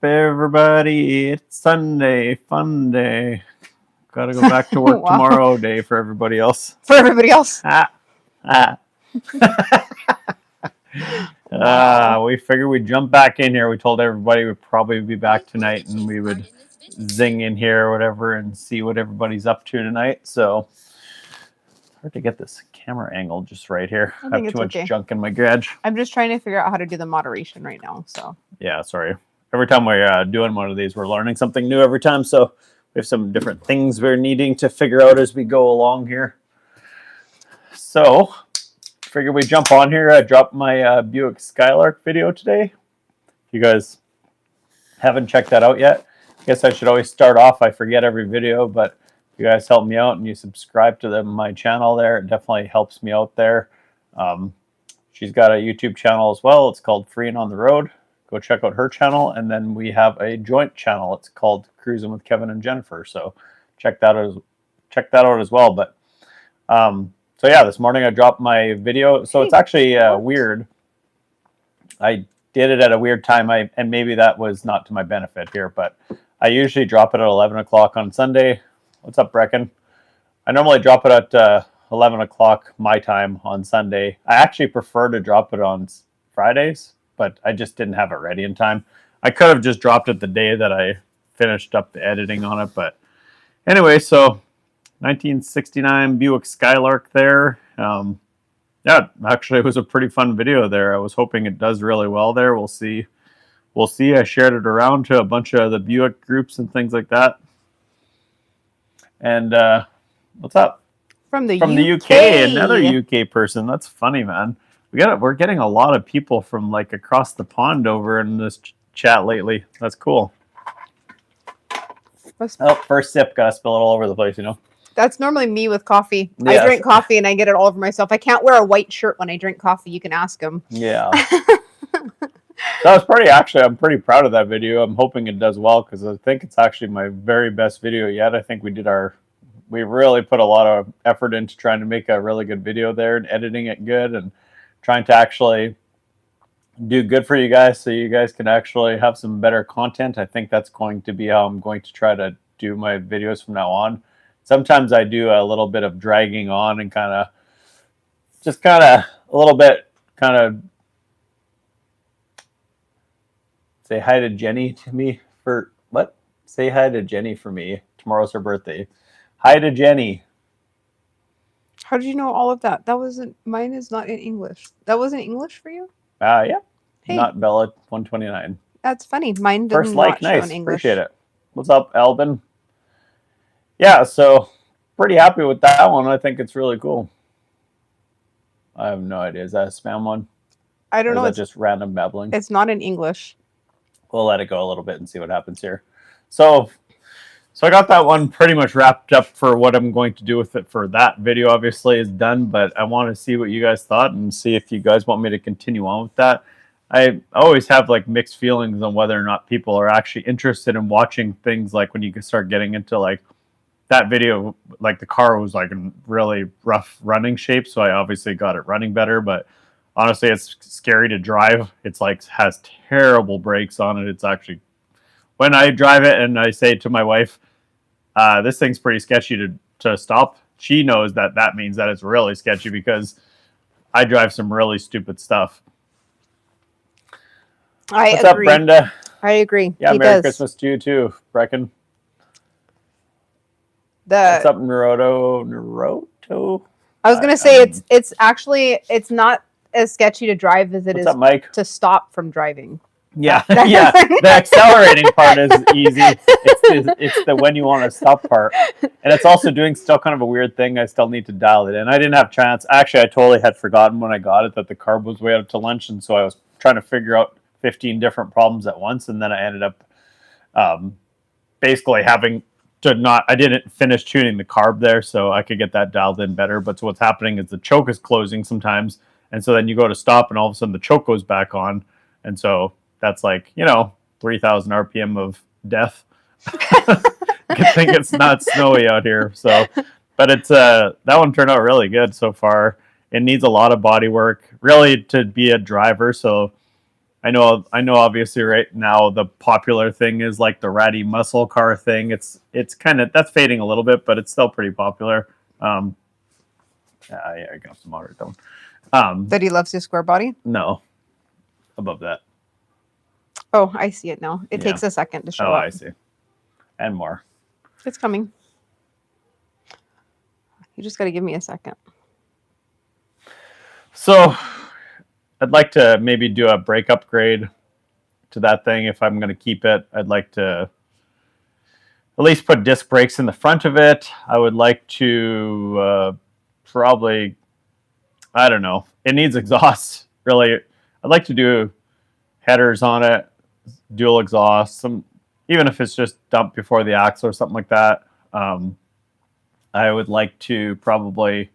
everybody? It's Sunday, fun day. Gotta go back to work Wow. tomorrow day for everybody else. For everybody else. Ah. Wow. We figured we'd jump back in here. We told everybody we'd probably be back tonight and we would zing in here or whatever and see what everybody's up to tonight. So, hard to get this camera angle just right here. I have too much junk in my garage. I'm just trying to figure out how to do the moderation right now. So yeah, sorry. Every time we're doing one of these, we're learning something new every time. So we have some different things we're needing to figure out as we go along here. So, figure we jump on here. I dropped my Buick Skylark video today. If you guys haven't checked that out yet, I guess I should always start off. I forget every video, but if you guys help me out and you subscribe to my channel there, it definitely helps me out there. She's got a YouTube channel as well. It's called Free and on the Road. Go check out her channel. And then we have a joint channel. It's called Cruising with Kevin and Jennifer. So check that out as well. But so yeah, this morning I dropped my video. So it's actually weird. I did it at a weird time. And maybe that was not to my benefit here, but I usually drop it at 11 o'clock on Sunday. What's up, Brecken? I normally drop it at 11 o'clock my time on Sunday. I actually prefer to drop it on Fridays, but I just didn't have it ready in time. I could have just dropped it the day that I finished up the editing on it, but anyway, so 1969 Buick Skylark there. Yeah, actually it was a pretty fun video there. I was hoping it does really well there. We'll see. I shared it around to a bunch of the Buick groups and things like that. And what's up? From the UK, another UK person. That's funny, man. We're getting a lot of people from like across the pond over in this chat lately. That's cool. Oh, first sip, gotta spill it all over the place, you know. That's normally me with coffee. Yes. I drink coffee and I get it all over myself. I can't wear a white shirt when I drink coffee. You can ask him. Yeah. That was I'm pretty proud of that video. I'm hoping it does well because I think it's actually my very best video yet. I think we really put a lot of effort into trying to make a really good video there and editing it good and trying to actually do good for you guys so you guys can actually have some better content. I think that's going to be how I'm going to try to do my videos from now on. Sometimes I do a little bit of dragging on and kind of a little bit say hi to Jenny to me for what? Say hi to Jenny for me. Tomorrow's her birthday. Hi to Jenny. How did you know all of that? Mine is not in English. That wasn't English for you? Yeah. Hey. Not Bella 129. That's funny. Mine didn't First like, not show nice. in English. Appreciate it. What's up, Albin? Yeah, so pretty happy with that one. I think it's really cool. I have no idea. Is that a spam one? I don't know. It's just random babbling. It's not in English. We'll let it go a little bit and see what happens here. So I got that one pretty much wrapped up for what I'm going to do with it for that video. Obviously is done, but I want to see what you guys thought and see if you guys want me to continue on with that. I always have like mixed feelings on whether or not people are actually interested in watching things like when you start getting into like that video, like the car was like in really rough running shape. So I obviously got it running better, but honestly, it's scary to drive. It's like has terrible brakes on it. It's actually, when I drive it and I say to my wife, this thing's pretty sketchy to stop, she knows that means that it's really sketchy because I drive some really stupid stuff. What's up, Brenda? I agree. Yeah, Merry Christmas to you too, Brecken. What's up, Naruto? I was gonna say it's not as sketchy to drive as it is to stop from driving. Yeah, yeah. The accelerating part is easy. It's the when you want to stop part, and it's also doing still kind of a weird thing. I still need to dial it in. I didn't have a chance. Actually, I totally had forgotten when I got it that the carb was way out to lunch, and so I was trying to figure out 15 different problems at once, and then I ended up basically having to not. I didn't finish tuning the carb there, so I could get that dialed in better. But so what's happening is the choke is closing sometimes, and so then you go to stop, and all of a sudden the choke goes back on, and so that's like 3,000 RPM of death. Good thing it's not snowy out here. So, but it's that one turned out really good so far. It needs a lot of body work, really, to be a driver. So I know obviously right now the popular thing is like the ratty muscle car thing. It's kind of, that's fading a little bit, but it's still pretty popular. Yeah, I got some water down. That he loves his square body? No. Above that. Oh, I see it now. It takes a second to show up. Oh, I see. And more. It's coming. You just got to give me a second. So I'd like to maybe do a brake upgrade to that thing. If I'm going to keep it, I'd like to at least put disc brakes in the front of it. I would like to probably, I don't know. It needs exhaust, really. I'd like to do headers on it, dual exhaust, even if it's just dumped before the axle or something like that. I would like to probably,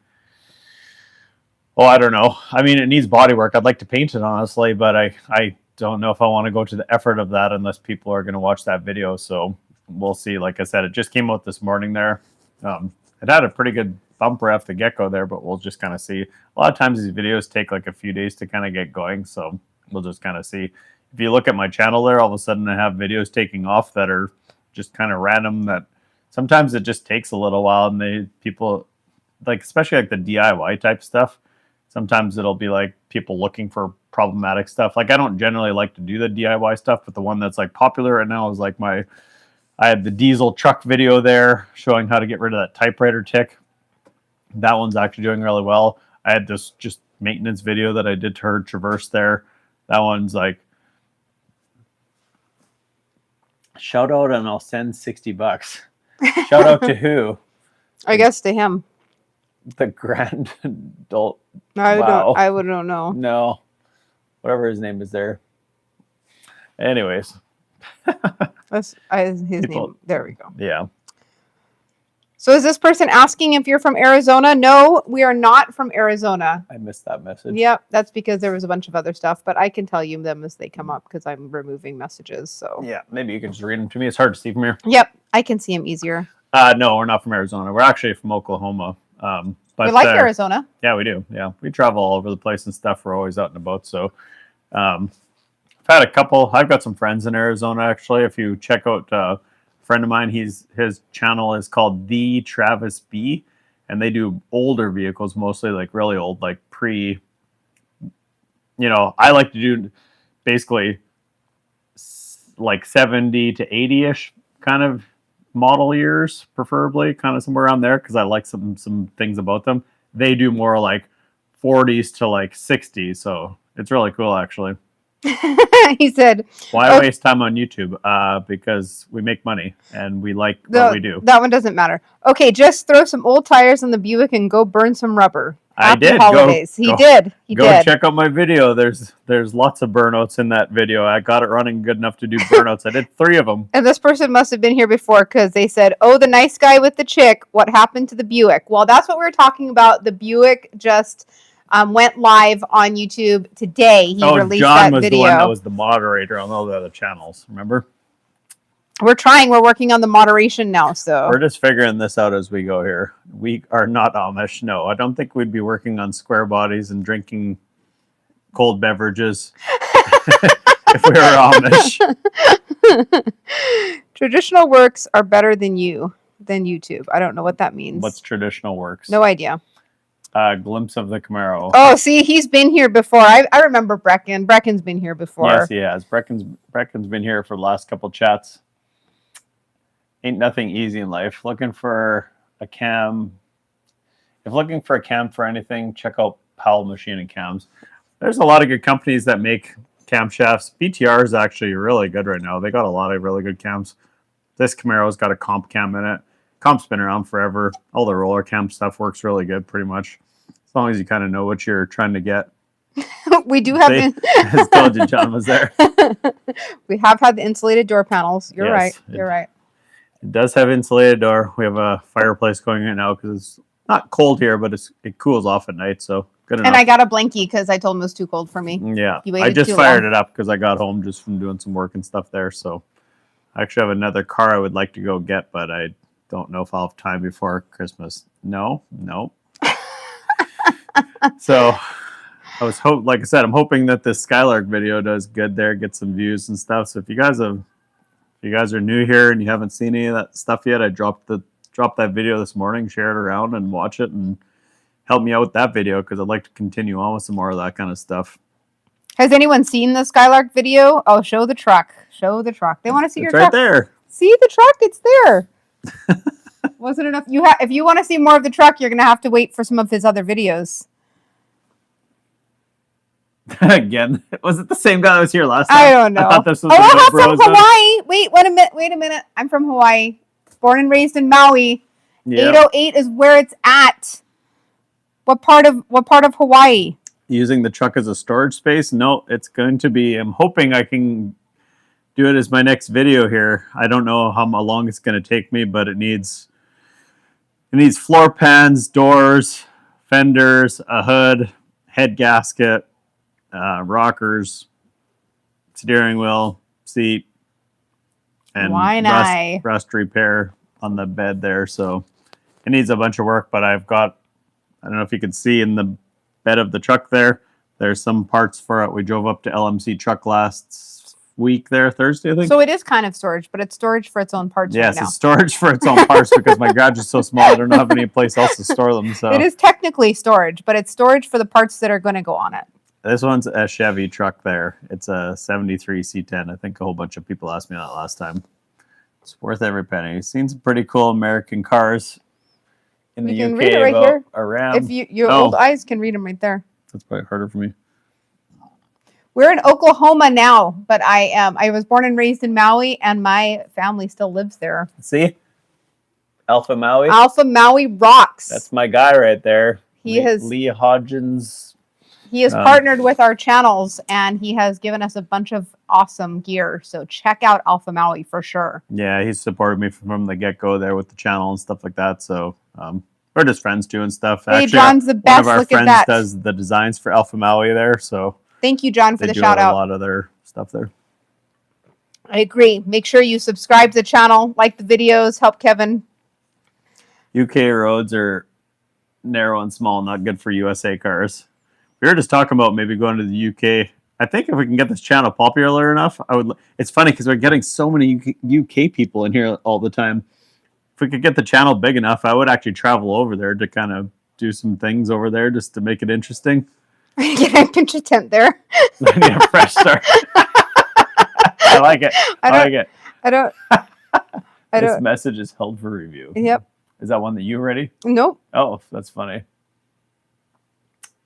I don't know. I mean, it needs body work. I'd like to paint it, honestly, but I don't know if I want to go to the effort of that unless people are going to watch that video. So we'll see. Like I said, it just came out this morning there. It had a pretty good bumper off the get-go there, but we'll just kind of see. A lot of times these videos take like a few days to kind of get going, so we'll just kind of see. If you look at my channel there, all of a sudden I have videos taking off that are just kind of random, that sometimes it just takes a little while, and people, like, especially like the DIY type stuff, sometimes it'll be like people looking for problematic stuff. Like, I don't generally like to do the DIY stuff, but the one that's like popular right now is like I had the diesel truck video there showing how to get rid of that typewriter tick. That one's actually doing really well. I had this just maintenance video that I did to her Traverse there. That one's like, shout out and I'll send $60. Shout out to who? I guess to him. The grand adult. I don't know. No. Whatever his name is there. Anyways. That's his name. There we go. Yeah. So is this person asking if you're from Arizona? No, we are not from Arizona. I missed that message. Yep, that's because there was a bunch of other stuff, but I can tell you them as they come up because I'm removing messages. So yeah, maybe you can just read them to me. It's hard to see from here. Yep, I can see them easier. No, we're not from Arizona. We're actually from Oklahoma. But we like Arizona. Yeah, we do. Yeah, we travel all over the place and stuff. We're always out and about. So I've had a couple. I've got some friends in Arizona, actually. If you check out a friend of mine, his channel is called The Travis B, and they do older vehicles, mostly like really old, like pre, I like to do basically like 70 to 80-ish kind of model years, preferably kind of somewhere around there, because I like some things about them. They do more like 40s to like 60s, so it's really cool, actually. He said, why waste time on YouTube? Because we make money and we like what we do. That one doesn't matter. Okay, just throw some old tires on the Buick and go burn some rubber. Happy I did. Holidays. He did. Check out my video. There's lots of burnouts in that video. I got it running good enough to do burnouts. I did 3 of them. And this person must have been here before because they said, "Oh, the nice guy with the chick. What happened to the Buick?" Well, that's what we were talking about. The Buick just went live on YouTube today. He released John that was video. The one that was the moderator on all the other channels. Remember? We're working on the moderation now. So we're just figuring this out as we go here. We are not Amish. No, I don't think we'd be working on square bodies and drinking cold beverages if we were Amish. Traditional works are better than YouTube. I don't know what that means. What's traditional works? No idea. Glimpse of the Camaro. Oh, see, he's been here before. I remember Brecken. Brecken's been here before. Yes, he has. Brecken's been here for the last couple chats. Ain't nothing easy in life. Looking for a cam. If looking for a cam for anything, check out Powell Machine and Cams. There's a lot of good companies that make camshafts. BTR is actually really good right now. They got a lot of really good cams. This Camaro's got a comp cam in it. Comp's been around forever. All the roller cam stuff works really good, pretty much. As long as you kind of know what you're trying to get. We do have I told you John was there. We have had the insulated door panels. You're right. You're right. It does have insulated door. We have a fireplace going right now because it's not cold here, but it cools off at night, so good enough. And I got a blankie because I told him it was too cold for me. Yeah. I just fired it up because I got home just from doing some work and stuff there. So I actually have another car I would like to go get, but I don't know if I'll have time before Christmas. No. So like I said, I'm hoping that this Skylark video does good there, get some views and stuff. So if you guys are new here and you haven't seen any of that stuff yet, I dropped that video this morning, share it around and watch it and help me out with that video because I'd like to continue on with some more of that kind of stuff. Has anyone seen the Skylark video? Oh, show the truck. Show the truck. They want to see your It's right truck. there. See the truck? It's there. Wasn't enough. If you want to see more of the truck, you're gonna have to wait for some of his other videos. Again, was it the same guy that was here last time? I don't know. I thought this was I'm the from Hawaii. Wait a minute. I'm from Hawaii. Born and raised in Maui. Yep. 808 is where it's at. What part of Hawaii? Using the truck as a storage space? No, it's going to be. I'm hoping I can do it as my next video here. I don't know how long it's going to take me, but it needs floor pans, doors, fenders, a hood, head gasket, rockers, steering wheel, seat, and rust repair on the bed there. So it needs a bunch of work, but I don't know if you can see in the bed of the truck there's some parts for it. We drove up to LMC truck last week there, Thursday, I think. So it is kind of storage, but it's storage for its own parts right now. Yes, it's storage for its own parts because my garage is so small I don't have any place else to store them. So it is technically storage, but it's storage for the parts that are going to go on it. This one's a Chevy truck there. It's a 73 C10. I think a whole bunch of people asked me that last time. It's worth every penny. Seen some pretty cool American cars in the UK. Read it right here. Around. If your old eyes can read them right there. That's probably harder for me. We're in Oklahoma now, but I was born and raised in Maui, and my family still lives there. See? Alpha Maui? Alpha Maui rocks. That's my guy right there. Lee Hodgins. He has partnered with our channels, and he has given us a bunch of awesome gear. So check out Alpha Maui for sure. Yeah, he's supported me from the get-go there with the channel and stuff like that. So we're just friends doing stuff. Hey, actually, John's the best. One of our Look friends at that. does the designs for Alpha Maui there. So thank you, John, for the shout out. A lot of their stuff there. I agree. Make sure you subscribe to the channel, like the videos, help Kevin. UK roads are narrow and small, not good for USA cars. We were just talking about maybe going to the UK. I think if we can get this channel popular enough, it's funny because we're getting so many UK people in here all the time. If we could get the channel big enough, I would actually travel over there to kind of do some things over there just to make it interesting. Get a pinch a tent there. I need a fresh start. I like it. I don't. This message is held for review. Yep. Is that one that you ready? Nope. Oh, that's funny.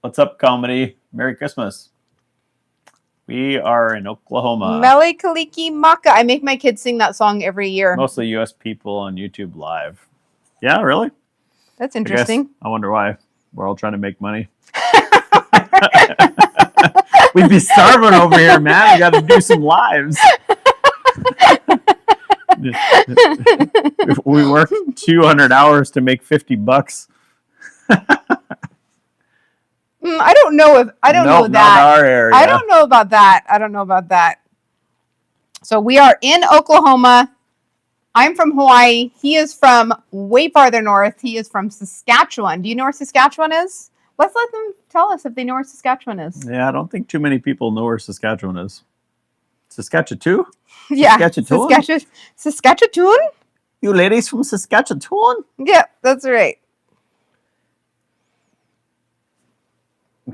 What's up, comedy? Merry Christmas. We are in Oklahoma. Mele Kaliki Maka. I make my kids sing that song every year. Mostly U.S. people on YouTube Live. Yeah, really? That's interesting. I wonder why. We're all trying to make money. We'd be starving over here, man. We got to do some lives. We work 200 hours to make $50. I don't know if I don't know that. Not our area. I don't know about that. So we are in Oklahoma. I'm from Hawaii. He is from way farther north. He is from Saskatchewan. Do you know where Saskatchewan is? Let's let them tell us if they know where Saskatchewan is. Yeah, I don't think too many people know where Saskatchewan is. Saskatchewan? Yeah. Saskatchewan? You ladies from Saskatchewan? Yeah, that's right.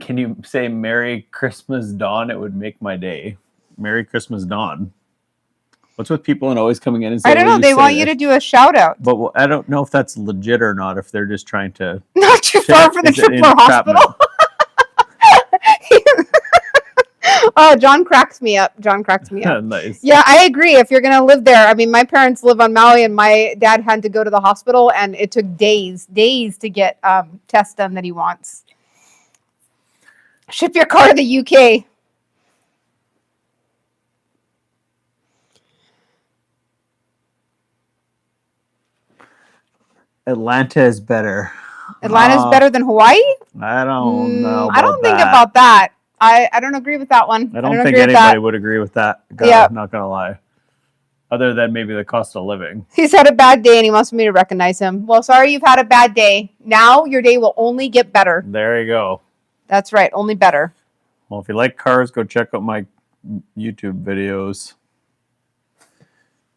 Can you say Merry Christmas Dawn? It would make my day. Merry Christmas Dawn. What's with people and always coming in and saying, I don't know. They want you to do a shout out. But I don't know if that's legit or not, if they're just trying to... Not too far from the Tripler Hospital. Oh, John cracks me up. Nice. Yeah, I agree. If you're going to live there, I mean, my parents live on Maui, and my dad had to go to the hospital, and it took days to get tests done that he wants. Ship your car to the UK. Atlanta is better. Atlanta's better than Hawaii? I don't know. I don't think about that. I don't agree with that one. I don't think anybody would agree with that. Yeah. Not going to lie. Other than maybe the cost of living. He's had a bad day and he wants me to recognize him. Well, sorry you've had a bad day. Now your day will only get better. There you go. That's right. Only better. Well, if you like cars, go check out my YouTube videos.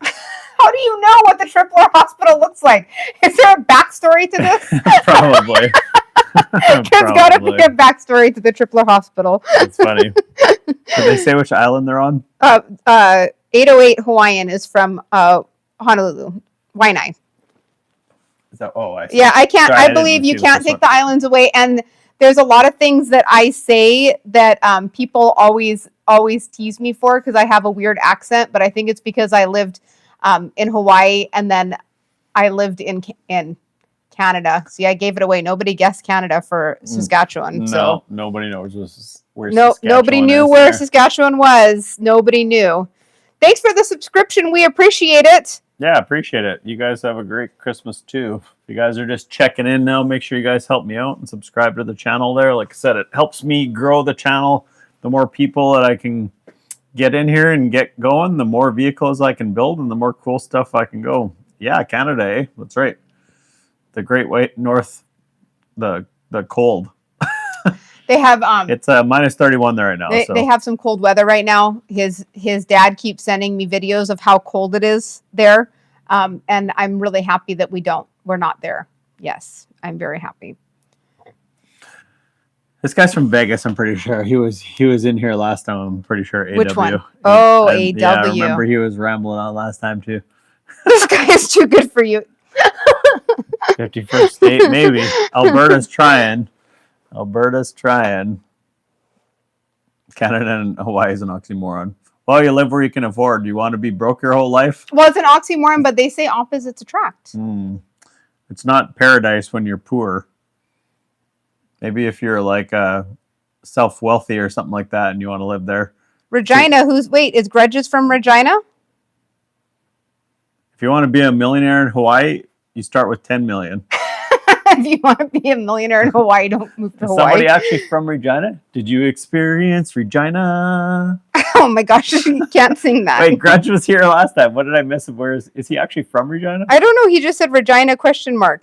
How do you know what the Tripler Hospital looks like? Is there a backstory to this? Probably. There's got to be a backstory to the Tripler Hospital. That's funny. Did they say which island they're on? 808 Hawaiian is from Honolulu, Waianae. Is that? Oh, I see. Yeah, I can't. Sorry, I believe you can't take the islands away. And there's a lot of things that I say that people always tease me for because I have a weird accent. But I think it's because I lived in Hawaii and then I lived in Canada. See, I gave it away. Nobody guessed Canada for Saskatchewan. No, so nobody knows where Saskatchewan nobody knew is where there. Saskatchewan was. Nobody knew. Thanks for the subscription. We appreciate it. Yeah, appreciate it. You guys have a great Christmas too. If you guys are just checking in now, make sure you guys help me out and subscribe to the channel there. Like I said, it helps me grow the channel. The more people that I can get in here and get going, the more vehicles I can build and the more cool stuff I can go. Yeah, Canada, eh? That's right. The Great White North, the cold. They have It's minus 31 there right now. They have some cold weather right now. His dad keeps sending me videos of how cold it is there, and I'm really happy that we're not there. Yes, I'm very happy. This guy's from Vegas, I'm pretty sure. He was in here last time, I'm pretty sure. AW. Which one? Oh, AW. Yeah, I remember he was rambling on last time too. This guy is too good for you. 51st state, maybe. Alberta's trying. Canada and Hawaii is an oxymoron. Well, you live where you can afford. You want to be broke your whole life? Well, it's an oxymoron, but they say opposites attract. It's not paradise when you're poor. Maybe if you're like self-wealthy or something like that and you want to live there. Regina, is Grudges from Regina? If you want to be a millionaire in Hawaii, you start with 10 million. If you want to be a millionaire in Hawaii, don't move to Hawaii. Somebody actually from Regina? Did you experience Regina? Oh my gosh, you can't sing that. Wait, Grudge was here last time. What did I miss? Is he actually from Regina? I don't know. He just said Regina ?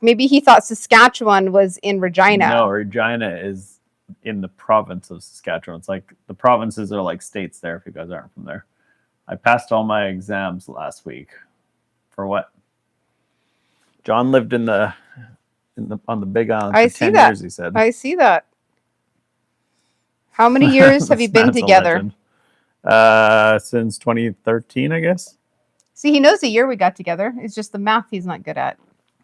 Maybe he thought Saskatchewan was in Regina. No, Regina is in the province of Saskatchewan. It's like the provinces are like states there if you guys aren't from there. I passed all my exams last week. For what? John lived on the Big Island for 10 years, he said. I see that. How many years have you been together? Since 2013, I guess. See, he knows the year we got together. It's just the math he's not good at.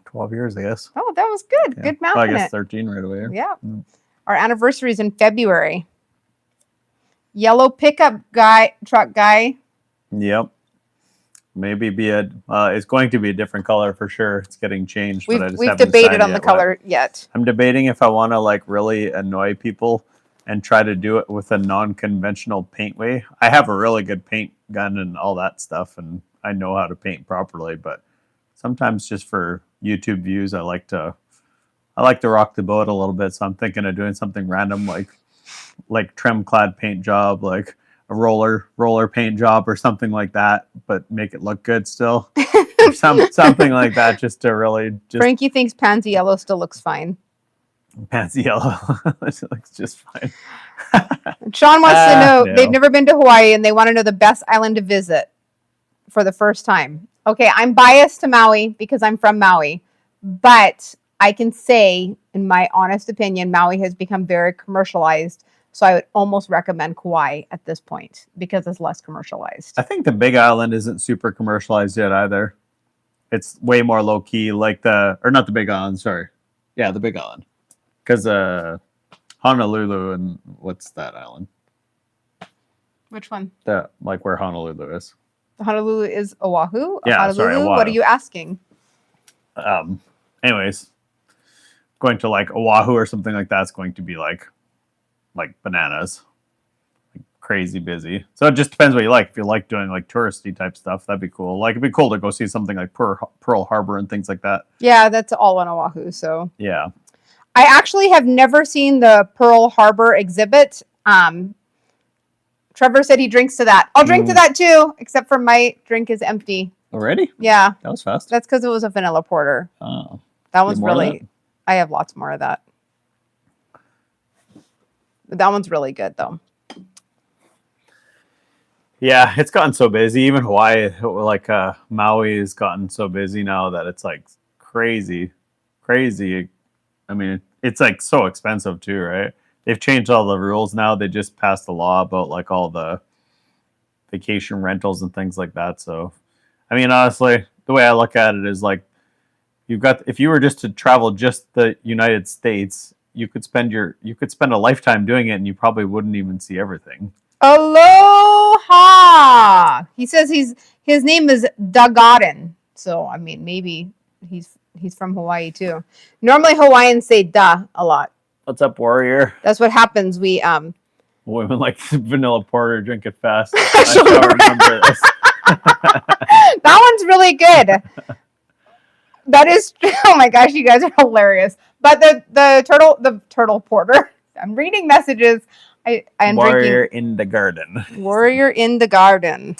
12 years, I guess. Oh, that was good. Yeah. Good math. Well, I guess 13 right away. Yeah. Our anniversary is in February. Yellow pickup truck guy. Yep. Maybe it's going to be a different color for sure. It's getting changed. We've debated on the color yet. I'm debating if I want to like really annoy people and try to do it with a non-conventional paint way. I have a really good paint gun and all that stuff, and I know how to paint properly. But sometimes just for YouTube views, I like to rock the boat a little bit. So I'm thinking of doing something random like trim clad paint job, like a roller paint job or something like that, but make it look good still. Something like that, just to really Frankie thinks pansy yellow still looks fine. Pansy yellow. It looks just fine. Sean wants to know, no. They've never been to Hawaii and they want to know the best island to visit for the first time. Okay, I'm biased to Maui because I'm from Maui, but I can say, in my honest opinion, Maui has become very commercialized. So I would almost recommend Kauai at this point because it's less commercialized. I think the Big Island isn't super commercialized yet either. It's way more low key, like not the Big Island, sorry. Yeah, the Big Island. Because Honolulu and what's that island? Which one? Like where Honolulu is. Honolulu is Oahu? Yeah, Honolulu? sorry, Oahu. What are you asking? Anyways, going to like Oahu or something like that's going to be like bananas, like crazy busy. So it just depends what you like. If you like doing like touristy type stuff, that'd be cool. Like it'd be cool to go see something like Pearl Harbor and things like that. Yeah, that's all on Oahu. So yeah, I actually have never seen the Pearl Harbor exhibit. Trevor said he drinks to that. I'll drink to that too, except for my drink is empty. Already? Yeah, that was fast. That's because it was a vanilla porter. Oh, that was really. I have lots more of that. That one's really good, though. Yeah, it's gotten so busy. Even Hawaii, like Maui, has gotten so busy now that it's like crazy, crazy. I mean, it's like so expensive too, right? They've changed all the rules now. They just passed a law about like all the vacation rentals and things like that. So, I mean, honestly, the way I look at it is like you've got if you were just to travel just the United States, you could spend a lifetime doing it, and you probably wouldn't even see everything. Aloha. He says his name is Dagaden. So I mean, maybe he's from Hawaii too. Normally Hawaiians say "da" a lot. What's up, Warrior? That's what happens. We Women like vanilla porter, drink it fast. I shall remember this. That one's really good. That is, oh my gosh, you guys are hilarious. But the turtle porter. I'm reading messages. I'm Warrior drinking. in the garden. Warrior in the garden.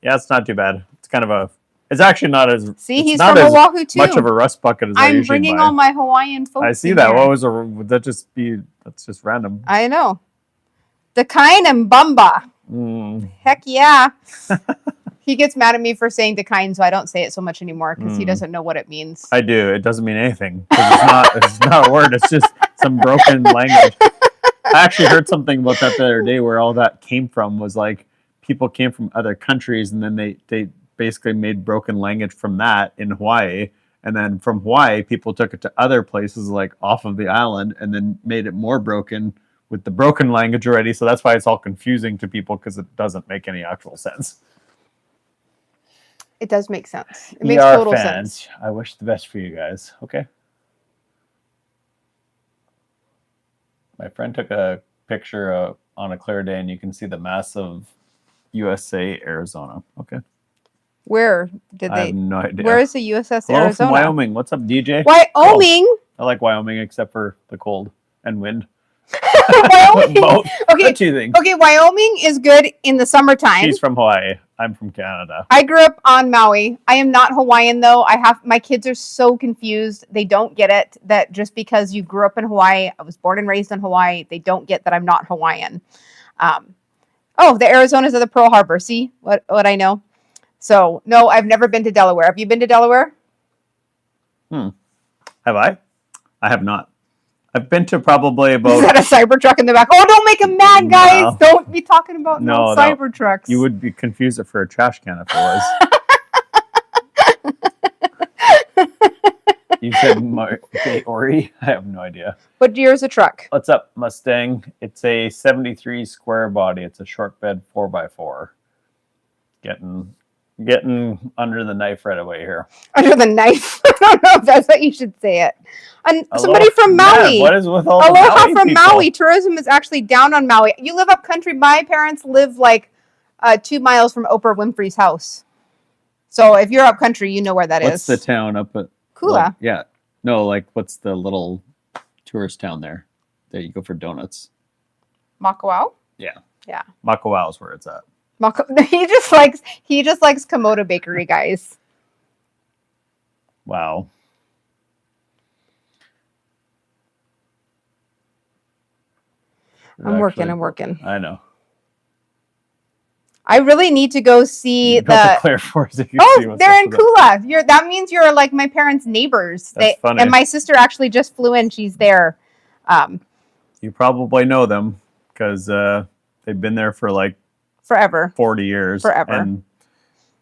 Yeah, it's not too bad. It's kind of a. It's actually not as. See, he's not from as Oahu too. much of a rust bucket as I I'm usually bringing buy. all my Hawaiian folks. I see in that. here. What was a? Would that just be? That's just random. I know. The Kain and Bumba. Heck yeah. He gets mad at me for saying Dekain, so I don't say it so much anymore because he doesn't know what it means. I do. It doesn't mean anything. It's not a word. It's just some broken language. I actually heard something about that the other day where all that came from was like people came from other countries and then they basically made broken language from that in Hawaii. And then from Hawaii, people took it to other places like off of the island and then made it more broken with the broken language already. So that's why it's all confusing to people because it doesn't make any actual sense. It does make sense. It makes total fans. sense. I wish the best for you guys. Okay. My friend took a picture on a clear day, and you can see the massive USA, Arizona. Okay. Where did I they? have no idea. Where is the USS Hello Arizona? from Wyoming. What's up, DJ? Wyoming. Oh, I like Wyoming except for the cold and wind. Wyoming. Both. Okay. The two things. Okay. Wyoming is good in the summertime. She's from Hawaii. I'm from Canada. I grew up on Maui. I am not Hawaiian though. My kids are so confused. They don't get it that just because you grew up in Hawaii, I was born and raised in Hawaii, they don't get that I'm not Hawaiian. Oh, the Arizonas are the Pearl Harbor. See what I know? So no, I've never been to Delaware. Have you been to Delaware? Have I? I have not. I've been to probably about. Is that a Cybertruck in the back? Oh, don't make him mad, guys! No. Don't be talking about no Cybertrucks. You would be confused it for a trash can if it was. You said Ori? I have no idea. What year is a truck? What's up, Mustang? It's a 73 square body. It's a short bed 4x4. Getting under the knife right away here. Under the knife? I don't know if that's what you should say it. And somebody from Maui. What is with all Aloha the Maui from people? Maui. Tourism is actually down on Maui. You live up country. My parents live like 2 miles from Oprah Winfrey's house. So if you're up country, you know where that is. What's the town up at? Kula. Like, yeah. No, like what's the little tourist town there? There you go for donuts. Makawao? Yeah. Yeah. Makawao is where it's at. He just likes Komodo Bakery, guys. Wow. I'm working. I know. I really need to go see the Claire Force. They're in Kula. That means you're like my parents' neighbors. That's funny. And my sister actually just flew in. She's there. You probably know them because they've been there for like forever, 40 years. Forever. And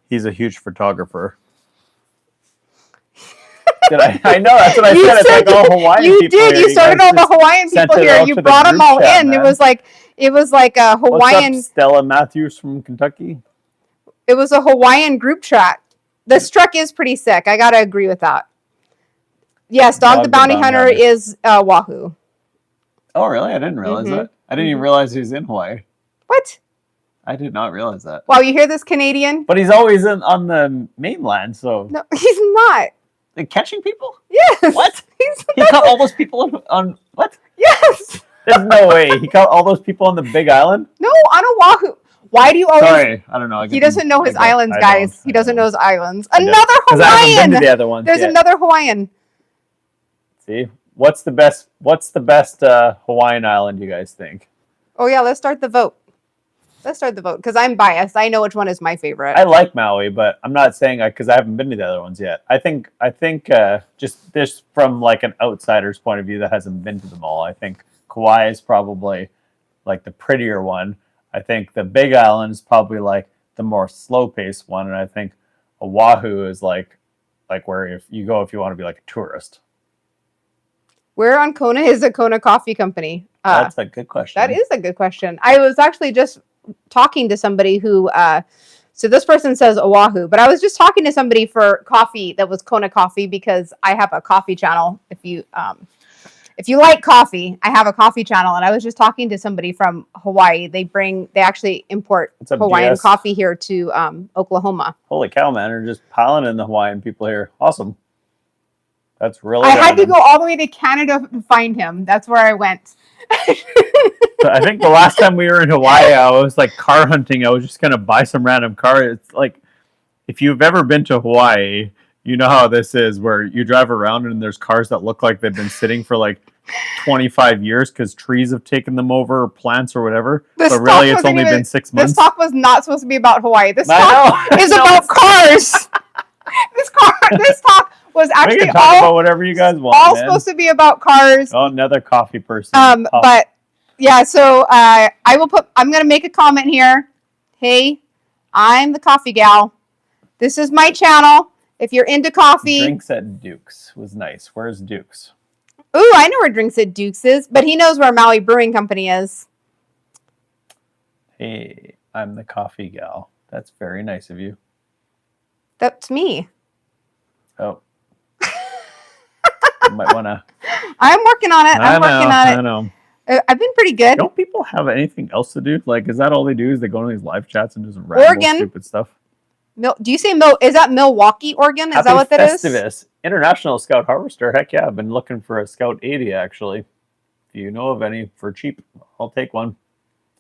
he's a huge photographer. I know that's what I said. It's like all Hawaiian people. You did. You started all the Hawaiian people here. You brought them all in. Man. It was like a Hawaiian. What's up, Stella Matthews from Kentucky? It was a Hawaiian group chat. This truck is pretty sick. I gotta agree with that. Yes, Dog the Bounty Hunter is Wahoo. Oh, really? I didn't realize that. I didn't even realize he was in Hawaii. What? I did not realize that. Wow, you hear this, Canadian? But he's always on the mainland, so. No, he's not. Like catching people? Yes. What? He caught all those people on what? Yes. There's no way. He caught all those people on the Big Island? No, on Oahu. Why do you always... Sorry, I don't know. He doesn't know his islands, guys. He doesn't know his islands. Another Hawaiian! I haven't been to the other ones There's another Hawaiian. See? What's the best Hawaiian island you guys think? Oh, yeah, let's start the vote. Let's start the vote because I'm biased. I know which one is my favorite. I like Maui, but I'm not saying because I haven't been to the other ones yet. I think just this from like an outsider's point of view that hasn't been to them all. I think Kauai is probably like the prettier one. I think the Big Island is probably like the more slow paced one, and I think Oahu is like where if you go if you want to be like a tourist. Where on Kona is the Kona Coffee Company? That's a good question. That is a good question. I was actually just talking to somebody who, so this person says Oahu, but I was just talking to somebody for coffee that was Kona Coffee because I have a coffee channel. If you like coffee, I have a coffee channel, and I was just talking to somebody from Hawaii. They actually import Hawaiian coffee here to Oklahoma. Holy cow, man! They're just piling in the Hawaiian people here. Awesome. That's really. I had to go all the way to Canada to find him. That's where I went. I think the last time we were in Hawaii, I was like car hunting. I was just gonna buy some random car. It's like if you've ever been to Hawaii, you know how this is, where you drive around and there's cars that look like they've been sitting for like 25 years because trees have taken them over, or plants or whatever. But really, it's only been 6 months. This talk was not supposed to be about Hawaii. This talk is about cars. This talk was actually talk about whatever you guys want. All supposed to be about cars. Oh, another coffee person. But yeah, so I'm gonna make a comment here. Hey, I'm the coffee gal. This is my channel. If you're into coffee, Drinks at Duke's was nice. Where's Duke's? Ooh, I know where Drinks at Duke's is, but he knows where Maui Brewing Company is. Hey, I'm the coffee gal. That's very nice of you. That's me. Oh. You might want to. I'm working on it. I know. I've been pretty good. Don't people have anything else to do? Like, is that all they do? Is they go on these live chats and just random stupid stuff? Do you say is that Milwaukee, Oregon? Is that what that Festivus. is? International Scout Harvester. Heck yeah, I've been looking for a Scout 80 actually. If you know of any for cheap, I'll take one.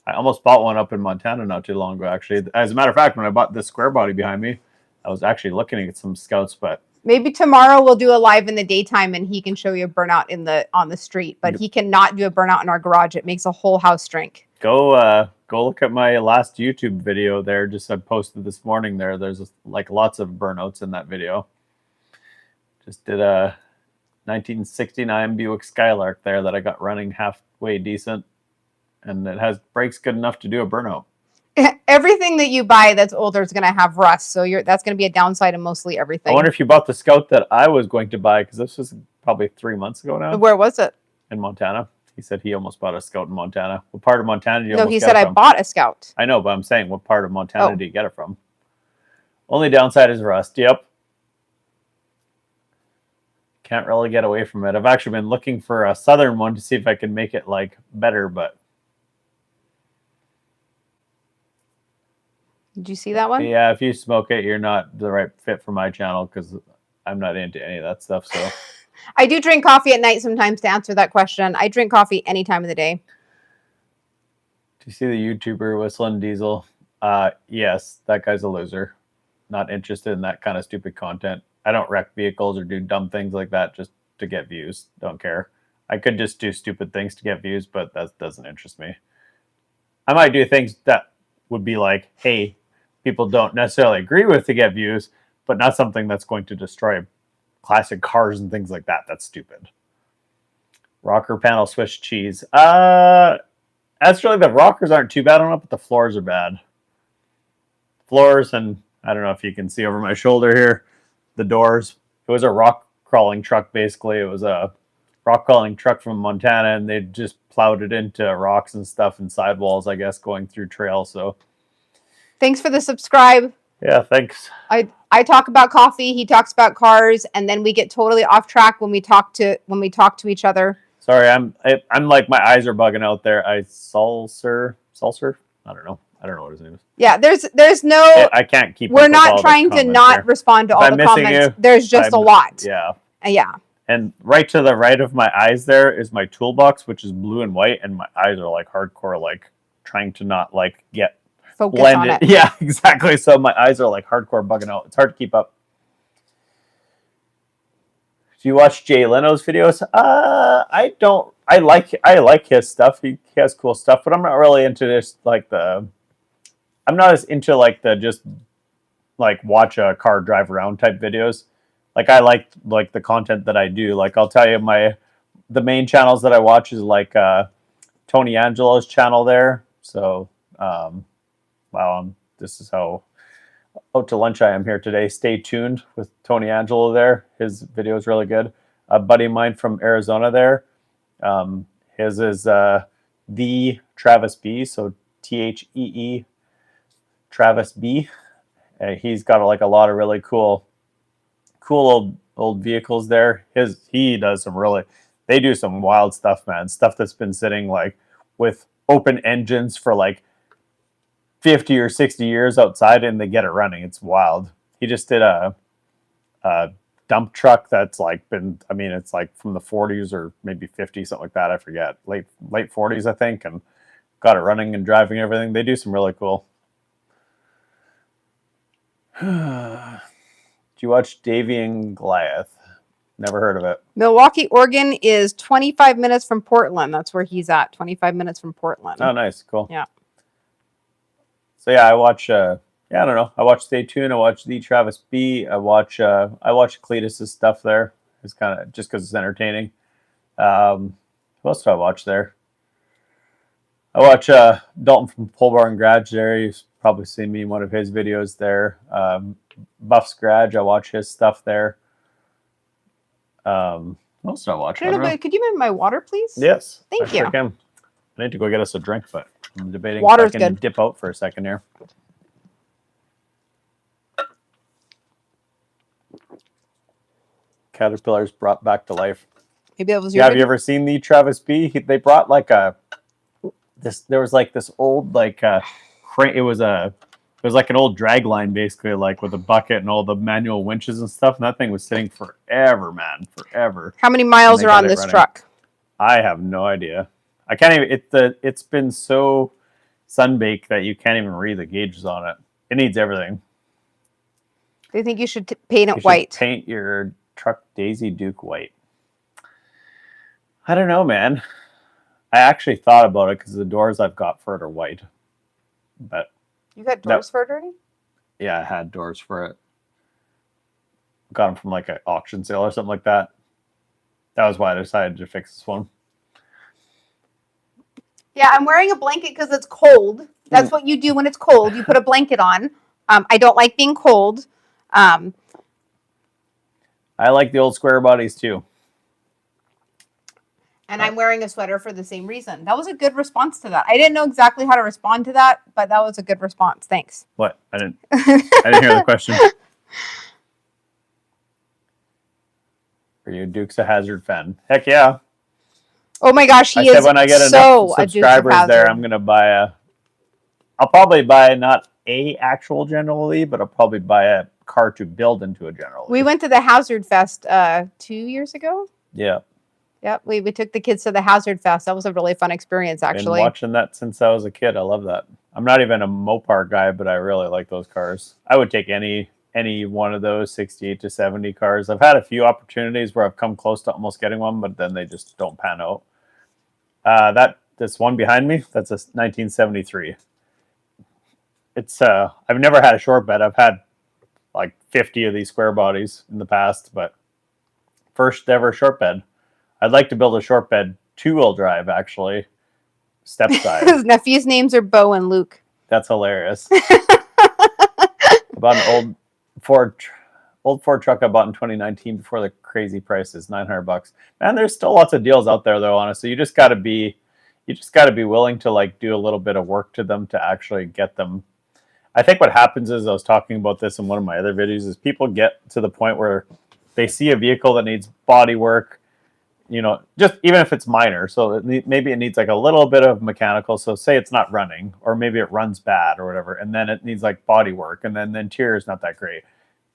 I almost bought one up in Montana not too long ago, actually. As a matter of fact, when I bought this square body behind me, I was actually looking at some Scouts, but maybe tomorrow we'll do a live in the daytime and he can show you a burnout on the street, but he cannot do a burnout in our garage. It makes a whole house drink. Go look at my last YouTube video there. Just I posted this morning there. There's like lots of burnouts in that video. Just did a 1969 Buick Skylark there that I got running halfway decent, and it has brakes good enough to do a burnout. Everything that you buy that's older is going to have rust, so that's going to be a downside in mostly everything. I wonder if you bought the Scout that I was going to buy, because this was probably 3 months ago now. Where was it? In Montana. He said he almost bought a Scout in Montana. What part of Montana did you almost get it from? No, he said I bought a Scout. I know, but I'm saying what part of Montana did you get it from? Only downside is rust. Yep. Can't really get away from it. I've actually been looking for a southern one to see if I can make it like better, but did you see that one? Yeah, if you smoke it, you're not the right fit for my channel because I'm not into any of that stuff. So I do drink coffee at night sometimes to answer that question. I drink coffee any time of the day. Do you see the YouTuber Whistling Diesel? Yes, that guy's a loser. Not interested in that kind of stupid content. I don't wreck vehicles or do dumb things like that just to get views. Don't care. I could just do stupid things to get views, but that doesn't interest me. I might do things that would be like, hey, people don't necessarily agree with to get views, but not something that's going to destroy classic cars and things like that. That's stupid. Rocker panel Swiss cheese. Actually, the rockers aren't too bad on it, but the floors are bad. Floors, and I don't know if you can see over my shoulder here, the doors. It was a rock crawling truck, basically. It was a rock crawling truck from Montana, and they just plowed it into rocks and stuff and sidewalls, I guess, going through trails. So thanks for the subscribe. Yeah, thanks. I talk about coffee, he talks about cars, and then we get totally off track when we talk to each other. Sorry, I'm like my eyes are bugging out there. Salser? I don't know what his name is. Yeah, there's no. I can't keep. We're not trying to not respond to all the comments. There's just a lot. Yeah. Yeah. And right to the right of my eyes there is my toolbox, which is blue and white, and my eyes are like hardcore, like trying to not like get focus blended. on it. Yeah, exactly. So my eyes are like hardcore bugging out. It's hard to keep up. Do you watch Jay Leno's videos? I don't. I like his stuff. He has cool stuff, but I'm not really into this like the I'm not as into like the just like watch a car drive around type videos. Like I like the content that I do. Like I'll tell you the main channels that I watch is like Tony Angelo's channel there. So wow, this is how out to lunch I am here today. Stay tuned with Tony Angelo there. His video is really good. A buddy of mine from Arizona there. His is the Travis B. So THEE Travis B. He's got like a lot of really cool old vehicles there. He does some really, they do some wild stuff, man. Stuff that's been sitting like with open engines for like 50 or 60 years outside and they get it running. It's wild. He just did a dump truck that's like it's like from the 40s or maybe 50s, something like that. I forget. Late 40s, I think, and got it running and driving and everything. They do some really cool. Do you watch Davy and Goliath? Never heard of it. Milwaukee, Oregon is 25 minutes from Portland. That's where he's at. 25 minutes from Portland. Oh, nice. Cool. Yeah. So yeah, I watch I don't know. I watch Stay Tuned. I watch the Travis B. I watch Cletus's stuff there. It's kind of just because it's entertaining. Who else do I watch there? I watch Dalton from Pole Barn Garage there. You've probably seen me in one of his videos there. Buff's Garage, I watch his stuff there. What else do I watch? Could you give me my water, please? Yes. Thank you. Sure can. I need to go get us a drink, but I'm debating Water's if I can good. dip out for a second here. Caterpillars brought back to life. Maybe that was your Have you ever seen the Travis B? They brought like there was like this old like crane. It was like an old drag line basically, like with a bucket and all the manual winches and stuff. And that thing was sitting forever, man, forever. How many miles are on this truck? I have no idea. I can't even. It's been so sunbaked that you can't even read the gauges on it. It needs everything. Do you think you should paint it white? Paint your truck Daisy Duke white. I don't know, man. I actually thought about it because the doors I've got for it are white. But you got doors for it already? Yeah, I had doors for it. Got them from like an auction sale or something like that. That was why I decided to fix this one. Yeah, I'm wearing a blanket because it's cold. That's what you do when it's cold. You put a blanket on. I don't like being cold. I like the old square bodies too. And I'm wearing a sweater for the same reason. That was a good response to that. I didn't know exactly how to respond to that, but that was a good response. Thanks. What? I didn't hear the question. Are you Duke's a Hazard fan? Heck yeah. Oh my gosh, he is when I get so enough subscribers there, I'm gonna buy I'll probably buy not a actual General Lee, but I'll probably buy a car to build into a General Lee. We went to the Hazard Fest 2 years ago. Yeah. Yep, we took the kids to the Hazard Fest. That was a really fun experience, actually. Been watching that since I was a kid. I love that. I'm not even a Mopar guy, but I really like those cars. I would take any one of those 68 to 70 cars. I've had a few opportunities where I've come close to almost getting one, but then they just don't pan out. This one behind me, that's a 1973. It's I've never had a short bed. I've had like 50 of these square bodies in the past, but first ever short bed. I'd like to build a short bed 2-wheel drive, actually, step side. His nephews' names are Bo and Luke. That's hilarious. I bought an old Ford truck I bought in 2019 before the crazy prices, $900. Man, there's still lots of deals out there, though. Honestly, you just got to be willing to like do a little bit of work to them to actually get them. I think what happens is, I was talking about this in one of my other videos, is people get to the point where they see a vehicle that needs body work. You know, just even if it's minor. So maybe it needs like a little bit of mechanical. So say it's not running, or maybe it runs bad or whatever. And then it needs like body work. And then the interior is not that great.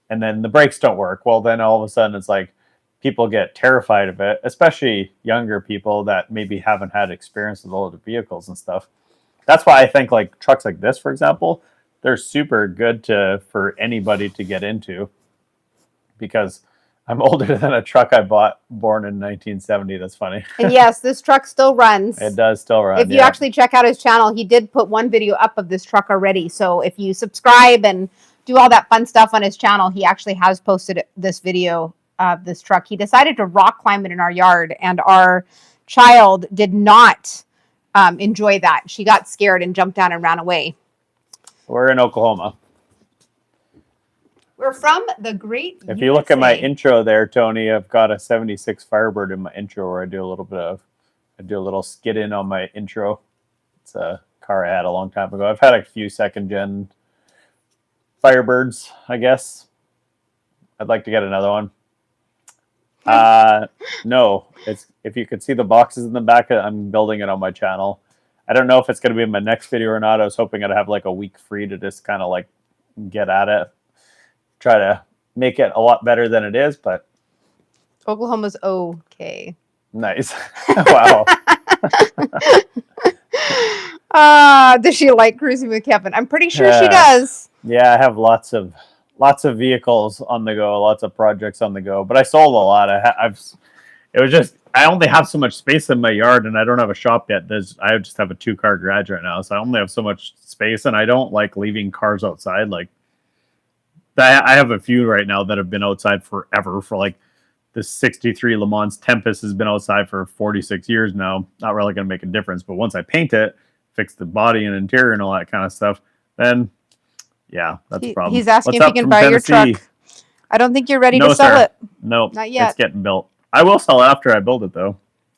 And then the brakes don't work. Well, then all of a sudden it's like people get terrified of it, especially younger people that maybe haven't had experience with older vehicles and stuff. That's why I think like trucks like this, for example, they're super good for anybody to get into, because I'm older than a truck I bought, born in 1970. That's funny. And yes, this truck still runs. It does still run. If you actually check out his channel, he did put one video up of this truck already. So if you subscribe and do all that fun stuff on his channel, he actually has posted this video of this truck. He decided to rock climb it in our yard, and our child did not enjoy that. She got scared and jumped down and ran away. We're in Oklahoma. We're from the great If you look at my intro there, Tony, I've got a 76 Firebird in my intro where I do a little skid in on my intro. It's a car I had a long time ago. I've had a few second gen Firebirds, I guess. I'd like to get another one. No, it's if you could see the boxes in the back, I'm building it on my channel. I don't know if it's going to be in my next video or not. I was hoping I'd have like a week free to just kind of like get at it. Try to make it a lot better than it is, but Oklahoma's okay. Nice. Wow. Does she like cruising with Kevin? I'm pretty sure she does. Yeah, I have lots of vehicles on the go, lots of projects on the go, but I sold a lot. I only have so much space in my yard, and I don't have a shop yet. I just have a 2-car garage right now, so I only have so much space, and I don't like leaving cars outside. Like, I have a few right now that have been outside forever. For like this 63 Le Mans Tempest has been outside for 46 years now. Not really going to make a difference, but once I paint it, fix the body and interior and all that kind of stuff, then yeah, that's a problem. He's asking if he can buy your truck. I don't think you're ready to sell it. Nope, not yet. It's getting built. I will sell it after I build it, though.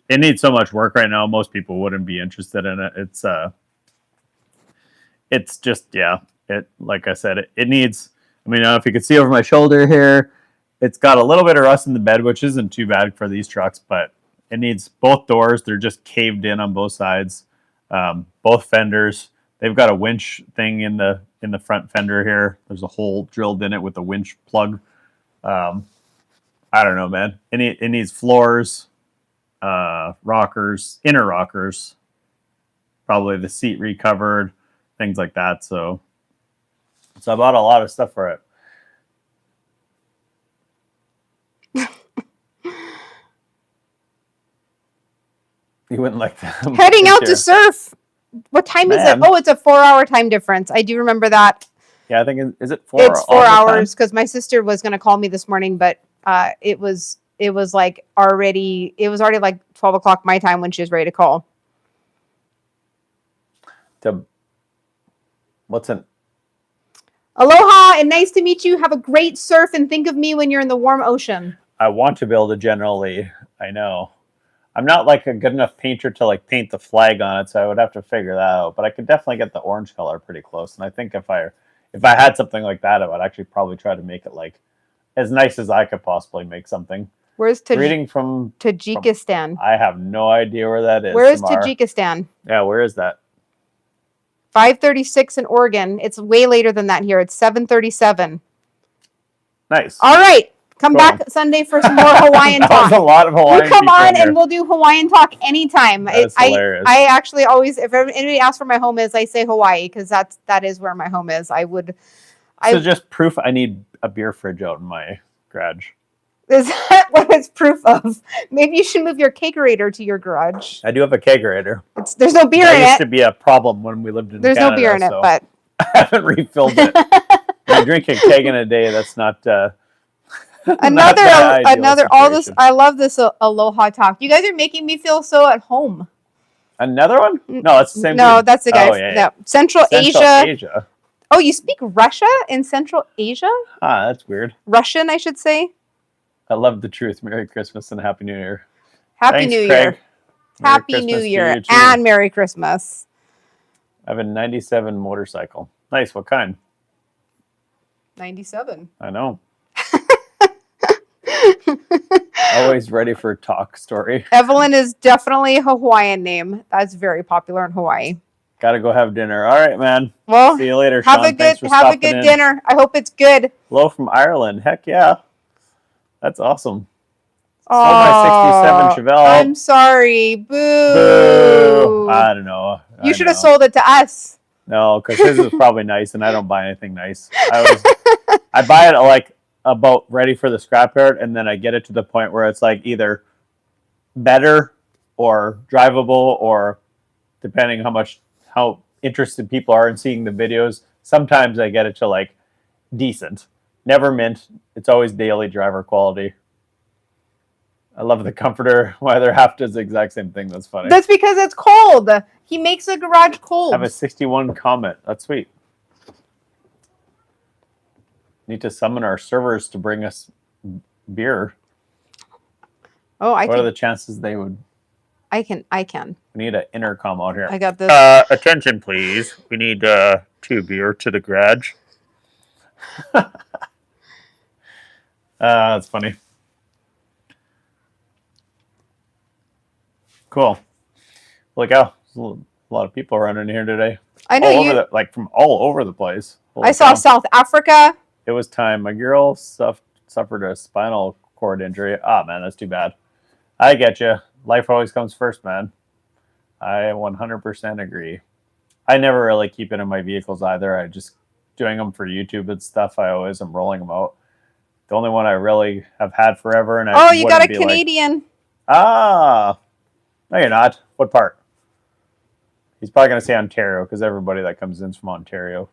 It needs so much work right now. Most people wouldn't be interested in it. It's just, yeah. It, like I said, it needs. I mean, if you could see over my shoulder here, it's got a little bit of rust in the bed, which isn't too bad for these trucks, but it needs both doors. They're just caved in on both sides. Both fenders. They've got a winch thing in the front fender here. There's a hole drilled in it with a winch plug. I don't know, man. It needs floors, rockers, inner rockers, probably the seat recovered, things like that. So I bought a lot of stuff for it. You wouldn't like that. Heading out to surf. What time is it? Oh, it's a 4-hour time difference. I do remember that. Yeah, I think is it 4? It's 4 hours because my sister was going to call me this morning, but it was already like 12 o'clock my time when she was ready to call. What's an Aloha and nice to meet you. Have a great surf and think of me when you're in the warm ocean. I want to build a General Lee. I know. I'm not like a good enough painter to like paint the flag on it, so I would have to figure that out. But I could definitely get the orange color pretty close. And I think if I had something like that, I would actually probably try to make it like as nice as I could possibly make something. Where's reading from Tajikistan? I have no idea where that is. Where is Tajikistan? Yeah, where is that? 5:36 in Oregon. It's way later than that here. It's 7:37. Nice. All right. Come back Sunday for some more Hawaiian talk. That was a lot of Hawaiian. You come on and we'll do Hawaiian talk anytime. That's hilarious. I actually always, if anybody asks where my home is, I say Hawaii because that is where my home is. So just proof I need a beer fridge out in my garage. Is that what it's proof of? Maybe you should move your kegerator to your garage. I do have a kegerator. There's no beer in it. That used to be a problem when we lived in Canada. There's no beer in it, but I haven't refilled it. I drink a keg in a day. That's not another all this. I love this Aloha talk. You guys are making me feel so at home. Another one? No, that's the same. No, that's the guy. Oh, yeah. No. Central Asia. Oh, you speak Russia in Central Asia? Ah, that's weird. Russian, I should say. I love the truth. Merry Christmas and Happy New Year. Happy New Year. Happy New Year and Merry Christmas. I have a 97 motorcycle. Nice. What kind? 97. I know. Always ready for a talk story. Evelyn is definitely a Hawaiian name. That's very popular in Hawaii. Gotta go have dinner. All right, man. Well, see you later, Sean. Have a good dinner. I hope it's good. Hello from Ireland. Heck yeah. That's awesome. Oh, my 67 Chevelle. I'm sorry. Boo. Boo. I don't know. You should have sold it to us. No, because his is probably nice, and I don't buy anything nice. I buy it like about ready for the scrapyard, and then I get it to the point where it's like either better or drivable, or depending how interested people are in seeing the videos, sometimes I get it to like decent. Never mint. It's always daily driver quality. I love the comforter. Why their half does the exact same thing. That's funny. That's because it's cold. He makes the garage cold. I have a 61 comment. That's sweet. Need to summon our servers to bring us beer. Oh, What are the chances they would? I can. We need an intercom out here. I got this. Attention, please. We need 2 beer to the garage. That's funny. Cool. Look out. There's a lot of people running here today. I know you. From all over the place. I saw South Africa. It was time. My girl suffered a spinal cord injury. Ah, man, that's too bad. I get you. Life always comes first, man. I 100% agree. I never really keep it in my vehicles either. I just doing them for YouTube and stuff. I always am rolling them out. The only one I really have had forever. And you got a Canadian. No, you're not. What part? He's probably going to say Ontario because everybody that comes in is from Ontario.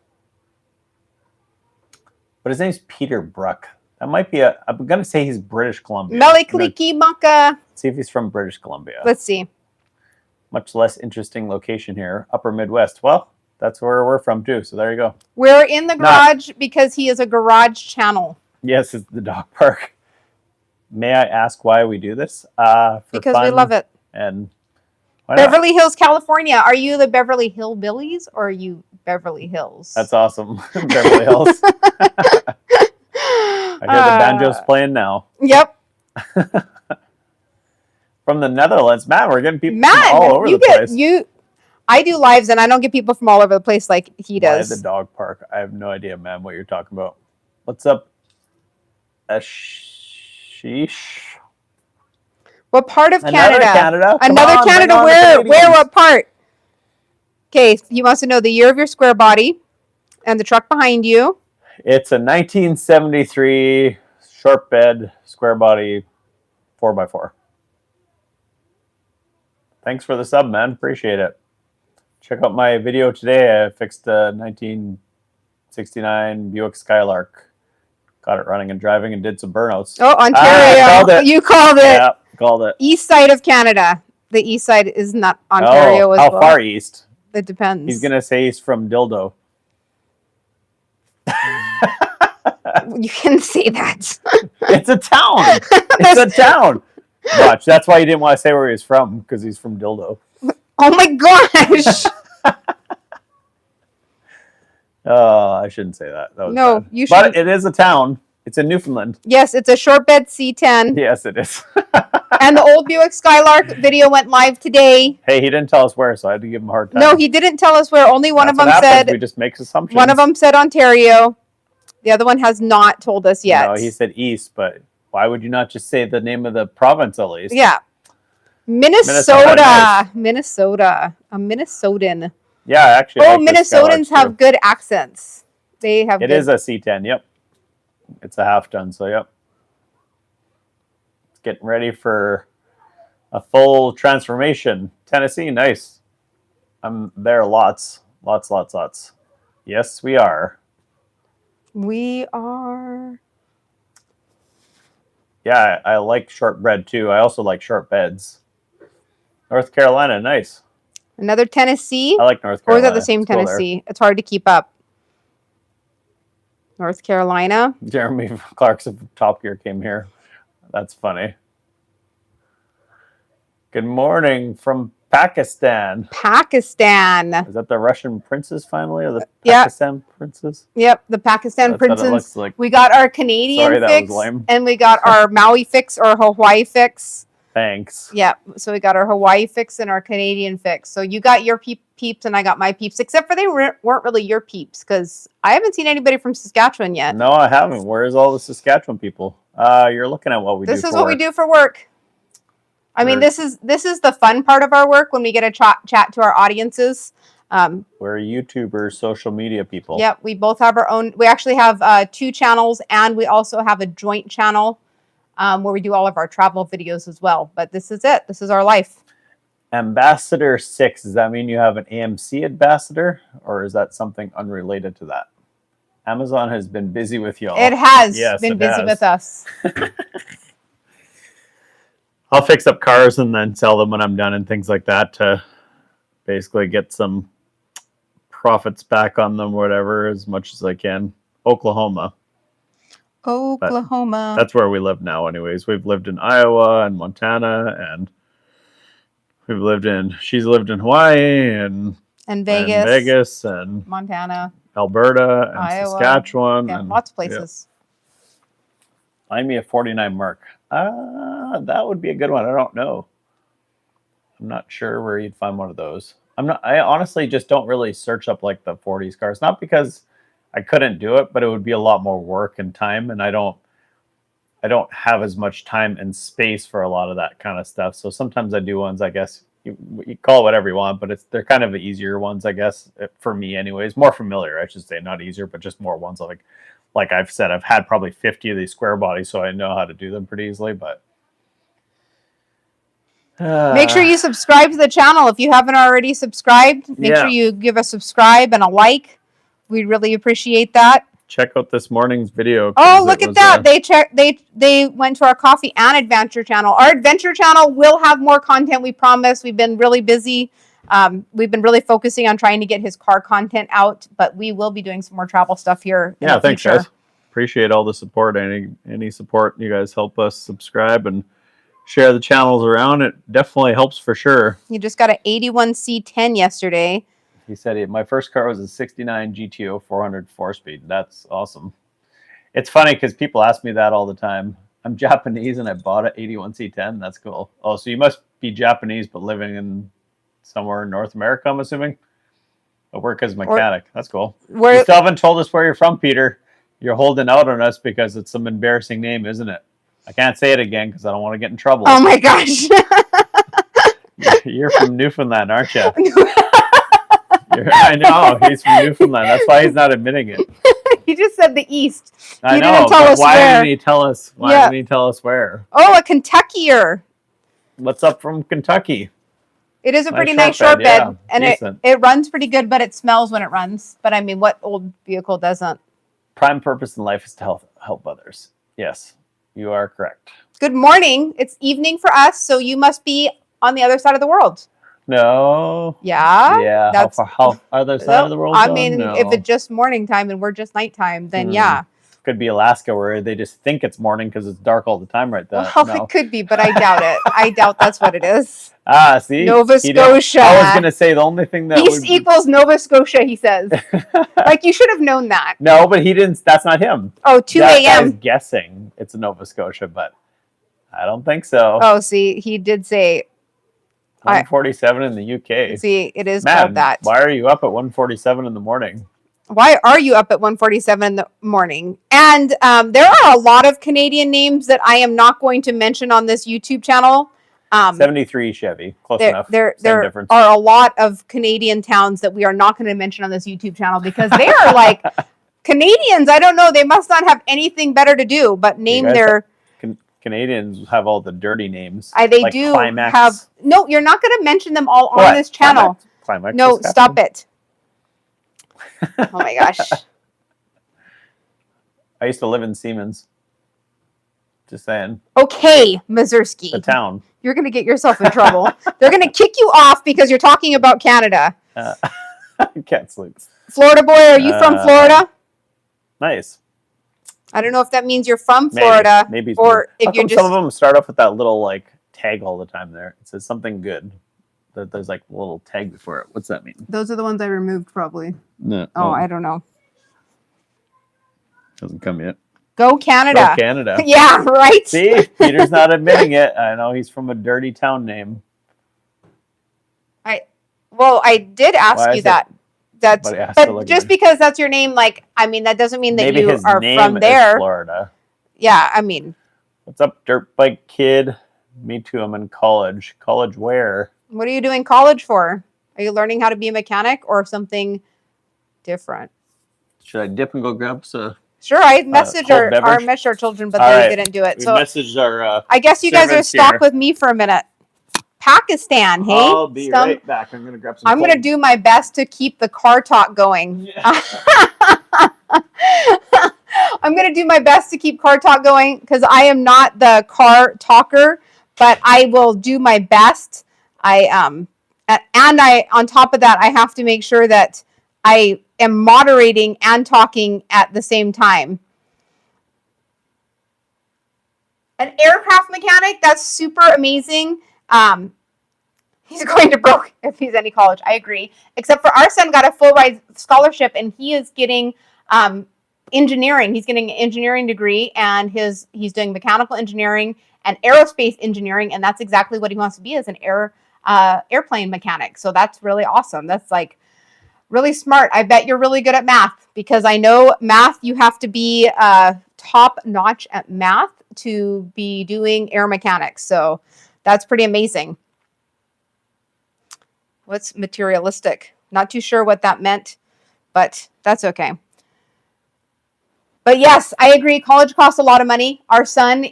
But his name's Peter Bruck. That might be I'm going to say he's British Columbia. Melikliki Maka. See if he's from British Columbia. Let's see. Much less interesting location here. Upper Midwest. Well, that's where we're from too. So there you go. We're in the garage because he is a garage channel. Yes, it's the dog park. May I ask why we do this? Because we love it. And Beverly Hills, California. Are you the Beverly Hillbillies or are you Beverly Hills? That's awesome. Beverly Hills. I hear the banjo's playing now. Yep. From the Netherlands. Matt, we're getting people from all over the place. I do lives and I don't get people from all over the place like he does. Why the dog park? I have no idea, man, what you're talking about. What's up? Sheesh. What part of Canada? Another Canada. Where? What part? Okay, he wants to know the year of your square body and the truck behind you. It's a 1973 short bed square body 4x4. Thanks for the sub, man. Appreciate it. Check out my video today. I fixed a 1969 Buick Skylark. Got it running and driving and did some burnouts. Oh, Ontario. You called it. Yeah, called it. East side of Canada. The east side is not Ontario as well. How far east? It depends. He's going to say he's from Dildo. You can say that. It's a town. It's a town. Watch. That's why he didn't want to say where he's from, because he's from Dildo. Oh my gosh. Oh, I shouldn't say that. That was no, bad. You should. But it is a town. It's in Newfoundland. Yes, it's a short bed C10. Yes, it is. And the old Buick Skylark video went live today. Hey, he didn't tell us where, so I had to give him a hard time. No, he didn't tell us where. Only one of them said. We just make assumptions. One of them said Ontario. The other one has not told us yet. No, he said east, but why would you not just say the name of the province at least? Yeah. Minnesota. Nice. Minnesota. A Minnesotan. Yeah, actually. Oh, Minnesotans have good accents. They have. It is a C10. Yep. It's a half ton. So yep. It's getting ready for a full transformation. Tennessee, nice. I'm there. Lots. Yes, we are. We are. Yeah, I like short bread too. I also like short beds. North Carolina, nice. Another Tennessee? I like North Carolina. Or is that the same Tennessee? It's hard to keep up. North Carolina. Jeremy Clark's of Top Gear came here. That's funny. Good morning from Pakistan. Pakistan. Is that the Russian princess finally, or the Pakistan princess? Yep, the Pakistan princess. Like. We got our Canadian fix, and we got our Maui fix or Hawaii fix. Thanks. Yep. So we got our Hawaii fix and our Canadian fix. So you got your peeps and I got my peeps, except for they weren't really your peeps because I haven't seen anybody from Saskatchewan yet. No, I haven't. Where's all the Saskatchewan people? You're looking at what we do. This is what we do for work. I mean, this is the fun part of our work when we get to chat to our audiences. We're YouTubers, social media people. Yep, we both have our own. We actually have 2 channels, and we also have a joint channel where we do all of our travel videos as well. But this is it. This is our life. Ambassador 6, does that mean you have an AMC ambassador, or is that something unrelated to that? Amazon has been busy with y'all. It has Yes, been it busy has. with us. I'll fix up cars and then sell them when I'm done and things like that to basically get some profits back on them, whatever, as much as I can. Oklahoma. Oklahoma. That's where we live now, anyways. We've lived in Iowa and Montana, and she's lived in Hawaii and Vegas, and Montana, Alberta and Iowa. Saskatchewan. Yeah, and lots of places. Find me a 49 Merc. That would be a good one. I don't know. I'm not sure where you'd find one of those. I honestly just don't really search up like the 40s cars. Not because I couldn't do it, but it would be a lot more work and time, and I don't have as much time and space for a lot of that kind of stuff. So sometimes I do ones, I guess you call it whatever you want, but they're kind of the easier ones, I guess, for me anyways. More familiar, I should say, not easier, but just more ones like I've said, I've had probably 50 of these square bodies, so I know how to do them pretty easily. But Make sure you subscribe to the channel if you haven't already subscribed. Make sure you give a subscribe and a like. We'd really appreciate that. Check out this morning's video. Oh, look at that. They went to our coffee and adventure channel. Our adventure channel will have more content, we promise. We've been really busy. We've been really focusing on trying to get his car content out, but we will be doing some more travel stuff here in the thanks, future. guys. Appreciate all the support. Any support, you guys help us subscribe and share the channels around. It definitely helps for sure. You just got an 81C10 yesterday. He said my first car was a 69 GTO 400 4-speed. That's awesome. It's funny because people ask me that all the time. I'm Japanese and I bought an 81C10. That's cool. Oh, so you must be Japanese but living in somewhere in North America, I'm assuming? I work as a mechanic. That's cool. You still haven't told us where you're from, Peter. You're holding out on us because it's some embarrassing name, isn't it? I can't say it again because I don't want to get in trouble. Oh my gosh. You're from Newfoundland, aren't you? I know, he's from Newfoundland. That's why he's not admitting it. He just said the East. I know, didn't tell us why where. didn't he tell us? Why didn't he tell us where? Oh, a Kentuckier. What's up from Kentucky? It is a pretty nice short bed, and decent. it runs pretty good, but it smells when it runs. But I mean, what old vehicle doesn't? Prime purpose in life is to help others. Yes, you are correct. Good morning. It's evening for us, so you must be on the other side of the world. No. Yeah. Yeah. That's how other side of the world? I mean, if it's just morning time and we're just nighttime, then yeah. Could be Alaska where they just think it's morning because it's dark all the time right there. Well, it could be, but I doubt it. I doubt that's what it is. See? Nova Scotia. I was going to say the only thing that East equals Nova Scotia, he says. Like, you should have known that. No, but he didn't. That's not him. Oh, 2 a.m. That guy's guessing it's Nova Scotia, but I don't think so. Oh, see, he did say 147 in the UK. See, it is called that. Why are you up at 147 in the morning? Why are you up at 1:47 in the morning? And there are a lot of Canadian names that I am not going to mention on this YouTube channel. 73 Chevy, close enough. There are a lot of Canadian towns that we are not going to mention on this YouTube channel because they are like Canadians. I don't know. They must not have anything better to do but name their. Canadians have all the dirty names. They like do Climax. have. No, you're not going to mention them all on this channel. Climax no, stop it. Oh my gosh. I used to live in Siemens. Just saying. Okay, Mazursky. The town. You're going to get yourself in trouble. They're going to kick you off because you're talking about Canada. I can't sleep. Florida boy, are you from Florida? Nice. I don't know if that means you're from Florida. Maybe or if you're just... Some of them start off with that little like tag all the time there. It says something good. There's like a little tag before it. What's that mean? Those are the ones I removed probably. No. Oh, I don't know. Hasn't come yet. Go Canada. Go Canada. Yeah, right? See? Peter's not admitting it. I know he's from a dirty town name. I did ask you that. But just because that's your name, like, I mean, that doesn't mean that maybe you his are name from there. Is Florida. Yeah, I mean. What's up, dirt bike kid? Me too. I'm in college. College where? What are you doing college for? Are you learning how to be a mechanic or something different? Should I dip and go grab some? Sure, I messaged cold our beverage? children, but All they right. didn't do it. We So messaged our. I guess you guys are servants stuck here. with me for a minute. Pakistan, hey? I'll be Stump. right back. I'm gonna grab some. I'm gonna do my best to keep the car talk going. Yeah. I'm gonna do my best to keep car talk going because I am not the car talker, but I will do my best. And I on top of that, I have to make sure that I am moderating and talking at the same time. An aircraft mechanic, that's super amazing. He's going to broke if he's any college. I agree. Except for our son got a full ride scholarship and he is getting engineering. He's getting an engineering degree and he's doing mechanical engineering and aerospace engineering, and that's exactly what he wants to be, as an airplane mechanic. So that's really awesome. That's like really smart. I bet you're really good at math, because I know math, you have to be top notch at math to be doing air mechanics. So that's pretty amazing. What's materialistic? Not too sure what that meant, but that's okay. But yes, I agree. College costs a lot of money. Our son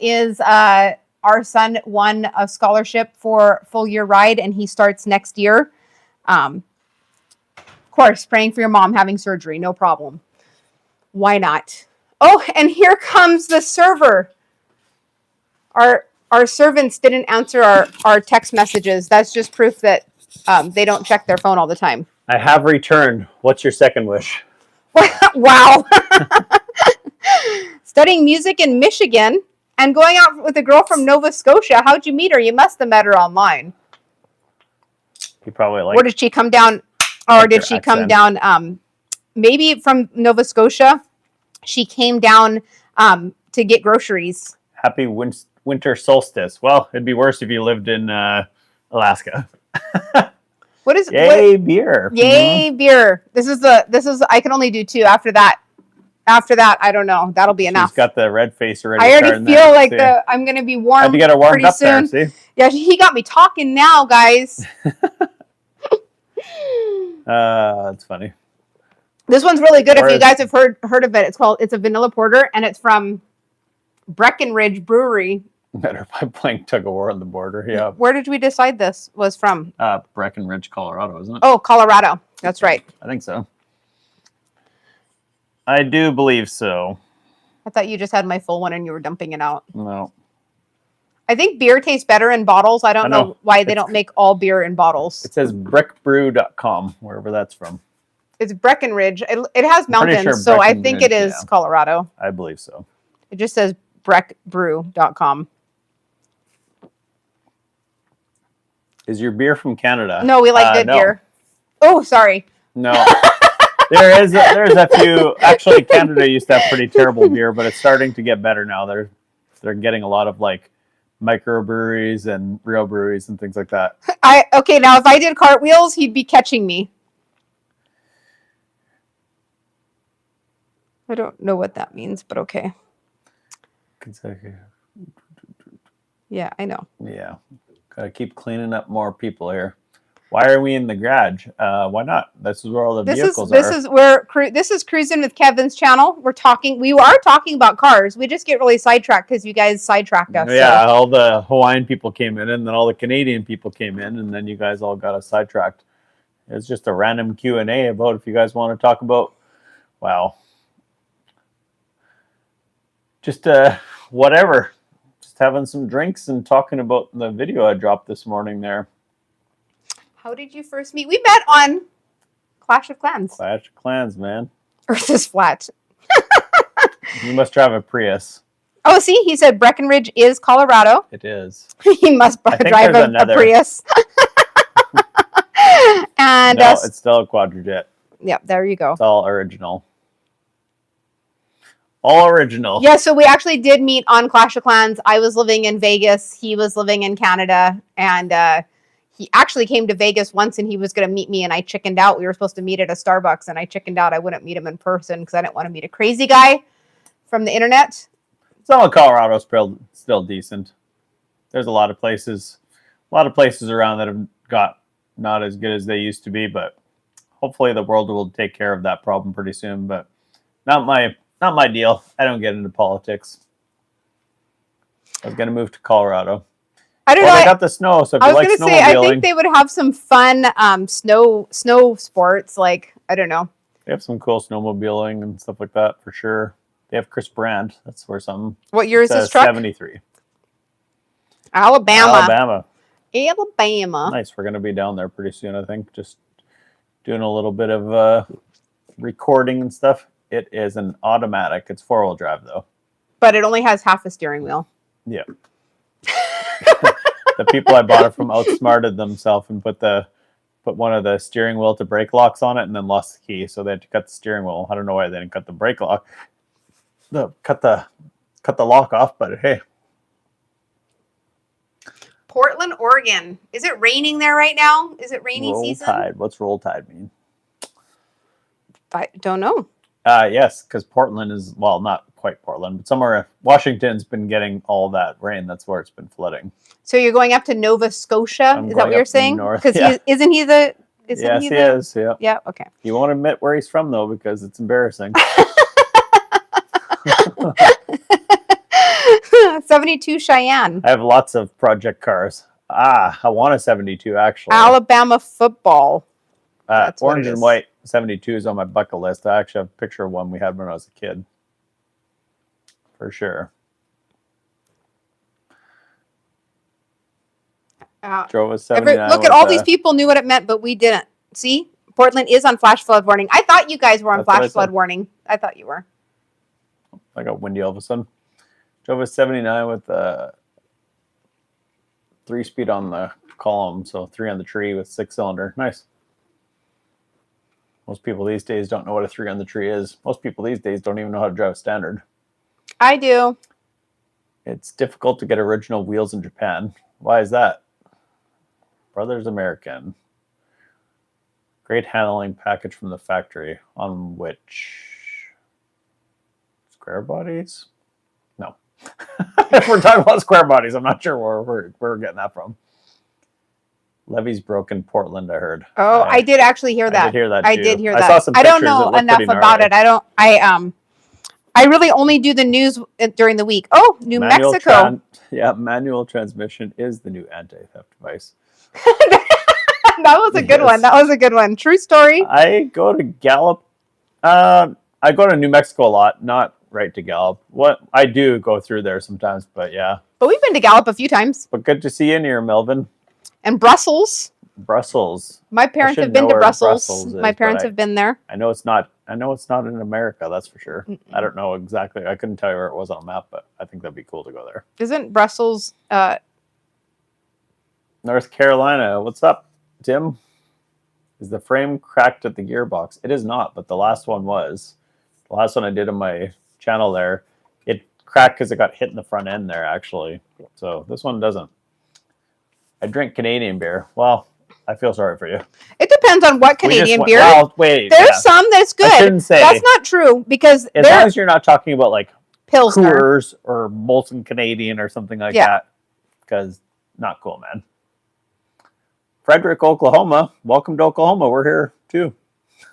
won a scholarship for full year ride, and he starts next year. Of course, praying for your mom having surgery, no problem. Why not? Oh, and here comes the server. Our servants didn't answer our text messages. That's just proof that they don't check their phone all the time. I have returned. What's your second wish? Wow. Studying music in Michigan and going out with a girl from Nova Scotia. How'd you meet her? You must have met her online. You probably like. Or did she come down? Or did she come down? Maybe from Nova Scotia. She came down to get groceries. Happy winter solstice. Well, it'd be worse if you lived in Alaska. What is Yay beer? Yay beer. This is I can only do 2 after that. After that, I don't know. That'll be enough. She's got the red face already. I already feel like I'm gonna be warm. Had to get her warmed pretty up soon. there. See? Yeah, he got me talking now, guys. That's funny. This one's really good. If you guys have heard of it, it's a vanilla porter, and it's from Breckenridge Brewery. Better by playing tug of war on the border. Yeah. Where did we decide this was from? Breckenridge, Colorado, isn't it? Oh, Colorado. That's right. I think so. I do believe so. I thought you just had my full one and you were dumping it out. No. I think beer tastes better in bottles. I don't know why they don't make all beer in bottles. It says breckbrew.com, wherever that's from. It's Breckenridge. It has mountains, sure so I think it is Colorado. I believe so. It just says breckbrew.com. Is your beer from Canada? No, we like good beer. Oh, sorry. No. There's a few. Actually, Canada used to have pretty terrible beer, but it's starting to get better now. They're getting a lot of like microbreweries and real breweries and things like that. Okay, now if I did cartwheels, he'd be catching me. I don't know what that means, but okay. Yeah, I know. Yeah. Gotta keep cleaning up more people here. Why are we in the garage? Why not? This is where all the vehicles are. This is Cruising with Kevin's channel. We are talking about cars. We just get really sidetracked because you guys sidetracked us. Yeah, all the Hawaiian people came in, and then all the Canadian people came in, and then you guys all got us sidetracked. It's just a random Q&A about if you guys want to talk about, wow, just whatever. Just having some drinks and talking about the video I dropped this morning there. How did you first meet? We met on Clash of Clans. Clash of Clans, man. Earth is flat. You must drive a Prius. Oh, see, he said Breckenridge is Colorado. It is. He must drive a Prius. And no, it's still a Quadrajet. Yep, there you go. It's all original. All original. Yeah, so we actually did meet on Clash of Clans. I was living in Vegas. He was living in Canada. And he actually came to Vegas once and he was going to meet me and I chickened out. We were supposed to meet at a Starbucks and I chickened out. I wouldn't meet him in person because I didn't want to meet a crazy guy from the internet. Some of Colorado's still decent. There's a lot of places around that have got not as good as they used to be, but hopefully the world will take care of that problem pretty soon. But not my deal. I don't get into politics. I was gonna move to Colorado. I don't Well, know. they got the snow, so if I you was like gonna say, I snowmobiling, think they would have some fun snow sports. Like, I don't know. they have some cool snowmobiling and stuff like that for sure. They have Chris Brand. That's where something. What year is It's a this truck? 73. Alabama. Alabama. Nice. We're gonna be down there pretty soon. I think just doing a little bit of recording and stuff. It is an automatic. It's 4-wheel drive though. But it only has half a steering wheel. Yeah. The people I bought it from outsmarted themselves and put one of the steering wheel to brake locks on it and then lost the key, so they had to cut the steering wheel. I don't know why they didn't cut the brake lock. Cut the lock off, but hey. Portland, Oregon. Is it raining there right now? Is it rainy season? Roll Tide. What's roll tide mean? I don't know. Yes, because Portland is, well, not quite Portland, but somewhere Washington's been getting all that rain. That's where it's been flooding. So you're going up to Nova Scotia? Is that what you're saying? Because isn't he the? Yes, he is. Yeah. Yeah. Okay. He won't admit where he's from though, because it's embarrassing. 72 Cheyenne. I have lots of project cars. I want a 72 actually. Alabama football. Orange and white 72 is on my bucket list. I actually have a picture of one we had when I was a kid. For sure. Drove a 79. Look at all these people knew what it meant, but we didn't. See? Portland is on flash flood warning. I thought you guys were on flash flood warning. I thought you were. I got windy all of a sudden. Drove a 79 with a 3-speed on the column, so 3 on the tree with 6-cylinder. Nice. Most people these days don't know what a 3 on the tree is. Most people these days don't even know how to drive a standard. I do. It's difficult to get original wheels in Japan. Why is that? Brothers American. Great handling package from the factory. On which? Square bodies? No. If we're talking about square bodies, I'm not sure where we're getting that from. Levee's broken Portland, I heard. Oh, I did actually hear that. I did hear that. I did hear that. I saw some I pictures. don't know enough about it. I really only do the news during the week. Oh, New Mexico. Manual transmission is the new anti-theft device. That was a good one. That was a good one. True story. I go to Gallup. I go to New Mexico a lot, not right to Gallup. What I do go through there sometimes, but yeah. But we've been to Gallup a few times. But good to see you in here, Melvin. And Brussels. Brussels. My parents have been to Brussels. My parents have been there. I know it's not in America, that's for sure. I don't know exactly. I couldn't tell you where it was on a map, but I think that'd be cool to go there. Isn't Brussels North Carolina? What's up, Tim? Is the frame cracked at the gearbox? It is not, but the last one was. The last one I did on my channel there, it cracked because it got hit in the front end there, actually. So this one doesn't. I drink Canadian beer. Well, I feel sorry for you. It depends on what Canadian beer. Well, wait. There's some that's good. I shouldn't say. That's not true because as long as you're not talking about like Pilsner Coors or Molson Canadian or something like that, because not cool, man. Frederick, Oklahoma. Welcome to Oklahoma. We're here too.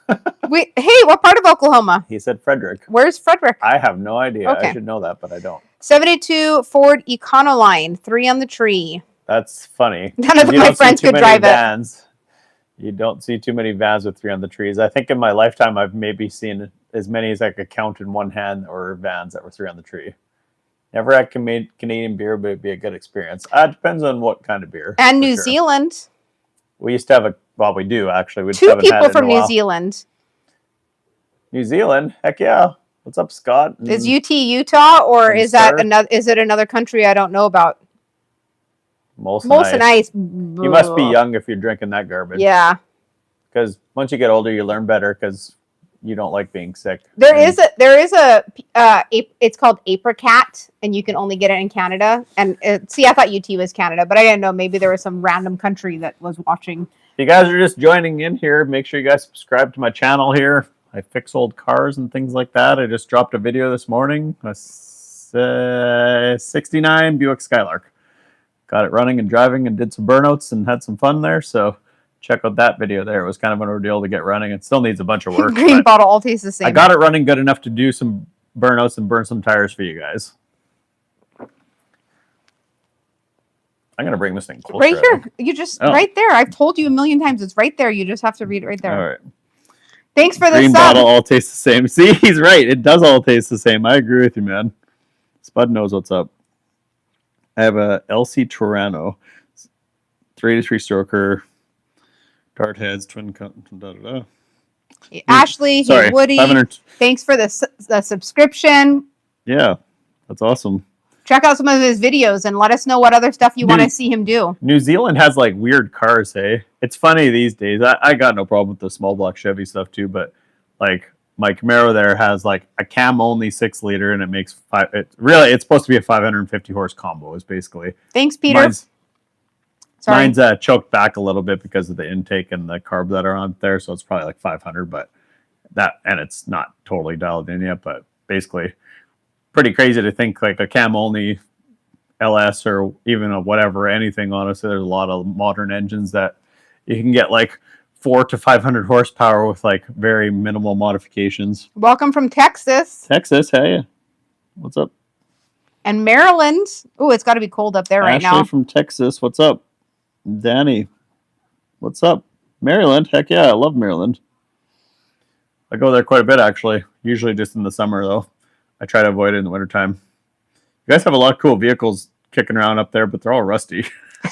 Hey, what part of Oklahoma? He said Frederick. Where's Frederick? I have no idea. Okay. I should know that, but I don't. 72 Ford Econoline, 3 on the tree. That's funny. None of my friends could drive it. You don't see too many vans with 3 on the trees. I think in my lifetime, I've maybe seen as many as I could count in one hand or vans that were 3 on the tree. Never had Canadian beer, but it'd be a good experience. It depends on what kind of beer. And New Zealand. We used to have we do actually. We 2 people from New Zealand. New Zealand? Heck yeah. What's up, Scott? Is UT Utah or is it another country I don't know about? Molson Ice. You must be young if you're drinking that garbage. Yeah. Because once you get older, you learn better because you don't like being sick. There is it's called Apricot, and you can only get it in Canada. And see, I thought UT was Canada, but I didn't know. Maybe there was some random country that was watching. If you guys are just joining in here, make sure you guys subscribe to my channel here. I fix old cars and things like that. I just dropped a video this morning. A 69 Buick Skylark. Got it running and driving and did some burnouts and had some fun there. So check out that video there. It was kind of an ordeal to get running. It still needs a bunch of work. Green bottle all tastes the same. I got it running good enough to do some burnouts and burn some tires for you guys. I'm going to bring this thing closer. Right here. You just, right there. I've told you a million times. It's right there. You just have to read it right there. All right. Thanks for the Green sub. bottle all tastes the same. See, he's right. It does all taste the same. I agree with you, man. Spud knows what's up. I have a LC Torano, 383 stroker, dart heads, twin. Ashley, Sorry, hey, Woody. Thanks for the subscription. Yeah, that's awesome. Check out some of his videos and let us know what other stuff you want to see him do. New Zealand has like weird cars, hey? It's funny these days. I got no problem with the small block Chevy stuff too, but like my Camaro there has like a cam only 6-liter and it makes it's supposed to be a 550 horse combo is basically. Thanks, Peter. Mine's choked back a little bit because of the intake and the carb that are on there, so it's probably like 500, but it's not totally dialed in yet, but basically pretty crazy to think like a cam only LS or even a whatever, anything. Honestly, there's a lot of modern engines that you can get like 400 to 500 horsepower with like very minimal modifications. Welcome from Texas. Hey, what's up? And Maryland. Oh, it's got to be cold up there right now. Ashley from Texas, what's up? Danny, what's up? Maryland, heck yeah, I love Maryland. I go there quite a bit actually. Usually just in the summer though. I try to avoid it in the wintertime. You guys have a lot of cool vehicles kicking around up there, but they're all rusty.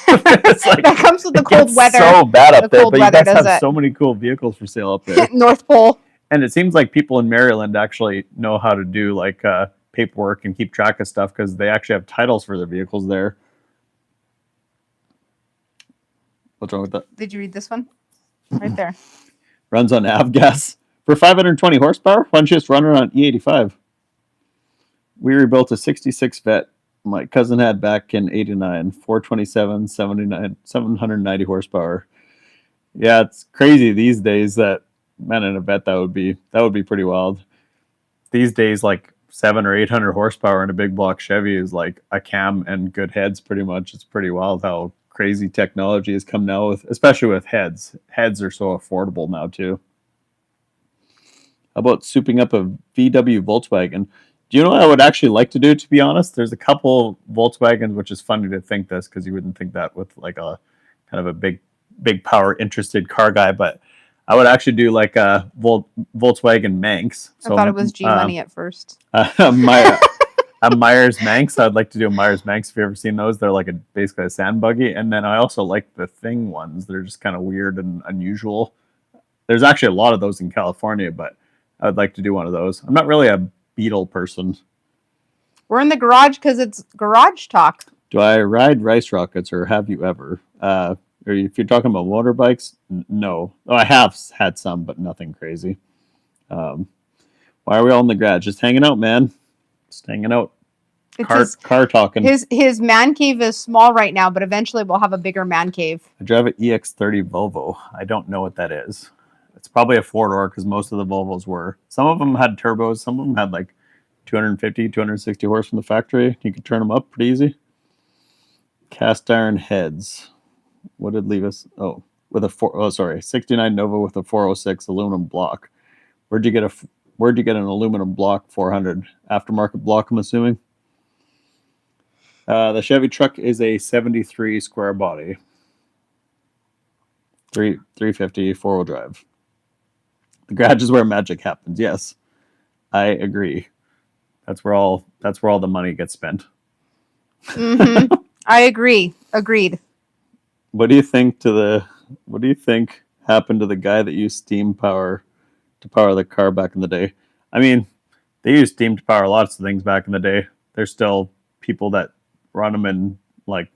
It's like, that comes with the cold weather. So bad up there, but you guys have so many cool vehicles for sale up there. North Pole. And it seems like people in Maryland actually know how to do like paperwork and keep track of stuff because they actually have titles for their vehicles there. What's wrong with that? Did you read this one? Right there. Runs on avgas. For 520 horsepower, why don't you just run it on E85? We rebuilt a 66 Vet my cousin had back in 89, 427, 79, 790 horsepower. Yeah, it's crazy these days that, man, in a Vet, that would be pretty wild. These days, like 700 or 800 horsepower in a big block Chevy is like a cam and good heads pretty much. It's pretty wild how crazy technology has come now, especially with heads. Heads are so affordable now too. How about souping up a VW Volkswagen? Do you know what I would actually like to do, to be honest? There's a couple Volkswagens, which is funny to think this because you wouldn't think that with like a kind of a big power interested car guy, but I would actually do like a Volkswagen Manx. So, I thought it was G Money at first. A Myers Manx. I'd like to do a Myers Manx. If you've ever seen those, they're like basically a sand buggy. And then I also like the Thing ones. They're just kind of weird and unusual. There's actually a lot of those in California, but I would like to do one of those. I'm not really a Beetle person. We're in the garage because it's garage talk. Do I ride rice rockets or have you ever? Or if you're talking about motorbikes, no. Oh, I have had some, but nothing crazy. Why are we all in the garage? Just hanging out, man. Just hanging out. Car talking. His man cave is small right now, but eventually we'll have a bigger man cave. I drive an EX30 Volvo. I don't know what that is. It's probably a 4-door because most of the Volvos were. Some of them had turbos. Some of them had like 250, 260 horse from the factory. You could turn them up pretty easy. Cast iron heads. What did leave us? Oh, with a 69 Nova with a 406 aluminum block. Where'd you get an aluminum block 400? Aftermarket block, I'm assuming. The Chevy truck is a 73 square body. 350 4-wheel drive. The garage is where magic happens. Yes, I agree. That's where all the money gets spent. Mm-hmm. I agree. Agreed. What do you think happened to the guy that used steam power to power the car back in the day? I mean, they used steam to power lots of things back in the day. There's still people that run them in like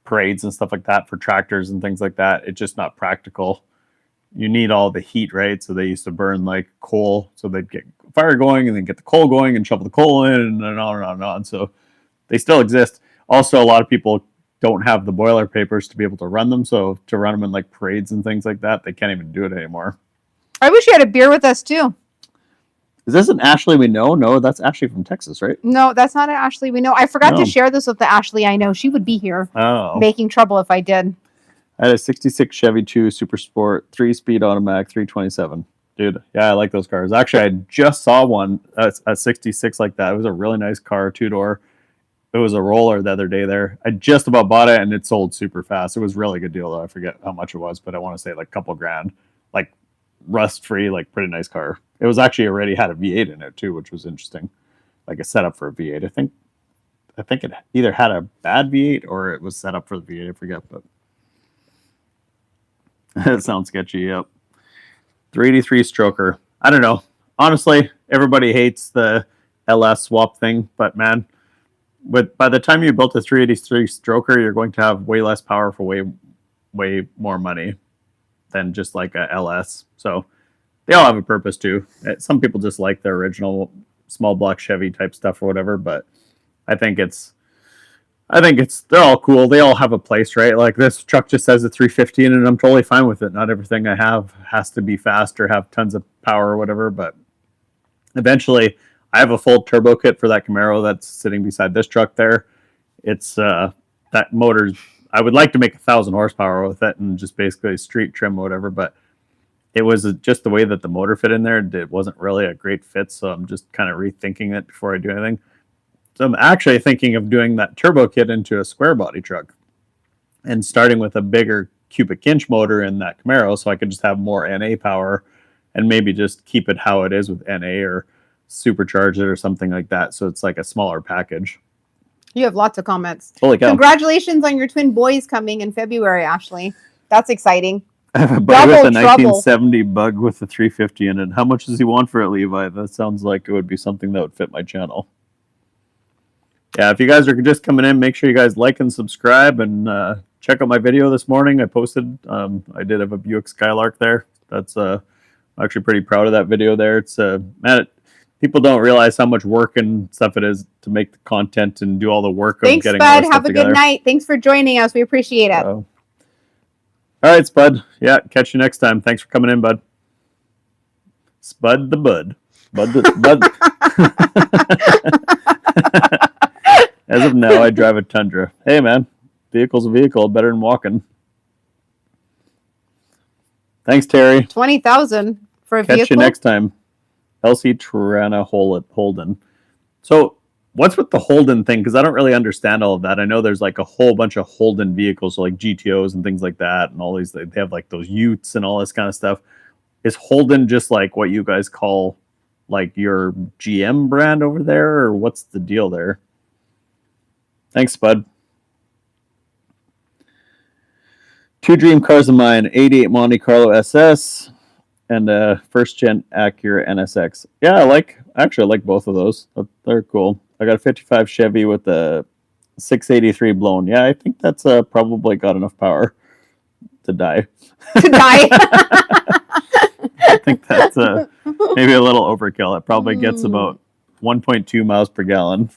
parades and stuff like that for tractors and things like that. It's just not practical. You need all the heat, right? So they used to burn like coal, so they'd get fire going and then get the coal going and shovel the coal in and on and on and on. So they still exist. Also, a lot of people don't have the boiler papers to be able to run them. So to run them in like parades and things like that, they can't even do it anymore. I wish you had a beer with us too. Is this an Ashley we know? No, that's Ashley from Texas, right? No, that's not an Ashley we know. I forgot to share this with the Ashley I know. She would be here making trouble if I did. I had a 66 Chevy 2 Super Sport, 3-speed automatic, 327. Dude, yeah, I like those cars. Actually, I just saw one, a 66 like that. It was a really nice car, 2-door. It was a roller the other day there. I just about bought it, and it sold super fast. It was a really good deal, though. I forget how much it was, but I want to say like a couple grand. Like rust-free, like pretty nice car. It was actually already had a V8 in it, too, which was interesting. Like a setup for a V8. I think it either had a bad V8 or it was set up for the V8. I forget, but it sounds sketchy. Yep. 383 stroker. I don't know. Honestly, everybody hates the LS swap thing, but man, by the time you built a 383 stroker, you're going to have way less power for way more money than just like a LS. So they all have a purpose too. Some people just like the original small block Chevy type stuff or whatever, but I think they're all cool. They all have a place, right? Like this truck just says a 350 and I'm totally fine with it. Not everything I have has to be fast or have tons of power or whatever, but eventually I have a full turbo kit for that Camaro that's sitting beside this truck there. It's that motor's, I would like to make 1,000 horsepower with it and just basically street trim or whatever, but it was just the way that the motor fit in there. It wasn't really a great fit, so I'm just kind of rethinking it before I do anything. So I'm actually thinking of doing that turbo kit into a square body truck and starting with a bigger cubic inch motor in that Camaro so I could just have more NA power and maybe just keep it how it is with NA or supercharge it or something like that. So it's like a smaller package. You have lots of comments. Holy cow. Congratulations on your twin boys coming in February, Ashley. That's exciting. I have a buddy with a 1970 Bug with a 350 in it. How much does he want for it, Levi? That sounds like it would be something that would fit my channel. Yeah, if you guys are just coming in, make sure you guys like and subscribe and check out my video this morning. I posted. I did have a Buick Skylark there. That's I'm actually pretty proud of that video there. It's man, people don't realize how much work and stuff it is to make the content and do all the work. Thanks, of getting Spud. all Have a together. good night. Thanks for joining us. We appreciate it. All right, Spud. Yeah, catch you next time. Thanks for coming in, bud. Spud the Bud. Bud the Bud. As of now, I drive a Tundra. Hey, man. Vehicle's a vehicle. Better than walking. Thanks, Terry. 20,000 for a vehicle. Catch you next time. LC Tirana Holden. So, what's with the Holden thing? Because I don't really understand all of that. I know there's like a whole bunch of Holden vehicles, so like GTOs and things like that, and all these. They have like those Utes and all this kind of stuff. Is Holden just like what you guys call like your GM brand over there, or what's the deal there? Thanks, Spud. 2 dream cars of mine: 88 Monte Carlo SS and a first-gen Acura NSX. Yeah, I like both of those. They're cool. I got a 55 Chevy with a 683 blown. Yeah, I think that's probably got enough power to die. To die. I think that's maybe a little overkill. It probably gets about 1.2 miles per gallon.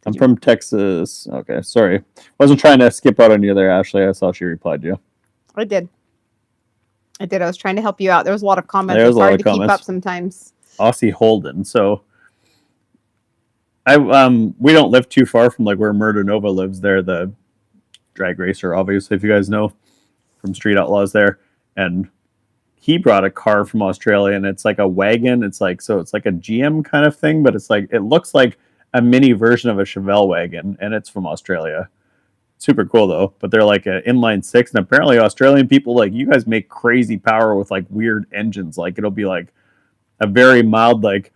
I'm from Texas. Okay, sorry. Wasn't trying to skip out on you there, Ashley. I saw she replied to you. I did. I was trying to help you out. There was a lot of comments. There's it's hard to keep up sometimes. Aussie Holden. So we don't live too far from like where Murder Nova lives there, the drag racer, obviously, if you guys know from Street Outlaws there. And he brought a car from Australia and it's like a wagon. It's like a GM kind of thing, but it's like it looks like a mini version of a Chevelle wagon, and it's from Australia. Super cool though, but they're like an inline 6, and apparently Australian people, like, you guys make crazy power with like weird engines. Like it'll be like a very mild like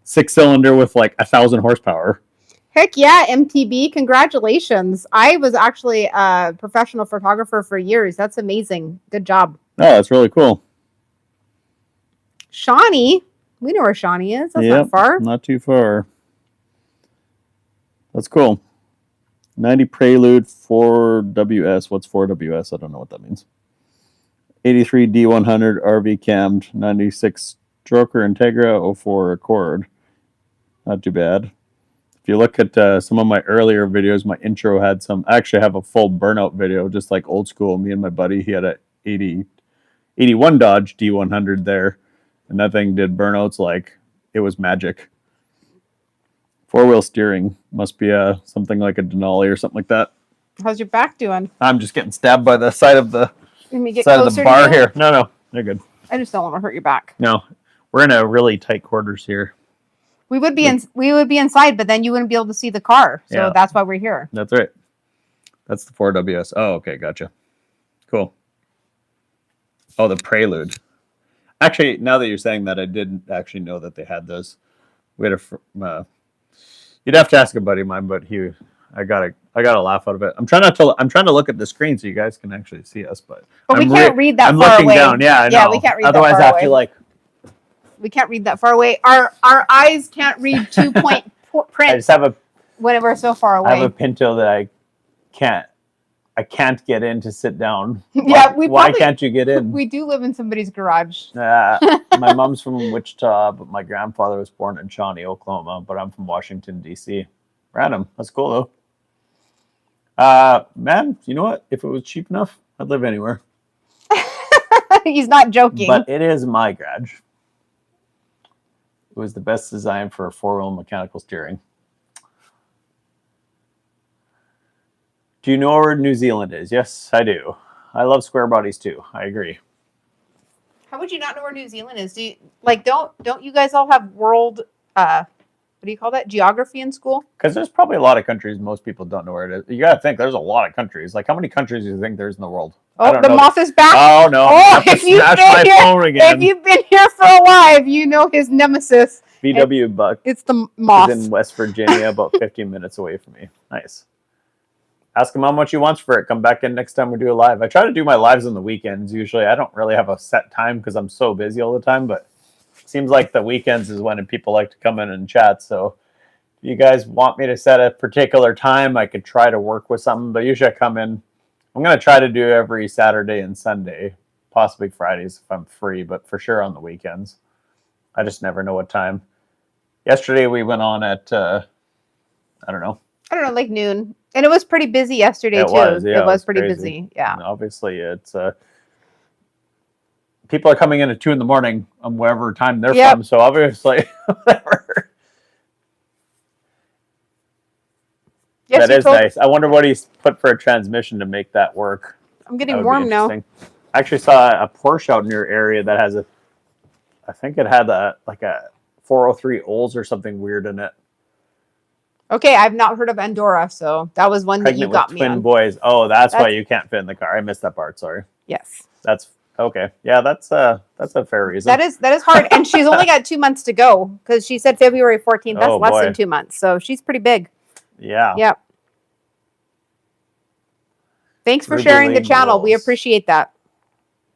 6-cylinder with like 1,000 horsepower. Heck yeah, MTB! Congratulations! I was actually a professional photographer for years. That's amazing. Good job. Oh, that's really cool. Shawnee, we know where Shawnee is. That's not far. Not too far. That's cool. 90 Prelude 4WS. What's 4WS? I don't know what that means. 83 D100 RV cammed. 96 Stroker Integra 04 Accord. Not too bad. If you look at some of my earlier videos, my intro had some. I actually have a full burnout video, just like old school. Me and my buddy, he had a 81 Dodge D100 there, and that thing did burnouts like it was magic. 4-wheel steering must be something like a Denali or something like that. How's your back doing? I'm just getting stabbed by the side of the Let me get side of closer the bar to you. here. No, they're good. I just don't want to hurt your back. No, we're in a really tight quarters here. We would be inside, but then you wouldn't be able to see the car. So Yeah. that's why we're here. That's right. That's the 4WS. Oh, okay, gotcha. Cool. Oh, the Prelude. Actually, now that you're saying that, I didn't actually know that they had those. We had a. You'd have to ask a buddy of mine, but I got a laugh out of it. I'm trying to look at the screen so you guys can actually see us, but we can't read that I'm far looking away. down. Yeah, I know. Yeah, we can't read Otherwise, that far away. Otherwise, we can't read that far away. Our eyes can't read 2-point print. I just have when we're so far away. I have a Pinto that I can't get in to sit down. Yeah, why can't you get in? We do live in somebody's garage. My mom's from Wichita, but my grandfather was born in Shawnee, Oklahoma. But I'm from Washington, D.C. Random. That's cool though. Man, you know what? If it was cheap enough, I'd live anywhere. He's not joking. But it is my garage. It was the best design for a 4-wheel mechanical steering. Do you know where New Zealand is? Yes, I do. I love square bodies too. I agree. How would you not know where New Zealand is? Don't you guys all have world what do you call that? Geography in school? Because there's probably a lot of countries most people don't know where it is. You gotta think there's a lot of countries. Like how many countries do you think there's in the world? Oh, the moth is back. Oh no! Oh, if you've been here for a while, you know his nemesis. VW Buck. It's the moth. Is in West Virginia, about 15 minutes away from me. Nice. Ask him how much he wants for it. Come back in next time we do a live. I try to do my lives on the weekends. Usually I don't really have a set time because I'm so busy all the time, but it seems like the weekends is when people like to come in and chat. So if you guys want me to set a particular time, I could try to work with something, but usually I come in. I'm going to try to do every Saturday and Sunday, possibly Fridays if I'm free, but for sure on the weekends. I just never know what time. Yesterday we went on at, I don't know, like noon. And it was pretty busy yesterday, too. It was pretty busy. Yeah. And obviously, it's people are coming in at 2 a.m. on wherever time they're from. So obviously, whatever. Yes, that is nice. I wonder what he's put for a transmission to make that work. I'm getting warm now. I actually saw a Porsche out in your area that has I think it had a 403 Olds or something weird in it. Okay, I've not heard of Andorra, so that was one that you got me on. Twin boys. Oh, that's why you can't fit in the car. I missed that part. Sorry. Yes. That's okay. Yeah, that's a fair reason. That is hard, and she's only got 2 months to go because she said February 14th. That's less than 2 months, so she's pretty big. Yeah. Yep. Thanks for sharing the channel. We appreciate that.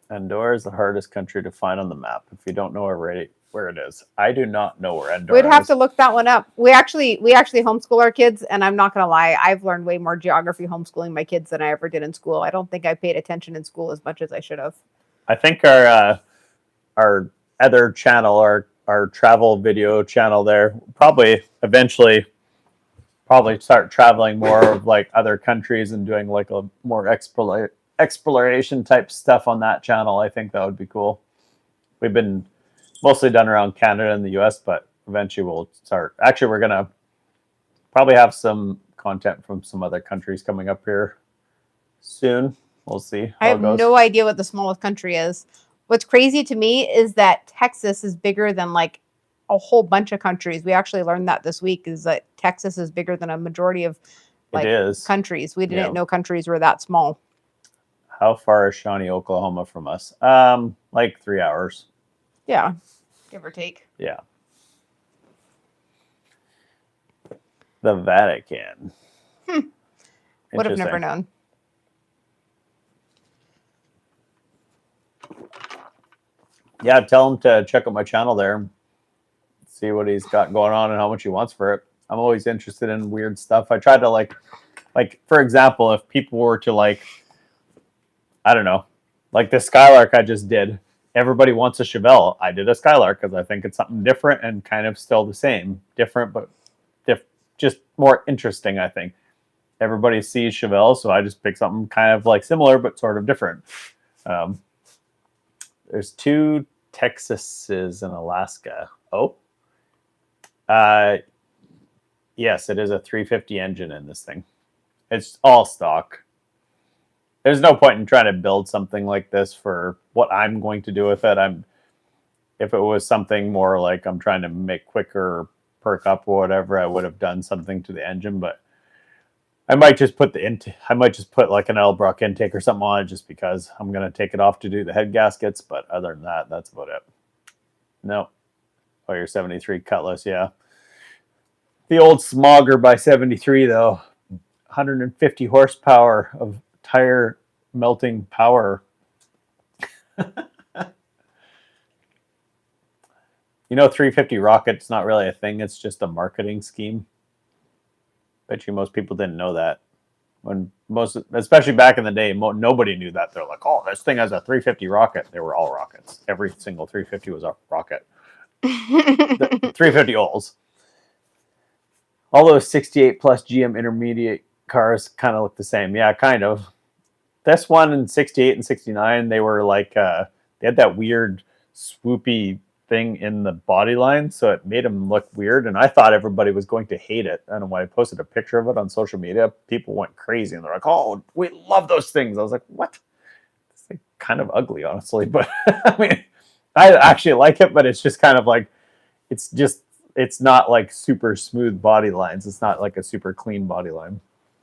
Andorra is the hardest country to find on the map. If you don't know already where it is, I do not know where Andorra is. We'd have to look that one up. We actually homeschool our kids, and I'm not gonna lie, I've learned way more geography homeschooling my kids than I ever did in school. I don't think I paid attention in school as much as I should have. I think our other channel, our travel video channel, there probably eventually start traveling more of like other countries and doing like a more exploration type stuff on that channel. I think that would be cool. We've been mostly done around Canada and the US, but eventually we'll start. Actually, we're gonna probably have some content from some other countries coming up here soon. We'll see. I have no idea what the smallest country is. What's crazy to me is that Texas is bigger than like a whole bunch of countries. We actually learned that this week, is that Texas is bigger than a majority of countries. We didn't know countries were that small. How far is Shawnee, Oklahoma from us? Like 3 hours. Yeah, give or take. Yeah. The Vatican. Would have never known. Yeah, tell him to check out my channel there. See what he's got going on and how much he wants for it. I'm always interested in weird stuff. I try to like for example, if people were to I don't know, like the Skylark I just did. Everybody wants a Chevelle. I did a Skylark because I think it's something different and kind of still the same. Different, but just more interesting, I think. Everybody sees Chevelle, so I just picked something kind of like similar, but sort of different. There's 2 Texases in Alaska. Oh. Yes, it is a 350 engine in this thing. It's all stock. There's no point in trying to build something like this for what I'm going to do with it. If it was something more like I'm trying to make quicker, perk up or whatever, I would have done something to the engine. But I might just put I might just put like an Elbrock intake or something on it, just because I'm gonna take it off to do the head gaskets. But other than that, that's about it. No. Oh, your 73 Cutlass, yeah. The old Smogger by 73 though, 150 horsepower of tire melting power. You know, 350 rocket's not really a thing. It's just a marketing scheme. Bet you most people didn't know that. Especially back in the day, nobody knew that. They're like, oh, this thing has a 350 rocket. They were all rockets. Every single 350 was a rocket. The 350 Ols. All those 68 plus GM intermediate cars kind of look the same. Yeah, kind of. This one in 68 and 69, they were like, they had that weird swoopy thing in the body line, so it made them look weird, and I thought everybody was going to hate it. And when I posted a picture of it on social media, people went crazy, and they're like, oh, we love those things. I was like, what? It's like kind of ugly, honestly, but I mean, I actually like it, but it's just kind of like, it's not like super smooth body lines. It's not like a super clean body line.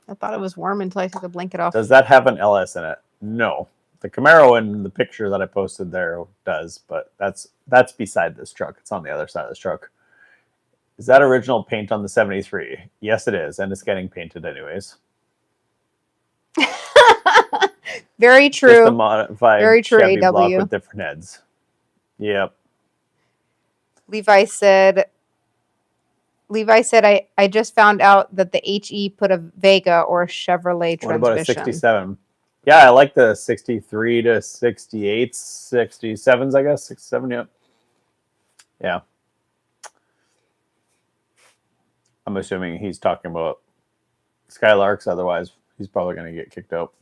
I thought it was warm until I took the blanket off. Does that have an LS in it? No. The Camaro in the picture that I posted there does, but that's beside this truck. It's on the other side of this truck. Is that original paint on the 73? Yes, it is, and it's getting painted anyways. Very true. Just a modified Very true, Chevy AW. block with different heads. Yep. Levi said, I just found out that the HE put a Vega or a Chevrolet transmission. What about a 67? Yeah, I like the 63 to 68, 67s, I guess. 67, yeah. Yeah. I'm assuming he's talking about Skylarks, otherwise he's probably going to get kicked out.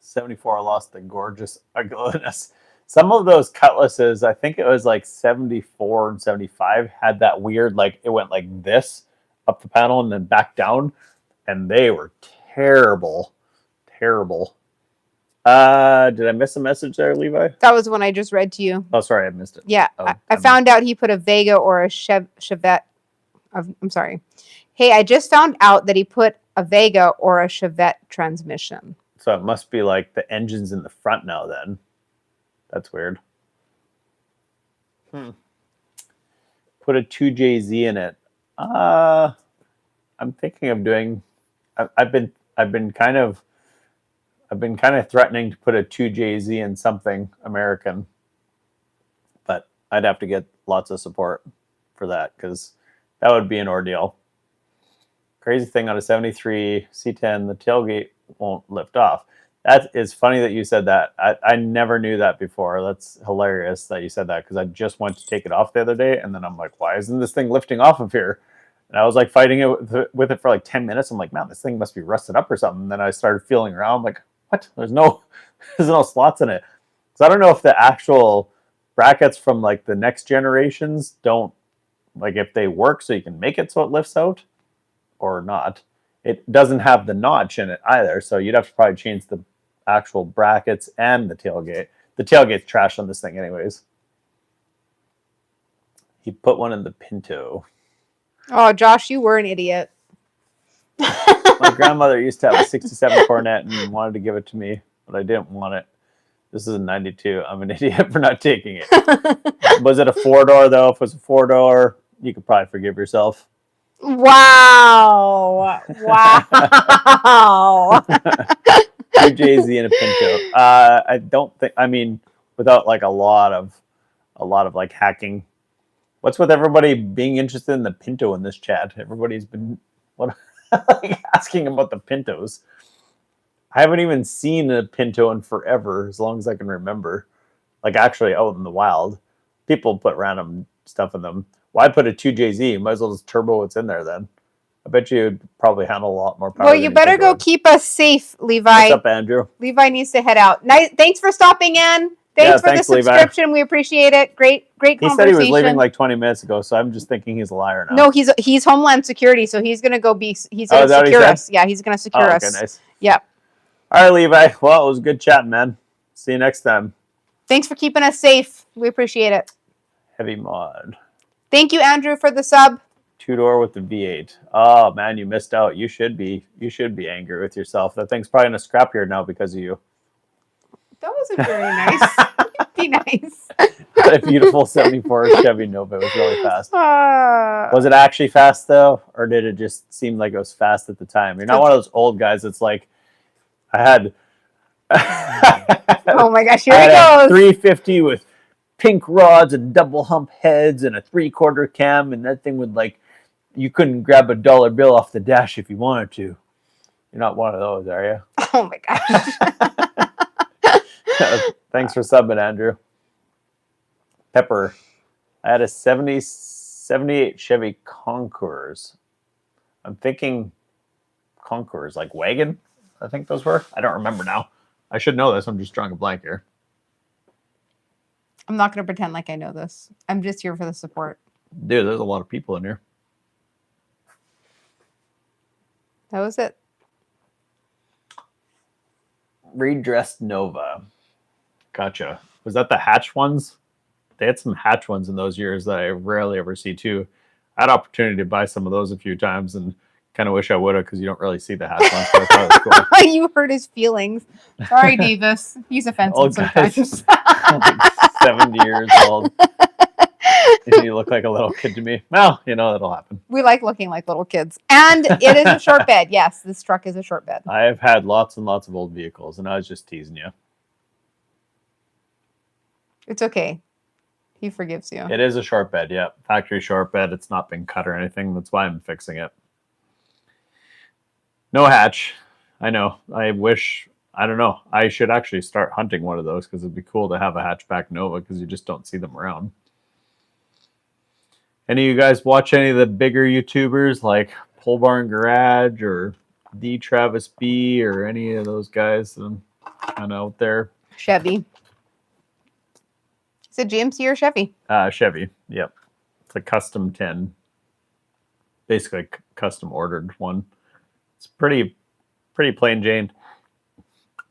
74 lost the gorgeous ugliness. Some of those Cutlasses, I think it was like 74 and 75, had that weird, like, it went like this up the panel and then back down, and they were terrible. Terrible. Did I miss a message there, Levi? That was one I just read to you. Oh, sorry, I missed it. Yeah, Oh, I found out he put a Vega or a Chevette. I'm sorry. Hey, I just found out that he put a Vega or a Chevette transmission. So it must be like the engine's in the front now then. That's weird. Put a 2JZ in it. I'm thinking of doing. I've been kind of threatening to put a 2JZ in something American, but I'd have to get lots of support for that because that would be an ordeal. Crazy thing on a 73 C10, the tailgate won't lift off. That is funny that you said that. I never knew that before. That's hilarious that you said that because I just went to take it off the other day, and then I'm like, why isn't this thing lifting off of here? And I was like fighting it with it for like 10 minutes. I'm like, man, this thing must be rusted up or something. And then I started feeling around like, what? There's no slots in it. So I don't know if the actual brackets from like the next generations don't, like, if they work so you can make it so it lifts out or not. It doesn't have the notch in it either. So you'd have to probably change the actual brackets and the tailgate. The tailgate's trash on this thing anyways. He put one in the Pinto. Oh, Josh, you were an idiot. My grandmother used to have a 67 Cornet and wanted to give it to me, but I didn't want it. This is a 92. I'm an idiot for not taking it. Was it a 4-door, though? If it was a 4-door, you could probably forgive yourself. Wow. Wow. 2JZ and a Pinto. I don't think, I mean, without like a lot of like hacking. What's with everybody being interested in the Pinto in this chat? Everybody's been like asking about the Pintos. I haven't even seen a Pinto in forever, as long as I can remember. Like actually out in the wild. People put random stuff in them. Why put a 2JZ? Might as well just turbo what's in there then. I bet you'd probably handle a lot more power. Well, you better go keep us safe, Levi. What's up, Andrew? Levi needs to head out. Thanks for stopping in. Thanks for thanks, the Levi. subscription. We appreciate it. Great He conversation. said he was leaving like 20 minutes ago, so I'm just thinking he's a liar now. No, he's Homeland Security, so he's gonna go be. He's Oh, gonna is that what he secure said? us. Yeah, he's gonna secure us. Okay, nice. Yeah. All right, Levi. Well, it was a good chat, man. See you next time. Thanks for keeping us safe. We appreciate it. Heavy mod. Thank you, Andrew, for the sub. 2-door with the V8. Oh man, you missed out. You should be angry with yourself. That thing's probably in a scrapyard now because of you. That wasn't very nice. Be nice. Had a beautiful 74 Chevy Nova. It was really fast. Was Was it actually fast though, or did it just seem like it was fast at the time? You're not one of those old guys that's like, I had. Oh my gosh, here I he had a goes. 350 with pink rods and double hump heads and a 3/4 cam, and that thing would like, you couldn't grab a dollar bill off the dash if you wanted to. You're not one of those, are you? Oh my gosh. Thanks for subbing, Andrew. Pepper. I had a 78 Chevy Concours. I'm thinking Concours, like wagon, I think those were. I don't remember now. I should know this. I'm just drawing a blank here. I'm not going to pretend like I know this. I'm just here for the support. Dude, there's a lot of people in here. That was it. Redressed Nova. Gotcha. Was that the hatch ones? They had some hatch ones in those years that I rarely ever see too. I had opportunity to buy some of those a few times and kind of wish I would have because you don't really see the hatch ones. But I thought it was cool. You hurt his feelings. Sorry, Davis. He's offensive Old guys. sometimes. Like 70 years old. You look like a little kid to me. Well, that'll happen. We like looking like little kids. And it is a short bed. Yes, this truck is a short bed. I have had lots and lots of old vehicles, and I was just teasing you. It's okay. He forgives you. It is a short bed, yeah. Factory short bed. It's not been cut or anything. That's why I'm fixing it. No hatch. I know. I don't know. I should actually start hunting one of those because it'd be cool to have a hatchback Nova because you just don't see them around. Any of you guys watch any of the bigger YouTubers like Pole Barn Garage or D Travis B or any of those guys kind of out there? Chevy. Is it GMC or Chevy? Chevy. Yep. It's a custom 10. Basically custom ordered one. It's pretty plain Jane.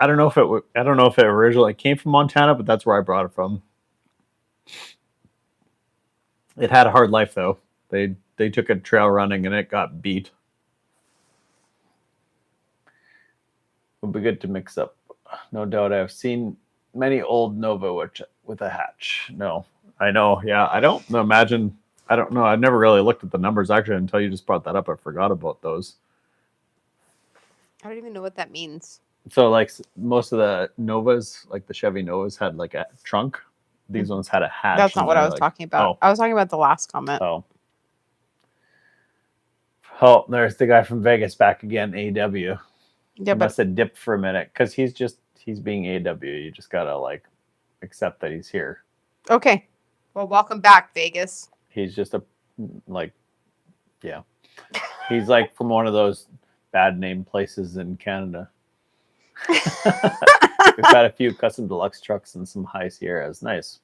I don't know if it originally came from Montana, but that's where I brought it from. It had a hard life though. They took it trail running and it got beat. Would be good to mix up. No doubt I've seen many old Nova with a hatch. No, I know. Yeah, I don't imagine. I don't know. I never really looked at the numbers actually until you just brought that up. I forgot about those. I don't even know what that means. So like most of the Novas, like the Chevy Novas had like a trunk. These ones had a hatch. That's not what I was talking about. I was talking about the last comment. Oh, there's the guy from Vegas back again, AW. Yeah, He must have dipped for a minute because he's being AW. You just gotta like accept that he's here. Okay. Well, welcome back, Vegas. He's just he's like from one of those bad name places in Canada. We've got a few custom deluxe trucks and some high Sierras. Nice.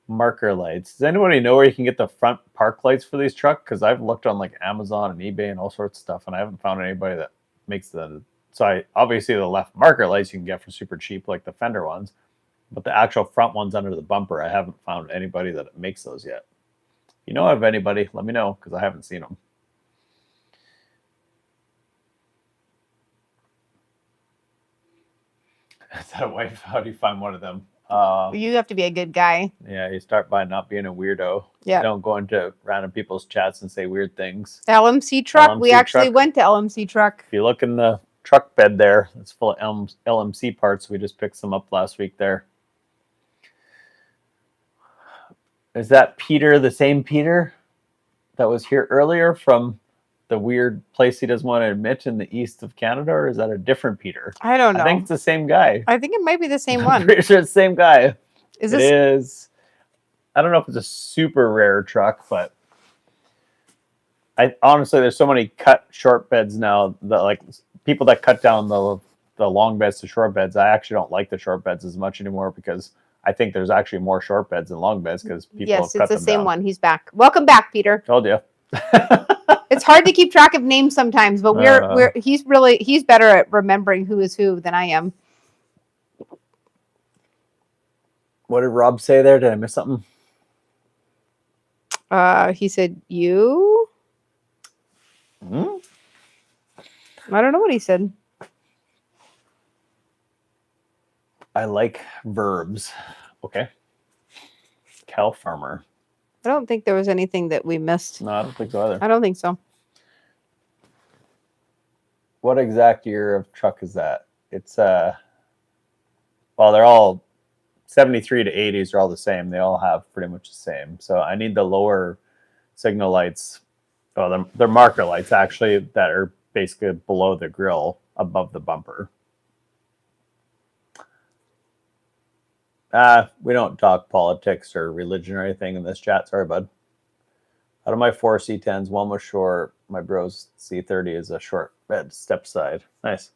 Marker lights. Does anybody know where you can get the front park lights for these trucks? Because I've looked on like Amazon and eBay and all sorts of stuff, and I haven't found anybody that makes the. So obviously the left marker lights you can get for super cheap, like the fender ones, but the actual front ones under the bumper, I haven't found anybody that makes those yet. If you know of anybody, let me know because I haven't seen them. Is that a wife? How do you find one of them? You have to be a good guy. Yeah, you start by not being a weirdo. Yeah. Don't go into random people's chats and say weird things. LMC truck. We actually truck. went to LMC truck. If you look in the truck bed there, it's full of LMC parts. We just picked some up last week there. Is that Peter, the same Peter that was here earlier from the weird place he doesn't want to admit in the east of Canada, or is that a different Peter? I don't know. I think it's the same guy. I think it might be the same I'm one. pretty sure it's the same guy. Is It this? is. I don't know if it's a super rare truck, but I honestly, there's so many cut short beds now that like people that cut down the the long beds to short beds. I actually don't like the short beds as much anymore because I think there's actually more short beds than long beds because people Yes, have it's cut the them same down. one. He's back. Welcome back, Peter. Told you. It's hard to keep track of names sometimes, but he's better at remembering who is who than I am. What did Rob say there? Did I miss something? He said you. Hmm? I don't know what he said. I like verbs. Okay. Cow farmer. I don't think there was anything that we missed. No, I don't think so either. I don't think so. What exact year of truck is that? It's well, they're all 73 to 80s are all the same. They all have pretty much the same. So I need the lower signal lights. Oh, they're marker lights actually that are basically below the grill, above the bumper. We don't talk politics or religion or anything in this chat. Sorry, bud. Out of my 4 C10s, one was short. My bro's C30 is a short bed step side. Nice.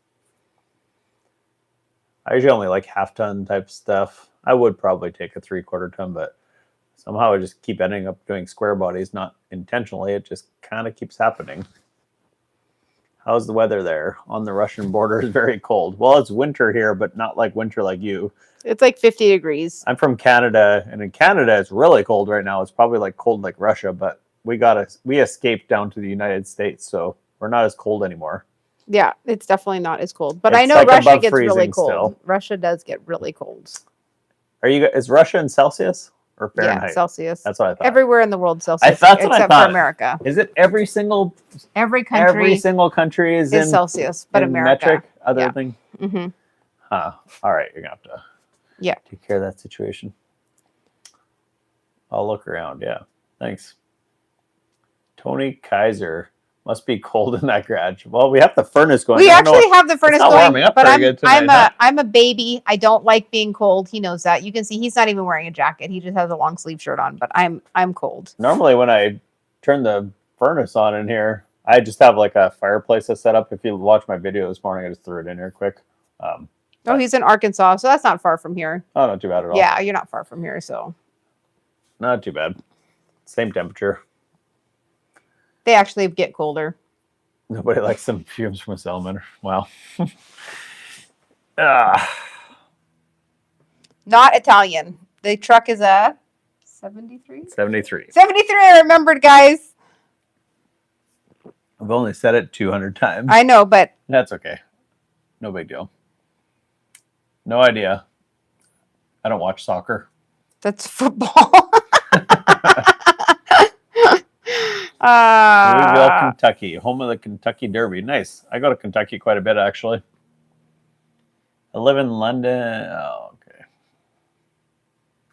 I usually only like half-ton type stuff. I would probably take a 3/4 ton, but somehow I just keep ending up doing square bodies, not intentionally. It just kind of keeps happening. How's the weather there? On the Russian border is very cold. Well, it's winter here, but not like winter like you. It's like 50 degrees. I'm from Canada, and in Canada it's really cold right now. It's probably like cold like Russia, but we escaped down to the United States, so we're not as cold anymore. Yeah, it's definitely not as cold. But I It's know like Russia above gets really freezing cold. still. Russia does get really cold. Is Russia in Celsius or Fahrenheit? Yeah, Celsius. That's what I thought. Everywhere in the world, Celsius. That's what I except thought. for America. Is it every single Every single country is in Celsius, but in America. metric other Yeah. thing? Mm-hmm. Huh. All right, you're gonna have to take care of that situation. I'll look around. Yeah, thanks. Tony Kaiser. Must be cold in that garage. Well, we have the furnace going. We actually have the furnace going, warming up but very good tonight, I'm a baby. I don't like being cold. He knows that. You can see he's not even wearing a jacket. He just has a long sleeve shirt on. But I'm cold. Normally, when I turn the furnace on in here, I just have like a fireplace I set up. If you watch my video this morning, I just threw it in here quick. Oh, he's in Arkansas, so that's not far from here. Oh, not too bad at all. Yeah, you're not far from here, so Not too bad. Same temperature. they actually get colder. Nobody likes some fumes from a salamander. Wow. Not Italian. The truck is a 73? 73. 73, I remembered, guys. I've only said it 200 times. I know, but That's okay. No big deal. No idea. I don't watch soccer. that's football. Louisville, Kentucky, home of the Kentucky Derby. Nice. I go to Kentucky quite a bit, actually. I live in London. Oh, okay.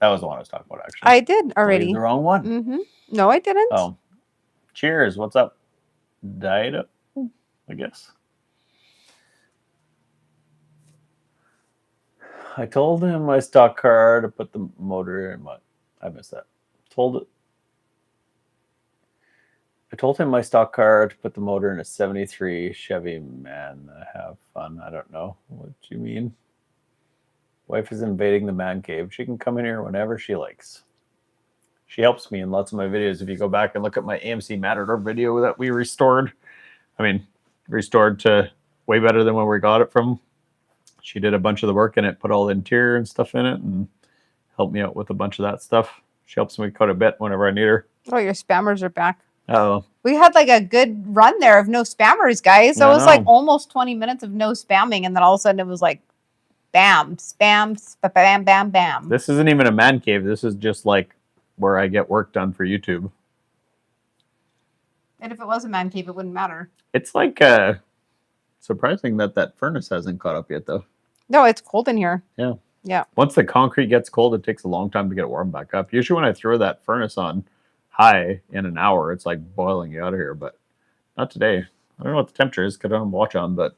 That was the one I was talking about, actually. I did already. The wrong one. Mm-hmm. No, I didn't. Oh. Cheers. What's up? Dido, I guess. I told him my stock car to put the motor in my... I missed that. I told him my stock car to put the motor in a 73 Chevy. Man, have fun. I don't know what you mean. Wife is invading the man cave. She can come in here whenever she likes. She helps me in lots of my videos. If you go back and look at my AMC Matador video that we restored, restored to way better than when we got it from. She did a bunch of the work in it, put all the interior and stuff in it, and helped me out with a bunch of that stuff. She helps me quite a bit whenever I need her. Oh, your spammers are back. Oh, We had like a good run there of no spammers, guys. So I it was like know. almost 20 minutes of no spamming, and then all of a sudden it was like bam, spam, bam, bam, bam. this isn't even a man cave. This is just like where I get work done for YouTube. And if it was a man cave, it wouldn't matter. It's like surprising that furnace hasn't caught up yet, though. No, it's cold in here. Yeah. Yeah. Once the concrete gets cold, it takes a long time to get it warmed back up. Usually when I throw that furnace on high in an hour, it's like boiling you out of here, but not today. I don't know what the temperature is because I don't have a watch on, but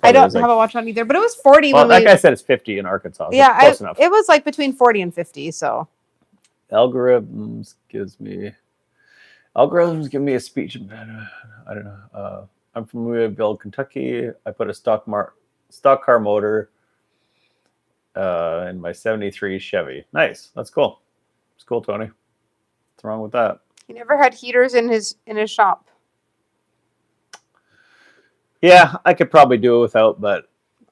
I don't have a watch on either, but it was 40 Well, when that guy said it's 50 in Arkansas. So yeah, close enough. it was like between 40 and 50, so. Algorithms give me a speech. I don't know. I'm from Louisville, Kentucky. I put a stock stock car motor, and my 73 Chevy. Nice. That's cool. It's cool, Tony. What's wrong with that? He never had heaters in his shop. Yeah, I could probably do it without, but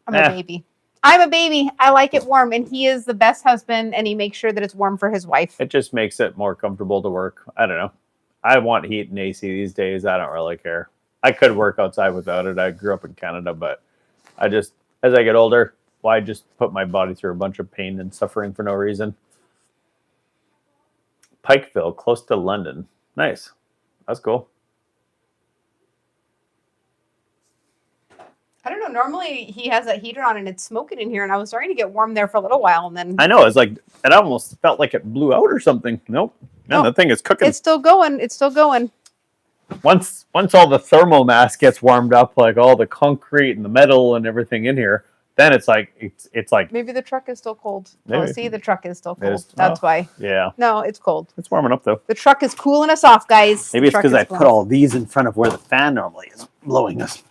I'm a baby. I'm a baby. I like it warm, and he is the best husband, and he makes sure that it's warm for his wife. it just makes it more comfortable to work. I don't know. I want heat and AC these days. I don't really care. I could work outside without it. I grew up in Canada, but as I get older, why just put my body through a bunch of pain and suffering for no reason? Pikeville, close to London. Nice. That's cool. I don't know. Normally, he has that heater on, and it's smoking in here, and I was starting to get warm there for a little while, and then... I know. It's like, it almost felt like it blew out or something. Nope. Man, that thing is cooking. It's still going. It's still going. Once all the thermal mass gets warmed up, like all the concrete and the metal and everything in here, then it's like Maybe the truck is still cold. Maybe. Oh, see, the truck is still cold. Is, That's why. Yeah. No, it's cold. It's warming up though. The truck is cooling us off, guys. Maybe it's because I put all these in front of where the fan normally is blowing us.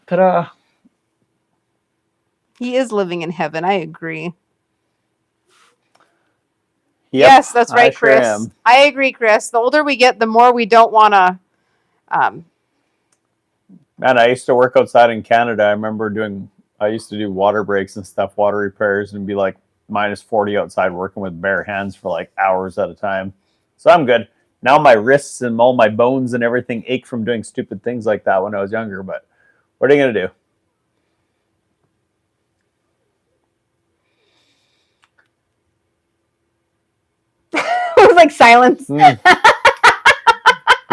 Ta-da! He is living in heaven. I agree. Yep, yes, that's right, sure Chris. am. I agree, Chris. The older we get, the more we don't want to. Man, I used to work outside in Canada. I used to do water breaks and stuff, water repairs, and be like minus 40 outside working with bare hands for like hours at a time. So I'm good. Now my wrists and all my bones and everything ache from doing stupid things like that when I was younger. But what are you going to do? It was like silence. You're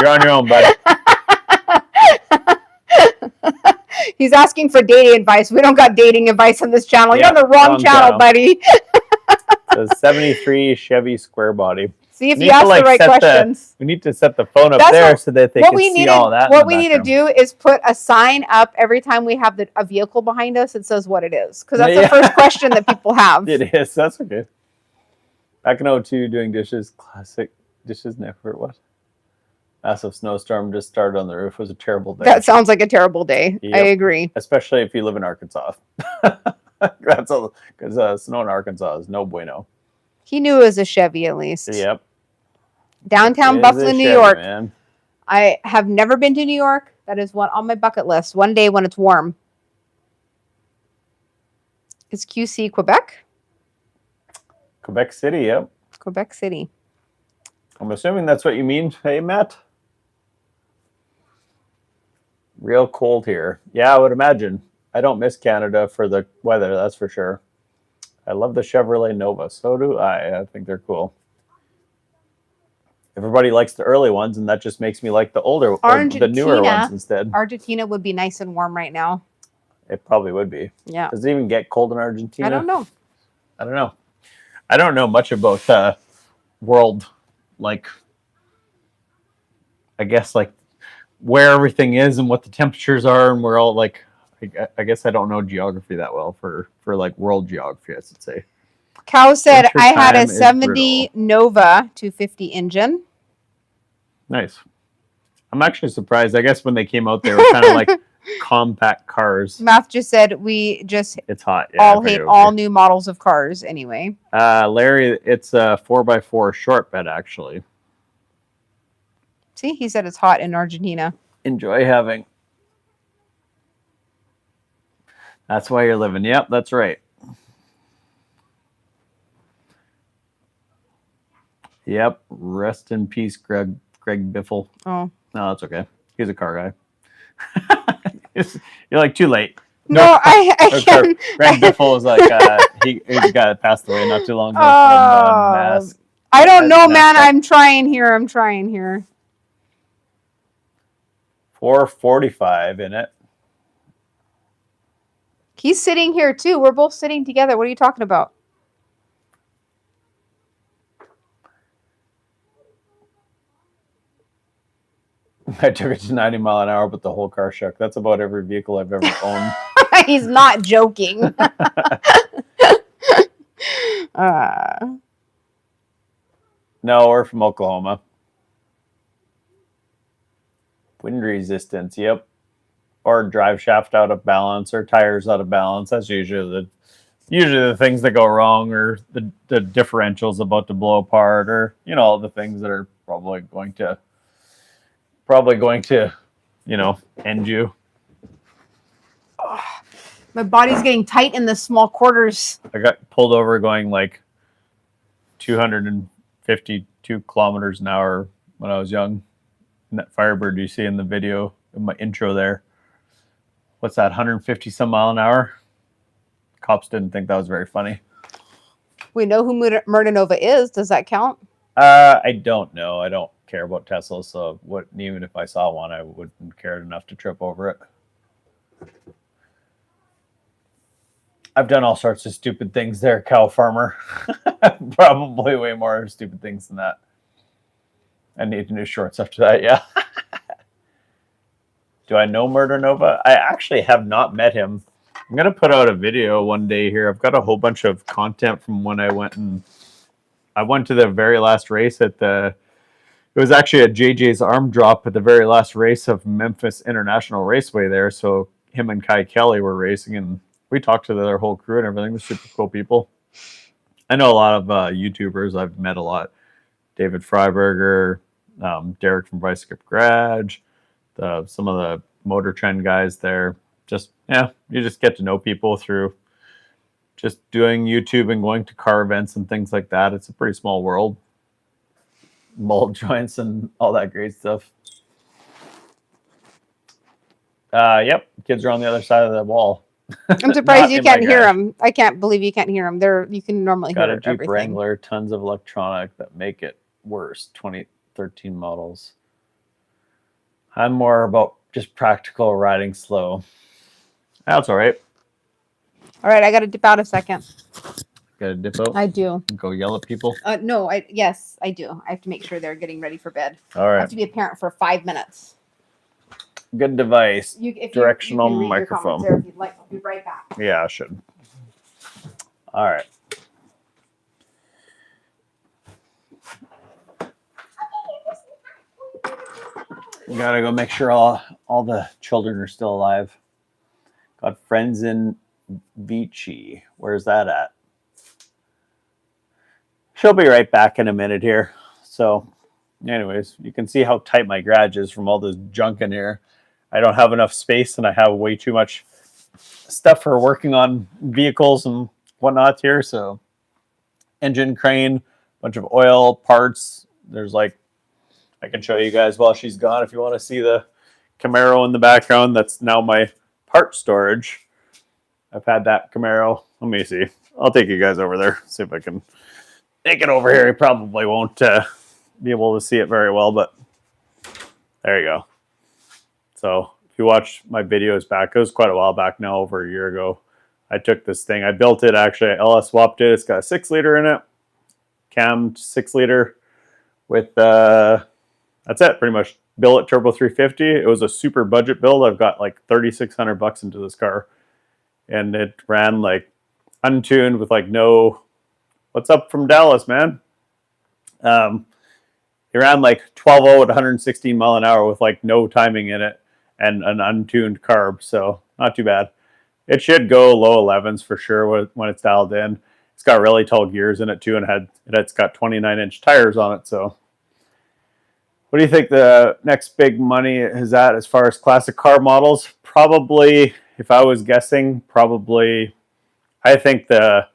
on your own, buddy. He's asking for dating advice. We don't got dating advice on this channel. You're on the wrong channel, buddy. It's a 73 Chevy square body. See if you ask the right questions. We need to set the phone up there so that they can see all that. What we need to do is put a sign up every time we have a vehicle behind us that says what it is. Because that's the first question that people have. It is. That's okay. Back in 2002, doing dishes, classic dishes never what? Massive snowstorm just started on the roof. It was a terrible day. That sounds like a terrible day. Yep. I agree. Especially if you live in Arkansas. That's all, because snow in Arkansas is no bueno. He knew it was a Chevy at least. Yep. Downtown Buffalo, New York. Man. I have never been to New York. That is one on my bucket list. One day when it's warm. Is QC Quebec? Quebec City, yep. Quebec City. I'm assuming that's what you mean. Hey, Matt? Real cold here. Yeah, I would imagine. I don't miss Canada for the weather, that's for sure. I love the Chevrolet Nova. So do I. I think they're cool. Everybody likes the early ones, and that just makes me like the the newer ones instead. Argentina would be nice and warm right now. It probably would be. Yeah. Does it even get cold in Argentina? I don't know. I don't know much about world, like, I guess, like, where everything is and what the temperatures are, and we're all, like, I guess I don't know geography that well for like, world geography, I should say. Cow said, I had a 70 Nova 250 engine. Nice. I'm actually surprised. I guess when they came out, they were kind of like compact cars. Math just said it's hot. Yeah, all hate all new models of cars anyway. Larry, it's a 4x4 short bed, actually. See, he said it's hot in Argentina. Enjoy having. That's why you're living. Yep, that's right. Yep. Rest in peace, Greg Biffle. Oh. No, that's okay. He's a car guy. You're like too late. No, I can't. Greg Biffle was like, he got passed away not too long ago. I don't know, man. I'm trying here. 445 in it. He's sitting here too. We're both sitting together. What are you talking about? I took it to 90 mile an hour, but the whole car shook. That's about every vehicle I've ever owned. He's not joking. No, we're from Oklahoma. Wind resistance, yep. or drive shaft out of balance or tires out of balance. That's usually the things that go wrong, or the differentials about to blow apart, or all the things that are probably going to end you. My body's getting tight in the small quarters. I got pulled over going like 252 kilometers an hour when I was young. And that Firebird you see in the video in my intro there. What's that, 150 some mile an hour? Cops didn't think that was very funny. We know who Murdanova is. Does that count? I don't know. I don't care about Teslas, so even if I saw one, I wouldn't care enough to trip over it. I've done all sorts of stupid things there, cow farmer. Probably way more stupid things than that. I need new shorts after that, yeah. Do I know Murdanova? I actually have not met him. I'm going to put out a video one day here. I've got a whole bunch of content from when I went to the very last race it was actually a JJ's arm drop at the very last race of Memphis International Raceway there. So him and Kai Kelly were racing, and we talked to their whole crew and everything. They're super cool people. I know a lot of YouTubers. I've met a lot. David Freiberger, Derek from Bicycle Garage, some of the Motor Trend guys there. You just get to know people through just doing YouTube and going to car events and things like that. It's a pretty small world. Mold joints and all that great stuff. Yep, kids are on the other side of the wall. I'm surprised you can't hear them. I can't believe you can't hear them. You can normally hear everything. Got a Jeep Wrangler, tons of electronic that make it worse. 2013 models. I'm more about just practical riding slow. That's all right. All right, I got to dip out a second. Got to dip out? I do. Go yell at people? No, yes, I do. I have to make sure they're getting ready for bed. All right. I have to be a parent for 5 minutes. Good device. Directional you microphone. There if you'd like. I'll be right back. Yeah, I should. All right. We gotta go make sure all the children are still alive. Got friends in Vichy. Where's that at? She'll be right back in a minute here. So, anyways, you can see how tight my garage is from all this junk in here. I don't have enough space, and I have way too much stuff for working on vehicles and whatnot here. So, engine crane, bunch of oil, parts. There's I can show you guys while she's gone if you want to see the Camaro in the background. That's now my part storage. I've had that Camaro. Let me see. I'll take you guys over there. See if I can take it over here. You probably won't be able to see it very well, but there you go. So if you watch my videos back, it was quite a while back now, over a year ago. I took this thing. I built it actually. I LS swapped it. It's got a 6-liter in it. Cammed 6-liter with that's it pretty much. Billet Turbo 350. It was a super budget build. I've got like $3,600 into this car, and it ran untuned with no. What's up from Dallas, man? It ran 12.0 at 116 mile an hour with no timing in it and an untuned carb, so not too bad. It should go low 11s for sure when it's dialed in. It's got really tall gears in it too, and it's got 29-inch tires on it. So, what do you think the next big money is at as far as classic car models? Probably, if I was guessing, I think the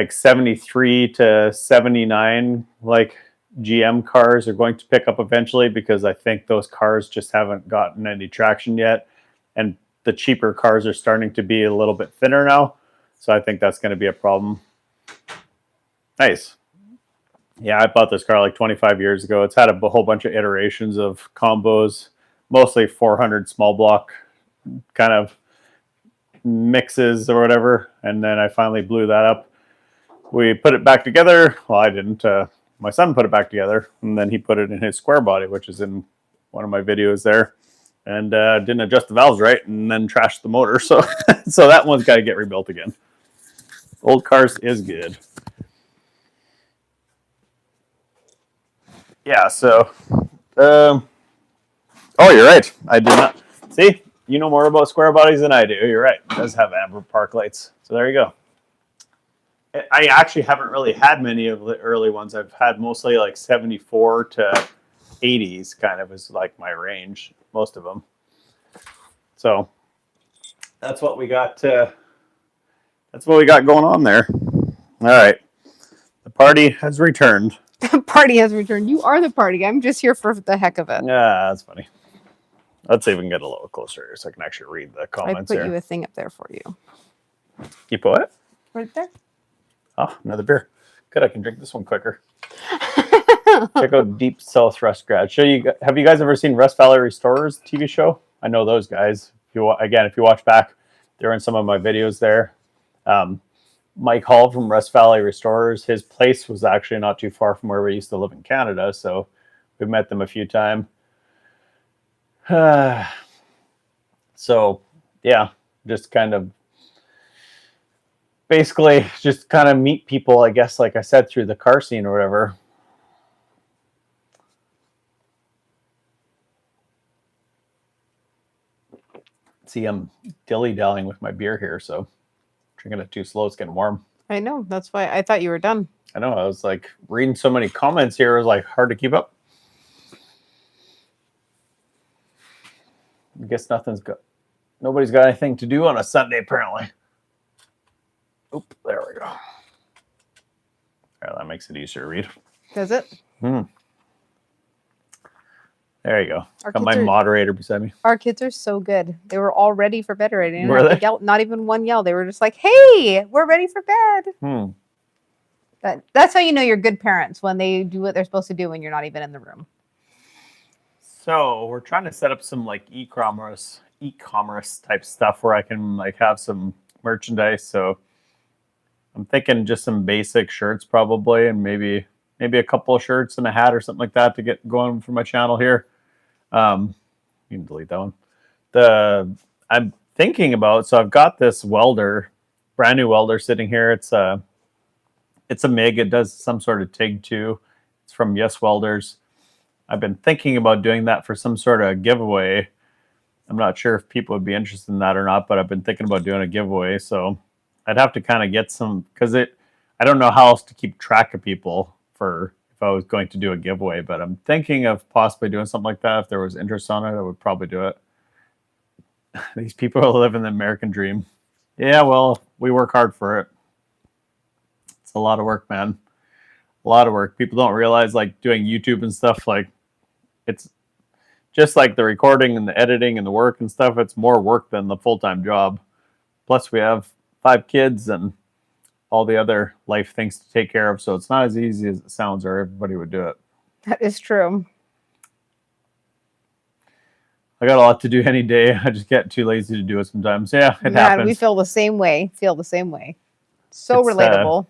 73 to 79 GM cars are going to pick up eventually, because I think those cars just haven't gotten any traction yet, and the cheaper cars are starting to be a little bit thinner now. So I think that's going to be a problem. Nice. Yeah, I bought this car 25 years ago. It's had a whole bunch of iterations of combos, mostly 400 small block kind of mixes or whatever. And then I finally blew that up. We put it back together. Well, I didn't. My son put it back together, and then he put it in his square body, which is in one of my videos there. And didn't adjust the valves right, and then trashed the motor. So, so that one's got to get rebuilt again. Old cars is good. Yeah. So, oh, you're right. I did not see. you know more about square bodies than I do. You're right. It does have amber park lights. So there you go. I actually haven't really had many of the early ones. I've had mostly like 74 to 80s kind of is like my range, most of them. So that's what we got. That's what we got going on there. All right. The party has returned. The party has returned. You are the party. I'm just here for the heck of it. Yeah, that's funny. Let's see if we can get a little closer here so I can actually read the I comments put here. you a thing up there for you. You put what? Right there. Oh, another beer. Good, I can drink this one quicker. Check out Deep South Rust Grad. Have you guys ever seen Rust Valley Restorers TV show? I know those guys. If you watch back, they're in some of my videos there. Mike Hall from Rust Valley Restorers, his place was actually not too far from where we used to live in Canada, so we've met them a few times. So, yeah, just kind of basically just kind of meet people, I guess, like I said, through the car scene or whatever. See, I'm dilly-dallying with my beer here, so drinking it too slow. It's getting warm. I know. That's why I thought you were done. I know. I was like reading so many comments here. It was like hard to keep up. I guess nobody's got anything to do on a Sunday, apparently. Oop, there we go. That makes it easier to read. Does it? There you go. Got my moderator beside me. Our kids are so good. They were all ready for bed already. Were they? Not even one yell. They were just like, "Hey, we're ready for bed." That's how you know you're good parents, when they do what they're supposed to do when you're not even in the room. So we're trying to set up some like e-commerce type stuff where I can like have some merchandise. So I'm thinking just some basic shirts probably, and maybe a couple of shirts and a hat or something like that to get going for my channel here. You can delete that one. I'm thinking about, so I've got this welder, brand new welder sitting here. It's a MIG. It does some sort of TIG too. It's from Yes Welders. I've been thinking about doing that for some sort of giveaway. I'm not sure if people would be interested in that or not, but I've been thinking about doing a giveaway. So I'd have to kind of get some, because I don't know how else to keep track of people for if I was going to do a giveaway, but I'm thinking of possibly doing something like that. If there was interest on it, I would probably do it. These people are living the American dream. Yeah, well, we work hard for it. It's a lot of work, man. A lot of work. People don't realize, like, doing YouTube and stuff, like, it's just like the recording and the editing and the work and stuff. It's more work than the full-time job. Plus, we have 5 kids and all the other life things to take care of. So it's not as easy as it sounds, or everybody would do it. That is true. I got a lot to do any day. I just get too lazy to do it sometimes. Yeah, it happens. We feel the same way. So it's relatable.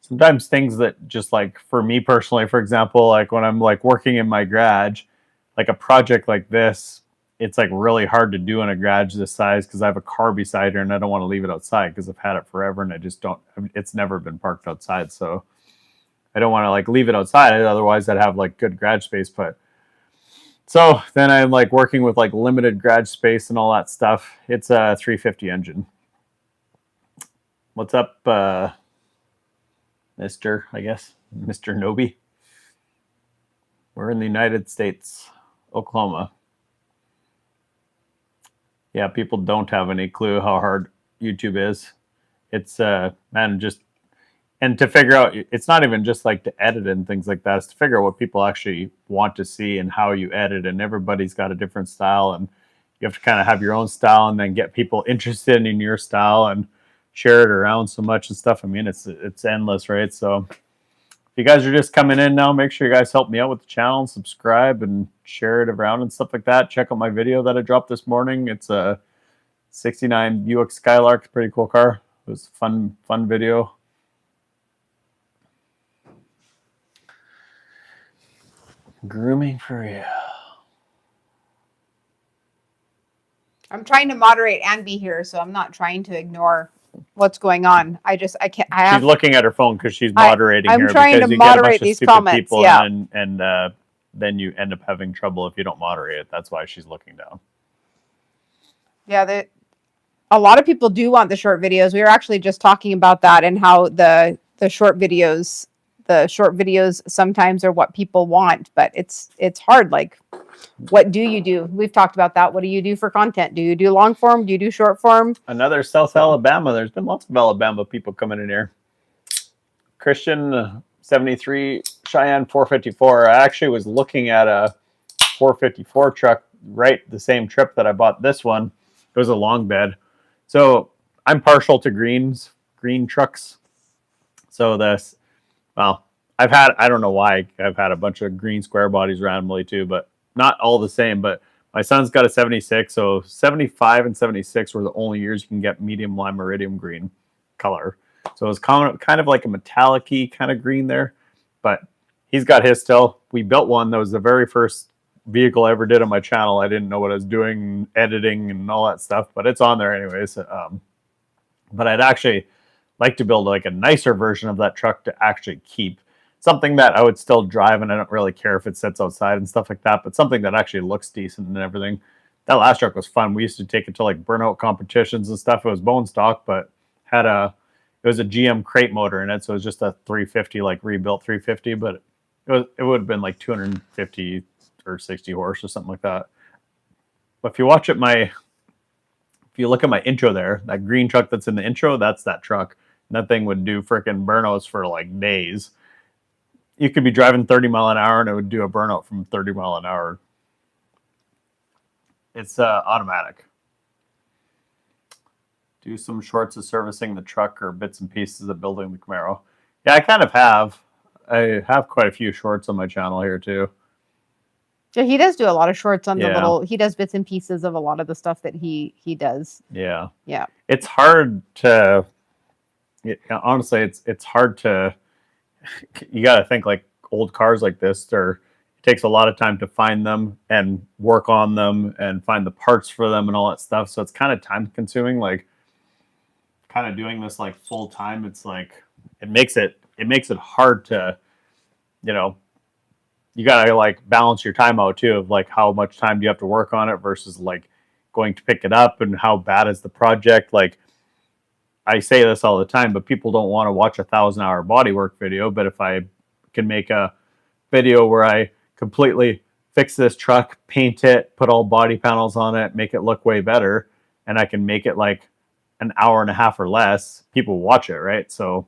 Sometimes things that just, like, for me personally, for example, like when I'm like working in my garage, like a project like this, it's like really hard to do in a garage this size because I have a car beside her and I don't want to leave it outside because I've had it forever and it's never been parked outside. So I don't want to like leave it outside. Otherwise I'd have like good garage space. But so then I'm like working with like limited garage space and all that stuff. It's a 350 engine. What's up, Mr. Noby? We're in the United States, Oklahoma. Yeah, people don't have any clue how hard YouTube is. It's man, and to figure out, it's not even just like to edit and things like that. It's to figure out what people actually want to see and how you edit. And everybody's got a different style, and you have to kind of have your own style and then get people interested in your style and share it around so much and stuff. I mean, it's endless, right? So if you guys are just coming in now, make sure you guys help me out with the channel and subscribe and share it around and stuff like that. Check out my video that I dropped this morning. It's a 69 Buick Skylark, pretty cool car. It was a fun video. Grooming for real. I'm trying to moderate and be here, so I'm not trying to ignore what's going on. She's looking at her phone because she's moderating. I'm trying to moderate these comments. Yeah, and then you end up having trouble if you don't moderate it. That's why she's looking down. Yeah, a lot of people do want the short videos. We were actually just talking about that and how the short videos sometimes are what people want, but it's hard. Like, what do you do? We've talked about that. What do you do for content? Do you do long form? Do you do short form? Another South Alabama. There's been lots of Alabama people coming in here. Christian 73 Cheyenne 454. I actually was looking at a 454 truck right the same trip that I bought this one. It was a long bed. So I'm partial to green trucks. So this, well, I don't know why I've had a bunch of green square bodies randomly too, but not all the same. But my son's got a 76, so 75 and 76 were the only years you can get medium lime iridium green color. So it was kind of like a metallic-y kind of green there, but he's got his still. We built one that was the very first vehicle I ever did on my channel. I didn't know what I was doing, editing and all that stuff, but it's on there anyways. But I'd actually like to build like a nicer version of that truck to actually keep something that I would still drive, and I don't really care if it sits outside and stuff like that, but something that actually looks decent and everything. That last truck was fun. We used to take it to like burnout competitions and stuff. It was bone stock, but it was a GM crate motor in it, so it was just a 350, like rebuilt 350, but it would have been like 250 or 60 horse or something like that. But if you look at my intro there, that green truck that's in the intro, that's that truck. And that thing would do freaking burnouts for like days. You could be driving 30 mile an hour and it would do a burnout from 30 mile an hour. It's automatic. Do some shorts of servicing the truck or bits and pieces of building the Camaro. Yeah, I kind of have. I have quite a few shorts on my channel here too. Yeah, he does do a lot of shorts on he does bits and pieces of a lot of the stuff that he does. Yeah. Yeah. It's hard to, honestly, it's hard to, you got to think like old cars like this, it takes a lot of time to find them and work on them and find the parts for them and all that stuff. So it's kind of time consuming, like kind of doing this like full time. It's like, it makes it hard to, you gotta like balance your time out too, of like how much time do you have to work on it versus like going to pick it up, and how bad is the project. Like, I say this all the time, but people don't want to watch a 1,000-hour bodywork video. But if I can make a video where I completely fix this truck, paint it, put all body panels on it, make it look way better, and I can make it like an hour and a half or less, people watch it, right? So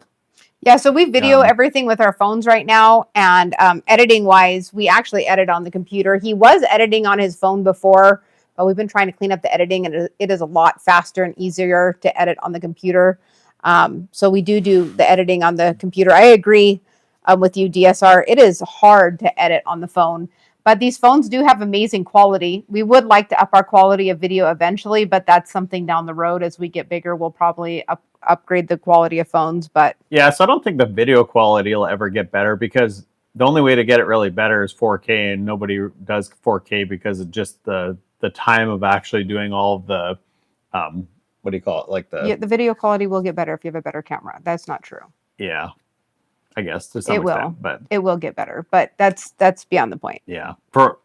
yeah, so we video everything with our phones right now, and editing wise, we actually edit on the computer. He was editing on his phone before, but we've been trying to clean up the editing, and it is a lot faster and easier to edit on the computer. So we do the editing on the computer. I agree with you, DSR. It is hard to edit on the phone, but these phones do have amazing quality. We would like to up our quality of video eventually, but that's something down the road. As we get bigger, we'll probably upgrade the quality of phones. But yeah, so I don't think the video quality will ever get better, because the only way to get it really better is 4K, and nobody does 4K because of just the time of actually doing all of the what do you call it, like the video quality will get better if you have a better camera. That's not true. Yeah, I guess to some extent, but it will get better, but that's beyond the point. Yeah, for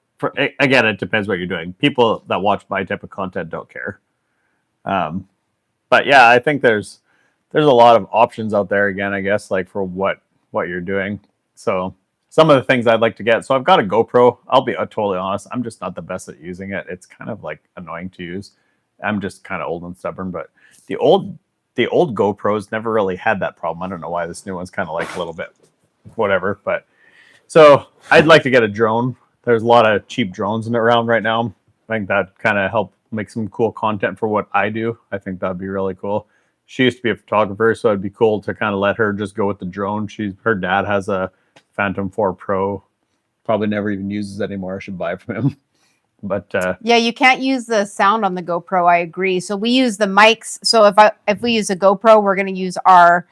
again, it depends what you're doing. People that watch my type of content don't care. But yeah, I think there's a lot of options out there, again, I guess, like for what you're doing. So some of the things I'd like to get. So I've got a GoPro. I'll be totally honest, I'm just not the best at using it. It's kind of like annoying to use. I'm just kind of old and stubborn, but the old GoPros never really had that problem. I don't know why this new one's kind of like a little bit whatever, but so I'd like to get a drone. There's a lot of cheap drones around right now. I think that kind of help make some cool content for what I do. I think that'd be really cool. She used to be a photographer, so it'd be cool to kind of let her just go with the drone. Her dad has a Phantom 4 Pro. Probably never even uses it anymore. I should buy it from him. But yeah, you can't use the sound on the GoPro. I agree. So we use the mics. So if we use a GoPro, we're going to use our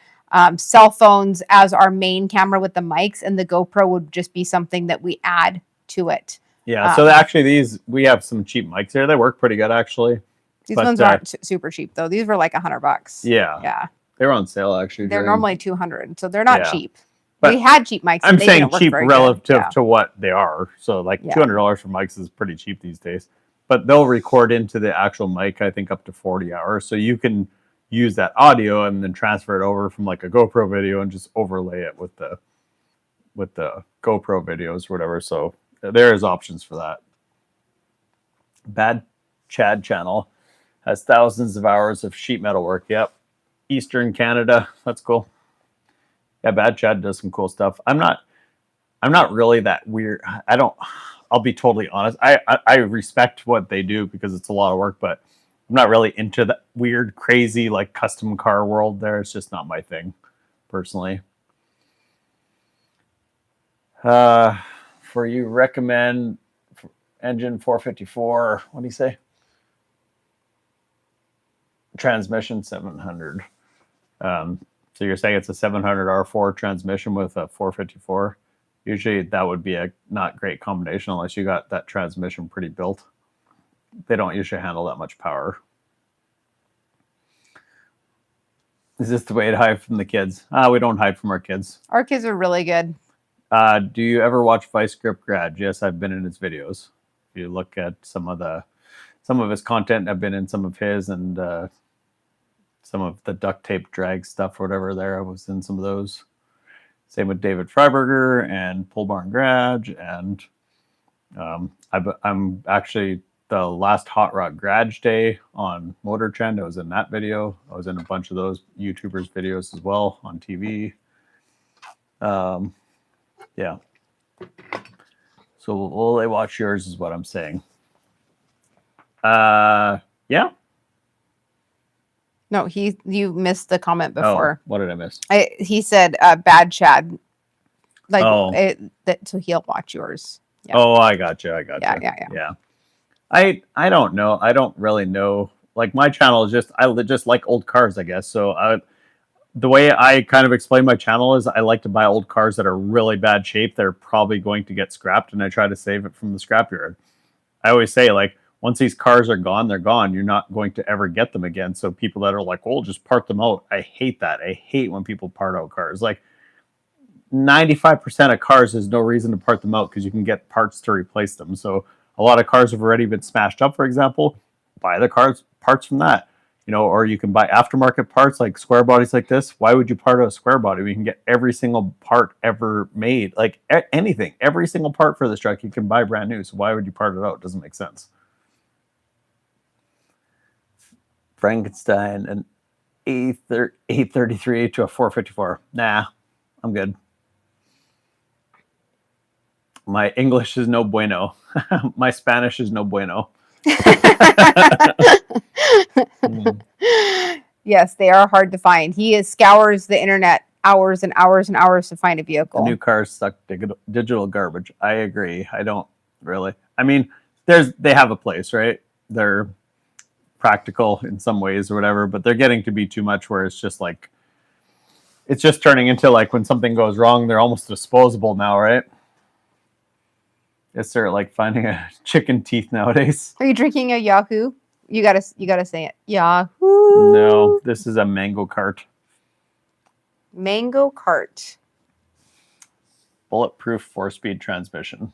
cell phones as our main camera with the mics, and the GoPro would just be something that we add to it. Yeah. So actually, we have some cheap mics here. They work pretty good, actually. These ones aren't super cheap though. These were like $100. Yeah. Yeah. They were on sale actually. They're normally $200, so they're not cheap. But we had cheap mics. I'm saying cheap relative to what they are. So like $200 for mics is pretty cheap these days. but they'll record into the actual mic, I think up to 40 hours. So you can use that audio and then transfer it over from like a GoPro video and just overlay it with the GoPro videos or whatever. So there is options for that. Bad Chad channel has thousands of hours of sheet metal work. Yep. Eastern Canada. That's cool. Yeah, Bad Chad does some cool stuff. I'm not really that weird. I'll be totally honest. I respect what they do because it's a lot of work, but I'm not really into that weird, crazy, like custom car world there. It's just not my thing, personally. For you, recommend engine 454. What do you say? Transmission 700. So you're saying it's a 700 R4 transmission with a 454. Usually that would be a not great combination unless you got that transmission pretty built. They don't usually handle that much power. Is this the way to hide from the kids? We don't hide from our kids. Our kids are really good. Do you ever watch Vice Grip Grad? Yes, I've been in his videos. If you look at some of his content, I've been in some of his, and some of the duct tape drag stuff or whatever there. I was in some of those. Same with David Freiberger and Pole Barn Garage. And I'm actually the last Hot Rod Garage Day on Motor Trend. I was in that video. I was in a bunch of those YouTubers videos as well on TV. Yeah. So will they watch yours is what I'm saying. Yeah. No, you missed the comment before. Oh, what did I miss? He said Bad Chad. Like so he'll watch yours. Yeah. Oh, I got you. Yeah. I don't know. I don't really know. Like my channel is I just like old cars, I guess. So the way I kind of explain my channel is I like to buy old cars that are really bad shape. They're probably going to get scrapped, and I try to save it from the scrapyard. I always say, like, once these cars are gone, they're gone. You're not going to ever get them again. So people that are like, well, just part them out. I hate that. I hate when people part out cars. Like 95% of cars, there's no reason to part them out because you can get parts to replace them. So a lot of cars have already been smashed up, for example. Buy the parts from that. Or you can buy aftermarket parts like square bodies like this. Why would you part out a square body? We can get every single part ever made, like anything, every single part for this truck you can buy brand new. So why would you part it out? It doesn't make sense. Frankenstein, an A833 to a 454. Nah, I'm good. My English is no bueno. My Spanish is no bueno. Yes, they are hard to find. He scours the internet hours and hours and hours to find a vehicle. The new cars suck digital garbage. I agree. I don't really. I mean, they have a place, right? They're practical in some ways or whatever, but they're getting to be too much where it's just like, it's just turning into like when something goes wrong, they're almost disposable now, right? Yes, sir. Like finding a chicken teeth nowadays. Are you drinking a Yahoo? You gotta say it. Yahoo. No, this is a mango cart. Mango cart. Bulletproof 4-speed transmission.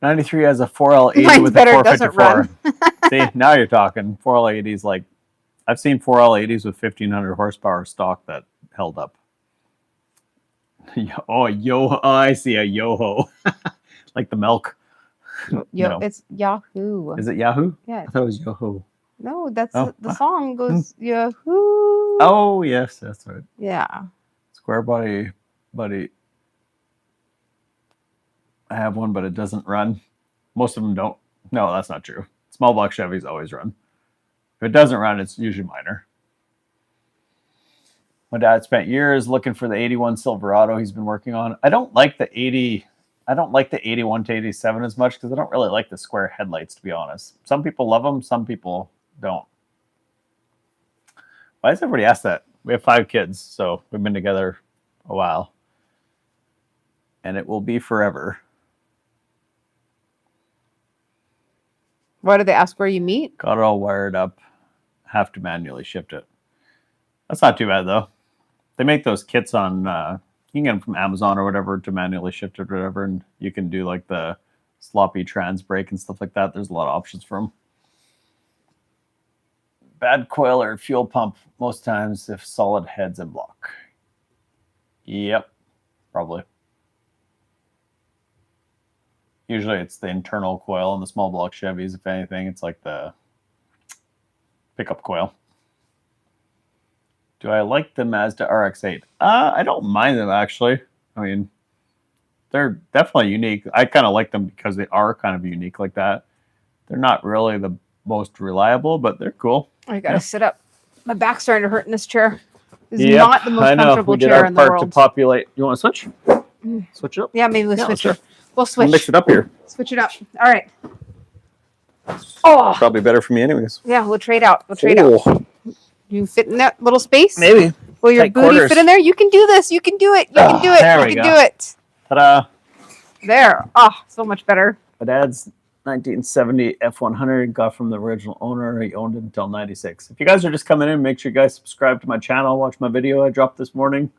93 has a 4L80 Mine's with a better, 454. See, now you're talking. 4L80s, like I've seen 4L80s with 1500 horsepower stock that held up. Oh, I see a Yoho. Like the milk. No. It's Yahoo. Is it Yahoo? Yeah. I thought it was Yoho. No, that's the song goes Yahoo. Oh, yes, that's right. Yeah. Square body, buddy. I have one, but it doesn't run. Most of them don't. No, that's not true. Small block Chevys always run. If it doesn't run, it's usually minor. My dad spent years looking for the 81 Silverado he's been working on. I don't like the 81 to 87 as much because I don't really like the square headlights, to be honest. Some people love them, some people don't. Why does everybody ask that? We have 5 kids, so we've been together a while. And it will be forever. Why do they ask where you meet? Got it all wired up. Have to manually shift it. That's not too bad, though. They make those kits on... you can get them from Amazon or whatever to manually shift it or whatever, and you can do like the sloppy trans brake and stuff like that. There's a lot of options for them. Bad coil or fuel pump most times if solid heads and block. Yep, probably. Usually it's the internal coil in the small block Chevys. If anything, it's like the pickup coil. Do I like the Mazda RX-8? I don't mind them, actually. I mean, they're definitely unique. I kind of like them because they are kind of unique like that. They're not really the most reliable, but they're cool. I gotta sit up. My back's starting to hurt in this chair. This is Yep, not the most I know. comfortable We did chair our in the part world. to populate. You want to switch? Switch it up? Yeah, maybe we'll Yeah, switch let's it. We'll switch. We'll mix it up here. Switch it up. All right. Oh, Probably better for me anyways. yeah, we'll trade out. We'll trade out. You fit in that little space? Maybe. Will your Tight booty quarters. fit in there? You can do this. You can do it. You can do it. there You we can go. do it. Ta-da. There. Oh, so much better. My dad's 1970 F100 got from the original owner. He owned it until 96. If you guys are just coming in, make sure you guys subscribe to my channel. Watch my video I dropped this morning.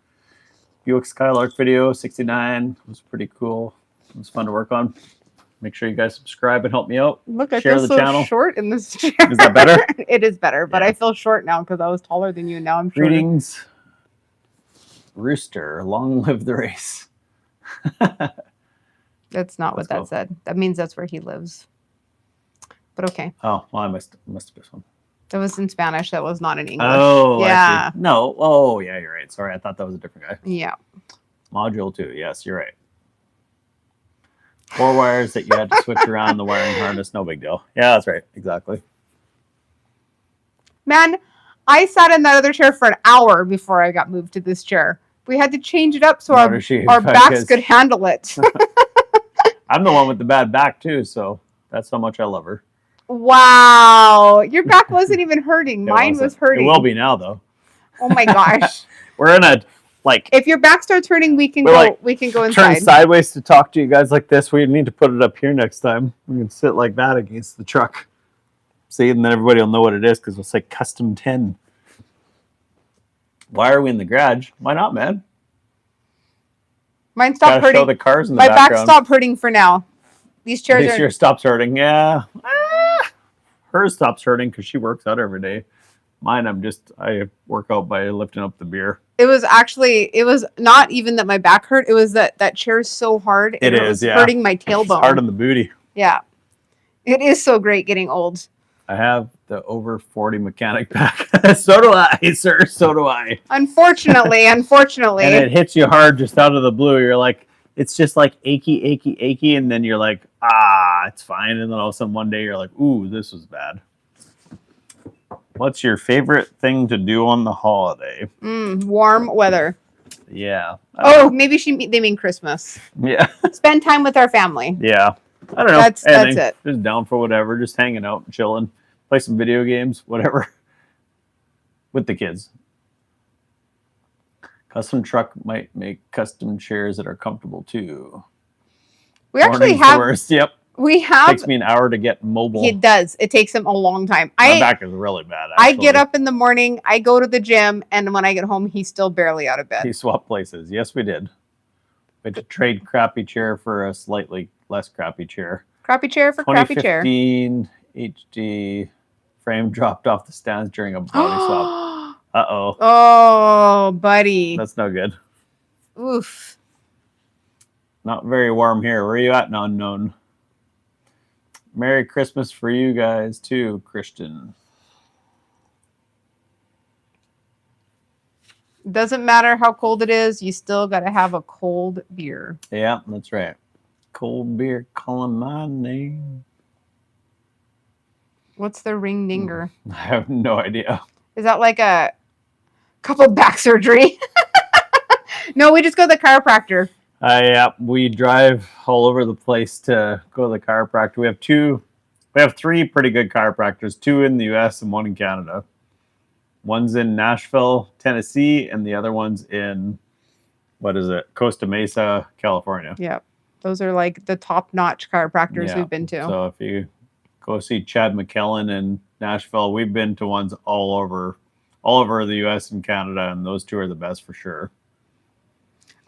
Buick Skylark video, 69. It was pretty cool. It was fun to work on. Make sure you guys subscribe and help me out. Look, I Share feel the so channel. short in this chair. Is that better? It is better, but Yeah. I feel short now because I was taller than you, and now I'm shorter. Greetings, Rooster. Long live the race. That's not what Let's that go. said. That means that's where he lives. But okay. Oh, well, I must have missed one. That was in Spanish. That was not in English. Oh, yeah. I see. No. Oh, yeah, you're right. Sorry, I thought that was a different guy. Yeah. Module 2. Yes, you're right. 4 wires that you had to switch around the wiring harness. No big deal. Yeah, that's right. Exactly. Man, I sat in that other chair for an hour before I got moved to this chair. We had to change it up so Nor our does she, backs because could handle it. I'm the one with the bad back too, so that's how much I love her. Wow. Your back wasn't even hurting. It Mine wasn't. was hurting. It will be now though. Oh my gosh. We're in a like If your back starts hurting, we can We're go like, we can go turn inside. sideways to talk to you guys like this. We need to put it up here next time. We can sit like that against the truck. See, and then everybody will know what it is because it'll say custom 10. Why are we in the garage? Why not, man? Mine stopped Gotta show hurting. the cars in the My back background. stopped hurting for now. These At chairs least are yours stops hurting. Yeah. Hers stops hurting because she works out every day. Mine, I work out by lifting up the beer. it was not even that my back hurt. It was that chair is so hard. It and is, was yeah. hurting my It's tailbone. hard on the booty. Yeah. It is so great getting old. I have the over 40 mechanic pack. So do I, sir. So do I. Unfortunately. And it hits you hard just out of the blue. You're like, it's just like achy. And then you're like, it's fine. And then all of a sudden one day you're like, ooh, this was bad. What's your favorite thing to do on the holiday? Warm weather. Yeah. Oh, maybe they mean Christmas. Yeah. Spend time with our family. Yeah. I don't know. That's Anything. it. Just down for whatever. Just hanging out and chilling. Play some video games. Whatever. With the kids. Custom truck might make custom chairs that are comfortable too. We actually Morning's the have. worst. Yep. We have. Takes me an hour to get mobile. It does. It takes them a long time. My back is really bad. I Actually. get up in the morning. I go to the gym, and when I get home, he's still barely out of bed. He swapped places. Yes, we did. We had to trade crappy chair for a slightly less crappy chair. Crappy chair for crappy chair. 2015 HD frame dropped off the stands during a body swap. Uh-oh. Oh, buddy. That's no good. Oof. Not very warm here. Where are you at, unknown? Merry Christmas for you guys too, Christian. Doesn't matter how cold it is, you still got to have a cold beer. Yeah, that's right. Cold beer calling my name. What's the ring dinger? I have no idea. Is that like a couple back surgery? No, we just go to the chiropractor. Yeah, we drive all over the place to go to the chiropractor. We have 3 pretty good chiropractors, 2 in the US and 1 in Canada. One's in Nashville, Tennessee, and the other one's in, Costa Mesa, California. Yeah. Those are like the top-notch chiropractors we've been to. So if you go see Chad McKellen in Nashville, we've been to ones all over the US and Canada, and those 2 are the best for sure.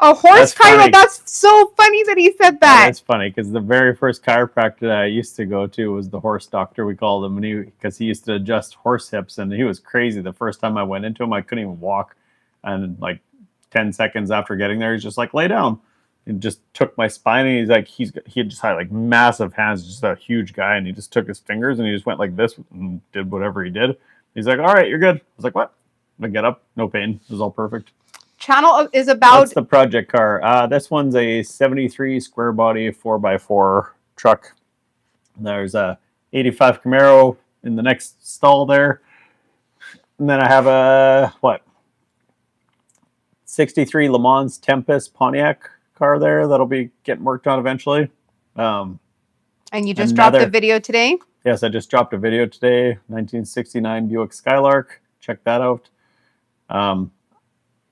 A horse That's funny. chiropractor? That's so funny that he said that. It's funny because the very first chiropractor that I used to go to was the horse doctor, we called him, and because he used to adjust horse hips, and he was crazy. The first time I went into him, I couldn't even walk, and like 10 seconds after getting there, he's just like, lay down, and just took my spine, and he's like, he just had like massive hands, just a huge guy, and he just took his fingers and he just went like this and did whatever he did. He's like, all right, you're good. I was like, what? I get up, no pain. It was all perfect. Channel is about. What's the project car? This one's a 73 square body 4x4 truck. There's a 85 Camaro in the next stall there. And then I have a, 63 Le Mans Tempest Pontiac car there that'll be getting worked on eventually. And you just dropped a video today? Yes, I just dropped a video today. 1969 Buick Skylark. Check that out.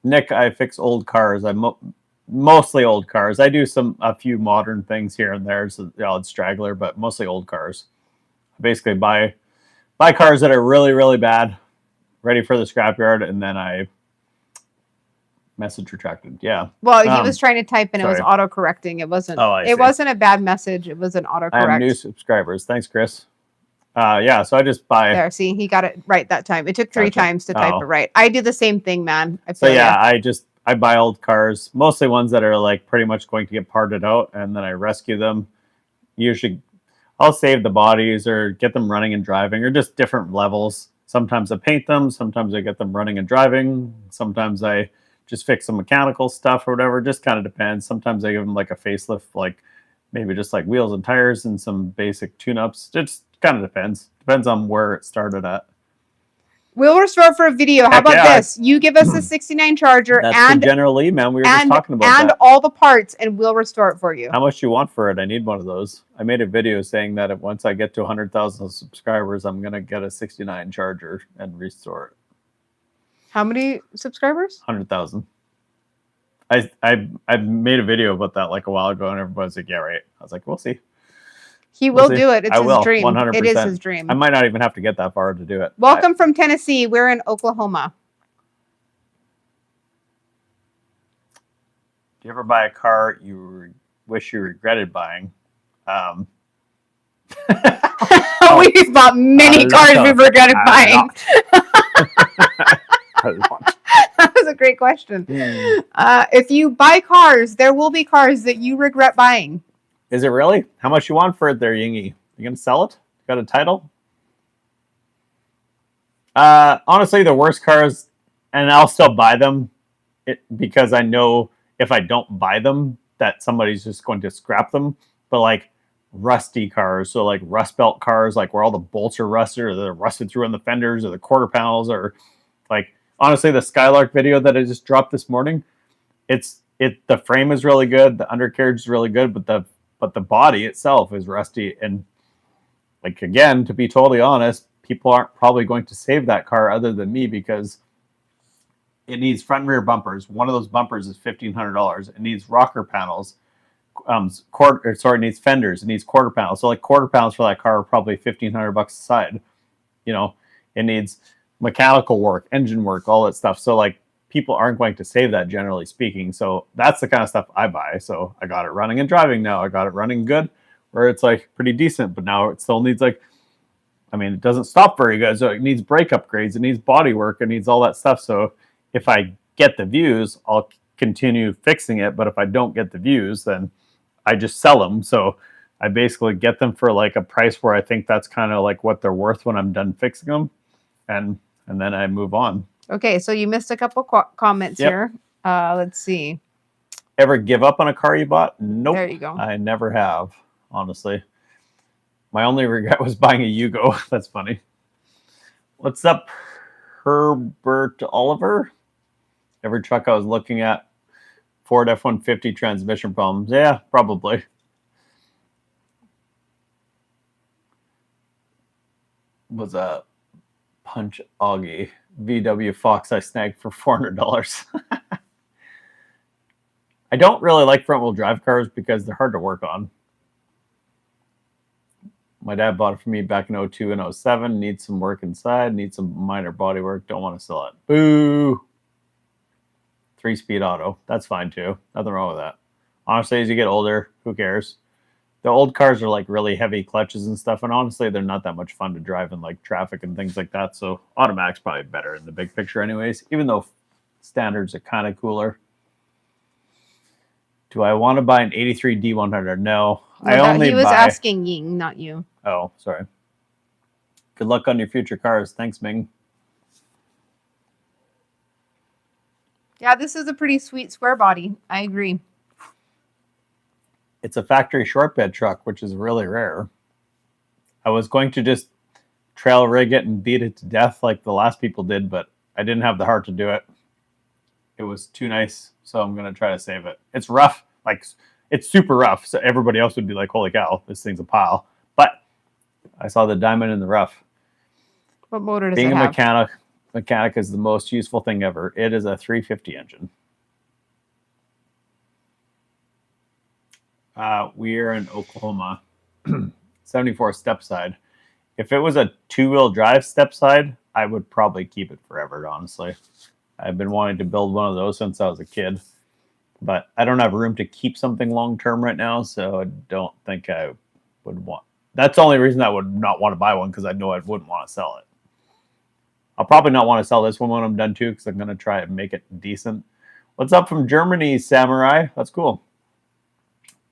Nick, I fix old cars. Mostly old cars. I do a few modern things here and there. So the odd straggler, but mostly old cars. I basically buy cars that are really, really bad, ready for the scrapyard, and then I message retracted. Yeah. Well, he was trying to type and it was sorry. auto-correcting. It wasn't. Oh, I see. It wasn't a bad message. It was an autocorrect. I have new subscribers. Thanks, Chris. Yeah, so I just buy. There, see, he got it right that time. It took 3 Gotcha. times to type it right. I do the same thing, man. I So feel yeah, ya. I buy old cars, mostly ones that are like pretty much going to get parted out, and then I rescue them. Usually, I'll save the bodies or get them running and driving, or just different levels. Sometimes I paint them, sometimes I get them running and driving. Sometimes I just fix some mechanical stuff or whatever. Just kind of depends. Sometimes I give them like a facelift, like maybe just like wheels and tires and some basic tune-ups. Just kind of depends. Depends on where it started at. We'll restore for a video. How Heck about yeah. this? You give us the 69 Charger That's and the General Lee, man. We were just talking about and that. all the parts, and we'll restore it for you. How much do you want for it? I need one of those. I made a video saying that once I get to 100,000 subscribers, I'm going to get a 69 Charger and restore it. How many subscribers? 100,000. I made a video about that like a while ago, and everybody's like, yeah, right. I was like, we'll see. He We'll will see. do it. It's I his will, dream. 100%. It is his dream. I might not even have to get that far to do it. Welcome from Tennessee. We're in Oklahoma. Do you ever buy a car you wish you regretted buying? We've bought many cars we regretted buying. That was a great question. If you buy cars, there will be cars that you regret buying. Is it really? How much you want for it there, Yingy? You gonna sell it? Got a title? Honestly, the worst cars, and I'll still buy them because I know if I don't buy them, that somebody's just going to scrap them. But like rusty cars, so like rust belt cars, like where all the bolts are rusted or they're rusted through on the fenders or the quarter panels, or like honestly, the Skylark video that I just dropped this morning, the frame is really good, the undercarriage is really good, but the body itself is rusty. And like, again, to be totally honest, people aren't probably going to save that car other than me because it needs front and rear bumpers. One of those bumpers is $1,500. It needs rocker panels. It needs fenders. It needs quarter panels. So like quarter panels for that car are probably $1,500 a side. You know, it needs mechanical work, engine work, all that stuff. So like people aren't going to save that, generally speaking. So that's the kind of stuff I buy. So I got it running and driving now. I got it running good, where it's like pretty decent, but now it still needs like, I mean, it doesn't stop very good. So it needs brake upgrades. It needs body work. It needs all that stuff. So if I get the views, I'll continue fixing it. But if I don't get the views, then I just sell them. So I basically get them for like a price where I think that's kind of like what they're worth when I'm done fixing them. And then I move on. Okay, so you missed a couple comments here. Let's see. Ever give up on a car you bought? Nope. There you go. I never have, honestly. My only regret was buying a Yugo. That's funny. What's up, Herbert Oliver? Every truck I was looking at, Ford F-150 transmission problems. Yeah, probably. Was a Punch Augie VW Fox I snagged for $400. I don't really like front-wheel drive cars because they're hard to work on. My dad bought it for me back in 02 and 07. Needs some work inside. Needs some minor body work. Don't want to sell it. Boo! 3-speed auto. That's fine too. Nothing wrong with that. Honestly, as you get older, who cares? The old cars are like really heavy clutches and stuff, and honestly, they're not that much fun to drive in like traffic and things like that. So automatic's probably better in the big picture, anyways. Even though standards are kind of cooler. Do I want to buy an 83 D100? No, I only he was buy. asking Ying, not you. Oh, sorry. Good luck on your future cars. Thanks, Ming. Yeah, this is a pretty sweet square body. I agree. It's a factory short bed truck, which is really rare. I was going to just trail rig it and beat it to death like the last people did, but I didn't have the heart to do it. It was too nice, so I'm going to try to save it. It's rough. Like, it's super rough, so everybody else would be like, holy cow, this thing's a pile. But I saw the diamond in the rough. What motor does Being it a have? mechanic is the most useful thing ever. It is a 350 engine. We are in Oklahoma. 74 step side. If it was a 2-wheel drive step side, I would probably keep it forever, honestly. I've been wanting to build one of those since I was a kid. But I don't have room to keep something long-term right now, so I don't think I would want. That's the only reason I would not want to buy one, because I know I wouldn't want to sell it. I'll probably not want to sell this one when I'm done, too, because I'm going to try and make it decent. What's up from Germany, Samurai? That's cool.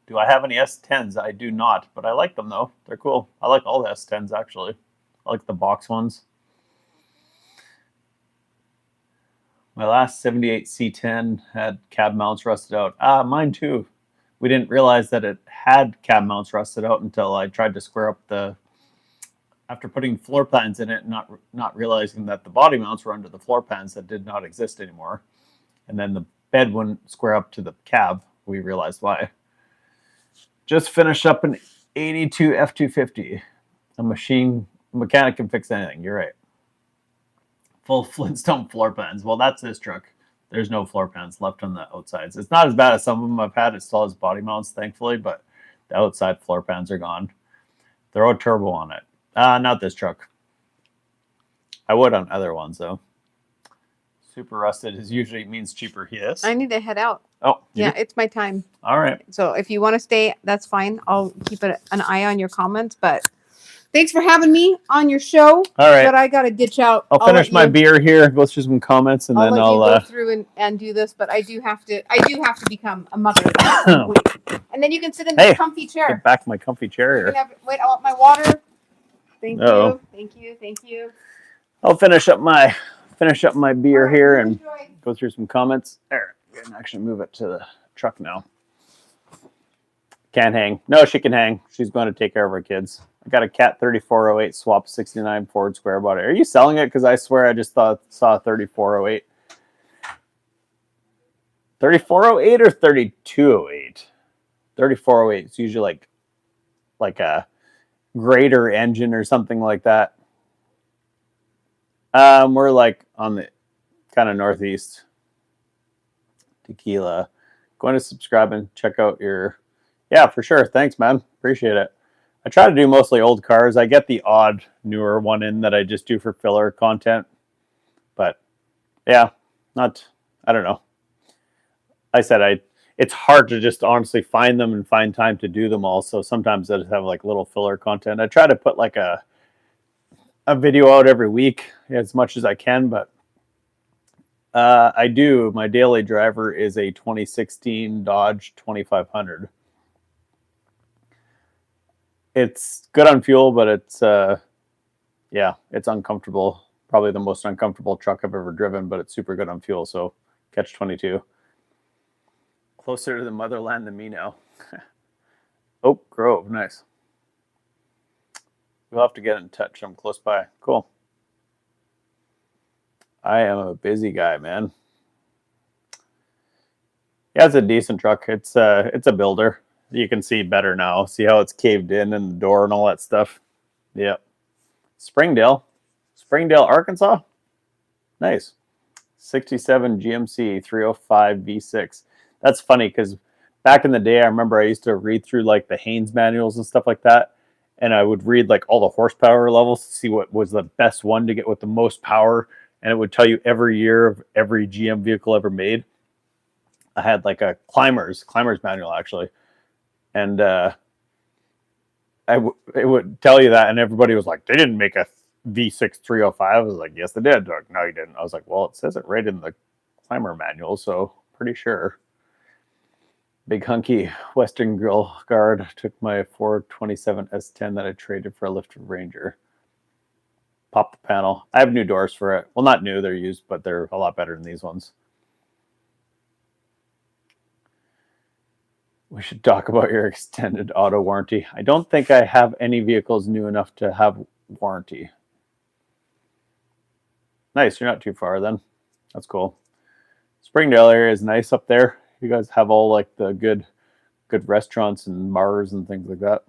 Do I have any S10s? I do not, but I like them, though. They're cool. I like all the S10s, actually. I like the box ones. My last 78 C10 had cab mounts rusted out. Mine too. We didn't realize that it had cab mounts rusted out until I tried to square up after putting floor pans in it, and not realizing that the body mounts were under the floor pans that did not exist anymore. And then the bed wouldn't square up to the cab. We realized why. Just finished up an 82 F250. A mechanic can fix anything. You're right. Full Flintstone floor pans. Well, that's this truck. There's no floor pans left on the outsides. It's not as bad as some of them I've had. It still has body mounts, thankfully, but the outside floor pans are gone. Throw a turbo on it. Not this truck. I would on other ones, though. Super rusted is usually means cheaper. Yes. I need to head out. Oh, yeah, it's my time. All right. So if you want to stay, that's fine. I'll keep an eye on your comments, but thanks for having me on your show. All right. But I got to ditch out. I'll finish my beer here, go through some comments, and then I'll go through and do this. But I do have to become a mother. And then you can sit in this comfy chair. Get back my comfy chair here. Wait, I want my water. Thank you. Thank you. Thank you. I'll finish up my beer here and go through some comments. There, I can actually move it to the truck now. Can't hang. No, she can hang. She's going to take care of her kids. I got a Cat 3408 swap 69 Ford square body. Are you selling it? Because I swear I just saw 3408. 3408 or 3208? 3408. It's usually like a greater engine or something like that. We're like on the kind of northeast. Tequila. Going to subscribe and check out your. Yeah, for sure. Thanks, man. Appreciate it. I try to do mostly old cars. I get the odd newer one in that I just do for filler content. But yeah, I don't know. I said it's hard to just honestly find them and find time to do them all. So sometimes I just have like little filler content. I try to put like a video out every week as much as I can, but I do. My daily driver is a 2016 Dodge 2500. It's good on fuel, but it's it's uncomfortable. Probably the most uncomfortable truck I've ever driven, but it's super good on fuel. So catch 22. Closer to the motherland than me now. Oak Grove, nice. We'll have to get in touch. I'm close by. Cool. I am a busy guy, man. Yeah, it's a decent truck. It's a builder. You can see better now. See how it's caved in and the door and all that stuff. Yep. Springdale, Arkansas. Nice. 67 GMC 305 V6. That's funny because back in the day, I remember I used to read through like the Haynes manuals and stuff like that. And I would read like all the horsepower levels to see what was the best one to get with the most power. And it would tell you every year of every GM vehicle ever made. I had like a climber's manual actually, and it would tell you that, and everybody was like, they didn't make a V6 305. I was like, yes, they did. They're like, no, you didn't. I was like, well, it says it right in the climber manual, so pretty sure. Big hunky Western Grill guard took my 427 S10 that I traded for a lifted Ranger. Popped the panel. I have new doors for it. Well, not new, they're used, but they're a lot better than these ones. We should talk about your extended auto warranty. I don't think I have any vehicles new enough to have warranty. Nice, you're not too far then. That's cool. Springdale area is nice up there. You guys have all like the good restaurants and bars and things like that.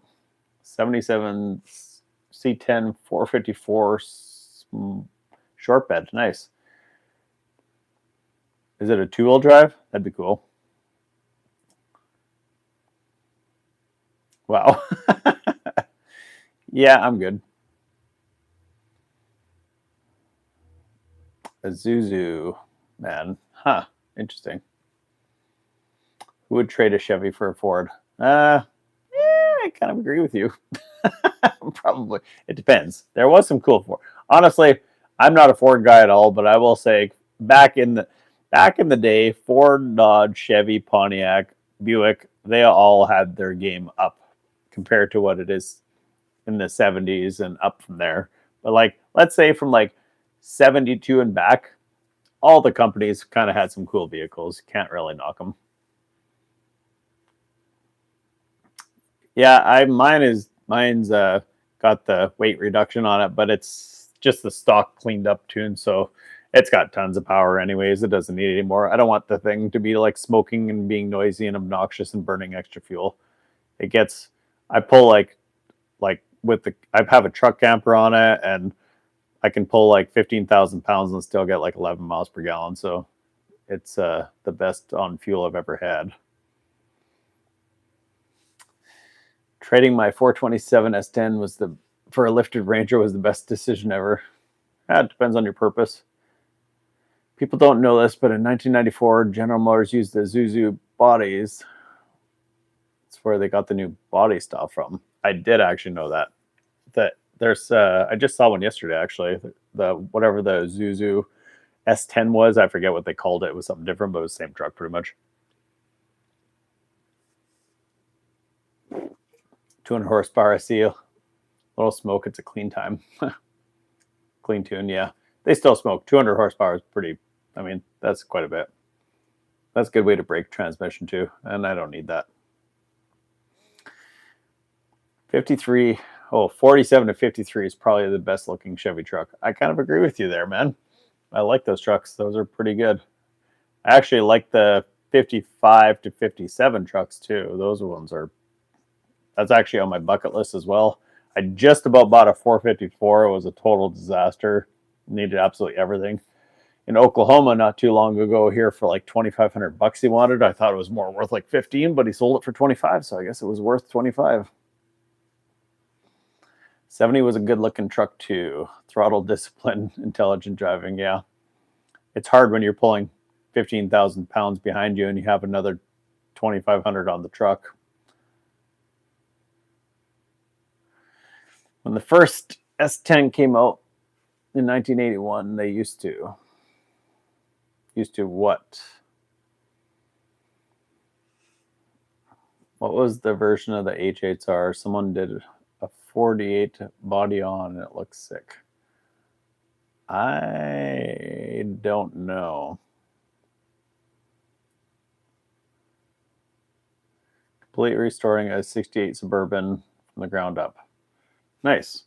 77 C10 454 short bed. Nice. Is it a 2-wheel drive? That'd be cool. Wow. Yeah, I'm good. A Zuzu, man. Huh. Interesting. Who would trade a Chevy for a Ford? Yeah, I kind of agree with you. Probably. It depends. There was some cool Ford. Honestly, I'm not a Ford guy at all, but I will say back in the day, Ford, Dodge, Chevy, Pontiac, Buick, they all had their game up compared to what it is in the 70s and up from there. But like, let's say from like 72 and back, all the companies kind of had some cool vehicles. Can't really knock them. Yeah, mine's got the weight reduction on it, but it's just the stock cleaned up tune, so it's got tons of power anyways. It doesn't need any more. I don't want the thing to be like smoking and being noisy and obnoxious and burning extra fuel. I pull I have a truck camper on it, and I can pull like 15,000 pounds and still get like 11 miles per gallon. So it's the best on fuel I've ever had. Trading my 427 S10 for a lifted Ranger was the best decision ever. It depends on your purpose. People don't know this, but in 1994, General Motors used the Zuzu bodies. That's where they got the new body style from. I did actually know that. There's I just saw one yesterday actually. Whatever the Zuzu S10 was, I forget what they called it. It was something different, but it was the same truck pretty much. 200 horsepower, I see a little smoke. It's a clean time. Clean tune, yeah. They still smoke. 200 horsepower is pretty, I mean, that's quite a bit. That's a good way to break transmission too, and I don't need that. 47 to 53 is probably the best looking Chevy truck. I kind of agree with you there, man. I like those trucks. Those are pretty good. I actually like the 55 to 57 trucks too. That's actually on my bucket list as well. I just about bought a 454. It was a total disaster. Needed absolutely everything. In Oklahoma not too long ago here for like $2,500 he wanted. I thought it was more worth like 15, but he sold it for 25, so I guess it was worth 25. 70 was a good looking truck too. Throttle discipline, intelligent driving, yeah. It's hard when you're pulling 15,000 pounds behind you and you have another 2,500 on the truck. When the first S10 came out in 1981, they used to what? What was the version of the H8R? Someone did a 48 body on and it looks sick. I don't know. Complete restoring a 68 Suburban from the ground up. Nice.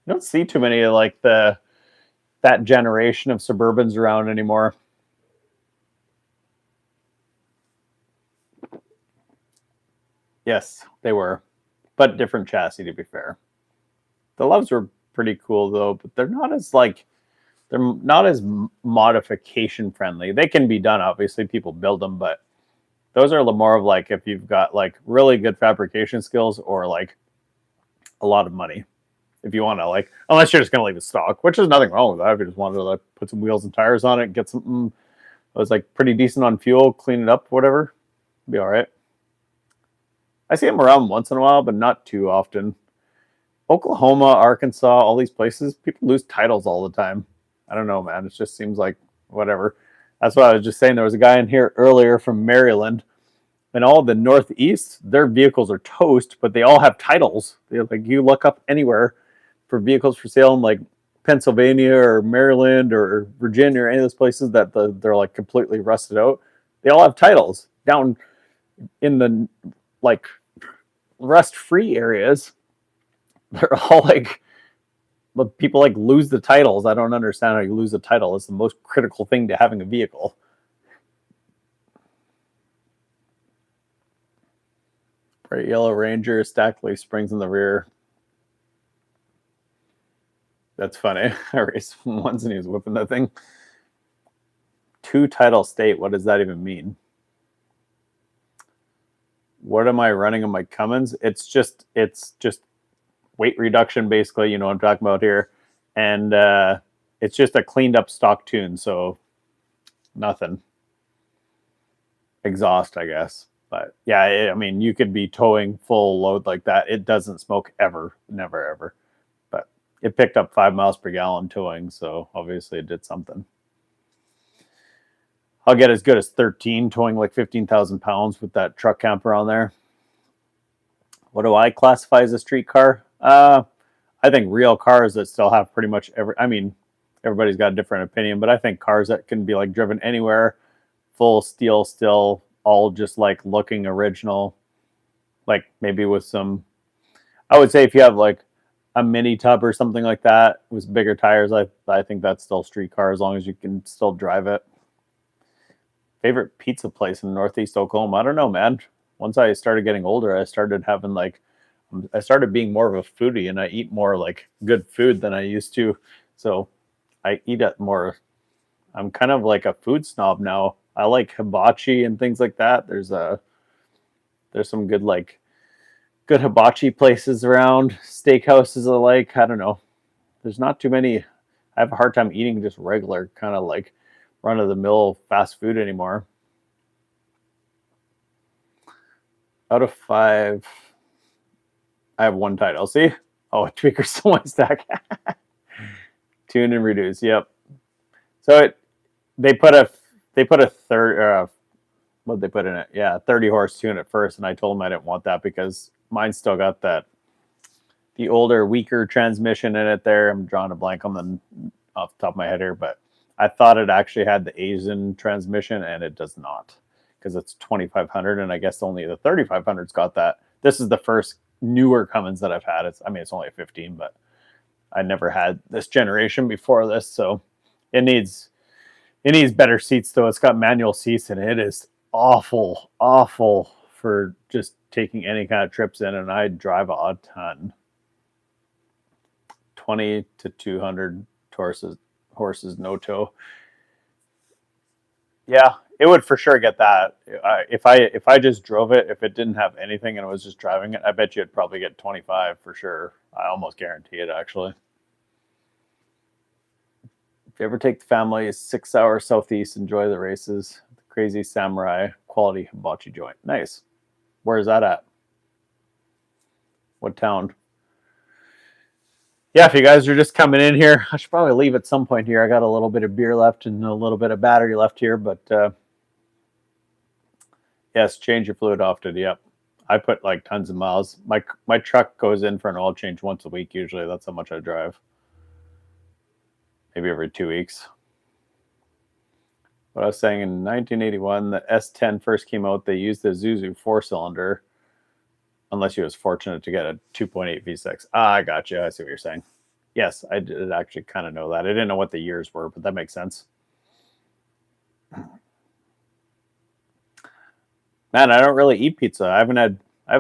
You don't see too many like that generation of Suburbans around anymore. Yes, they were, but different chassis to be fair. The Loves were pretty cool though, but they're not as modification friendly. They can be done, obviously, people build them, but those are more of like if you've got like really good fabrication skills or like a lot of money. If you want to, like, unless you're just going to leave it stock, which is nothing wrong with that. If you just wanted to like, put some wheels and tires on it, get some it was like pretty decent on fuel, clean it up, whatever, be all right. I see them around once in a while, but not too often. Oklahoma, Arkansas, all these places, people lose titles all the time. I don't know, man. It just seems like whatever. That's what I was just saying. There was a guy in here earlier from Maryland, and all the Northeast, their vehicles are toast, but they all have titles. Like you look up anywhere for vehicles for sale in like Pennsylvania or Maryland or Virginia or any of those places that they're like completely rusted out. They all have titles. Down in the like rust-free areas, they're all like, but people like lose the titles. I don't understand how you lose a title. It's the most critical thing to having a vehicle. Bright yellow Ranger, stacked leaf springs in the rear. That's funny. I raced once and he was whipping that thing. 2 title state. What does that even mean? What am I running on my Cummins? It's just weight reduction, basically. You know what I'm talking about here, and it's just a cleaned up stock tune, so nothing. Exhaust, I guess, but yeah, I mean, you could be towing full load like that. It doesn't smoke ever, never ever. But it picked up 5 miles per gallon towing, so obviously it did something. I'll get as good as 13 towing like 15,000 pounds with that truck camper on there. What do I classify as a street car? I think real cars that still have pretty much I mean, everybody's got a different opinion, but I think cars that can be like driven anywhere, full steel still, all just like looking original, like maybe with some, I would say if you have like a mini tub or something like that with bigger tires, I think that's still street car as long as you can still drive it. Favorite pizza place in Northeast Oklahoma? I don't know, man. Once I started getting older, I started being more of a foodie, and I eat more like good food than I used to. So I eat it more. I'm kind of like a food snob now. I like hibachi and things like that. There's some good hibachi places around, steakhouses alike. I don't know. There's not too many. I have a hard time eating just regular kind of like run of the mill fast food anymore. Out of 5, I have 1 title. See? Oh, tweaker still my stack. Tune and reduce. Yep. So they put a third. What'd they put in it? Yeah, 30 horse tune at first, and I told them I didn't want that because mine still got the older, weaker transmission in it. There, I'm drawing a blank on them off the top of my head here, but I thought it actually had the Asian transmission, and it does not, because it's 2500, and I guess only the 3500's got that. This is the first newer Cummins that I've had. It's only a 15, but I never had this generation before this, so it needs better seats though. It's got manual seats, and it is awful for just taking any kind of trips in, and I drive a ton. 20 to 200 horses no tow. Yeah, it would for sure get that. If I just drove it, if it didn't have anything and it was just driving it, I bet you it'd probably get 25 for sure. I almost guarantee it, actually. If you ever take the family 6 hours southeast, enjoy the races. The Crazy Samurai quality hibachi joint. Nice. Where is that at? What town? Yeah, if you guys are just coming in here, I should probably leave at some point here. I got a little bit of beer left and a little bit of battery left here, but yes, change your fluid often. Yep. I put like tons of miles. My truck goes in for an oil change once a week usually. That's how much I drive. Maybe every 2 weeks. What I was saying, in 1981, the S10 first came out, they used the Zuzu 4-cylinder, unless you was fortunate to get a 2.8 V6. I got you. I see what you're saying. Yes, I did actually kind of know that. I didn't know what the years were, but that makes sense. Man, I don't really eat pizza. I haven't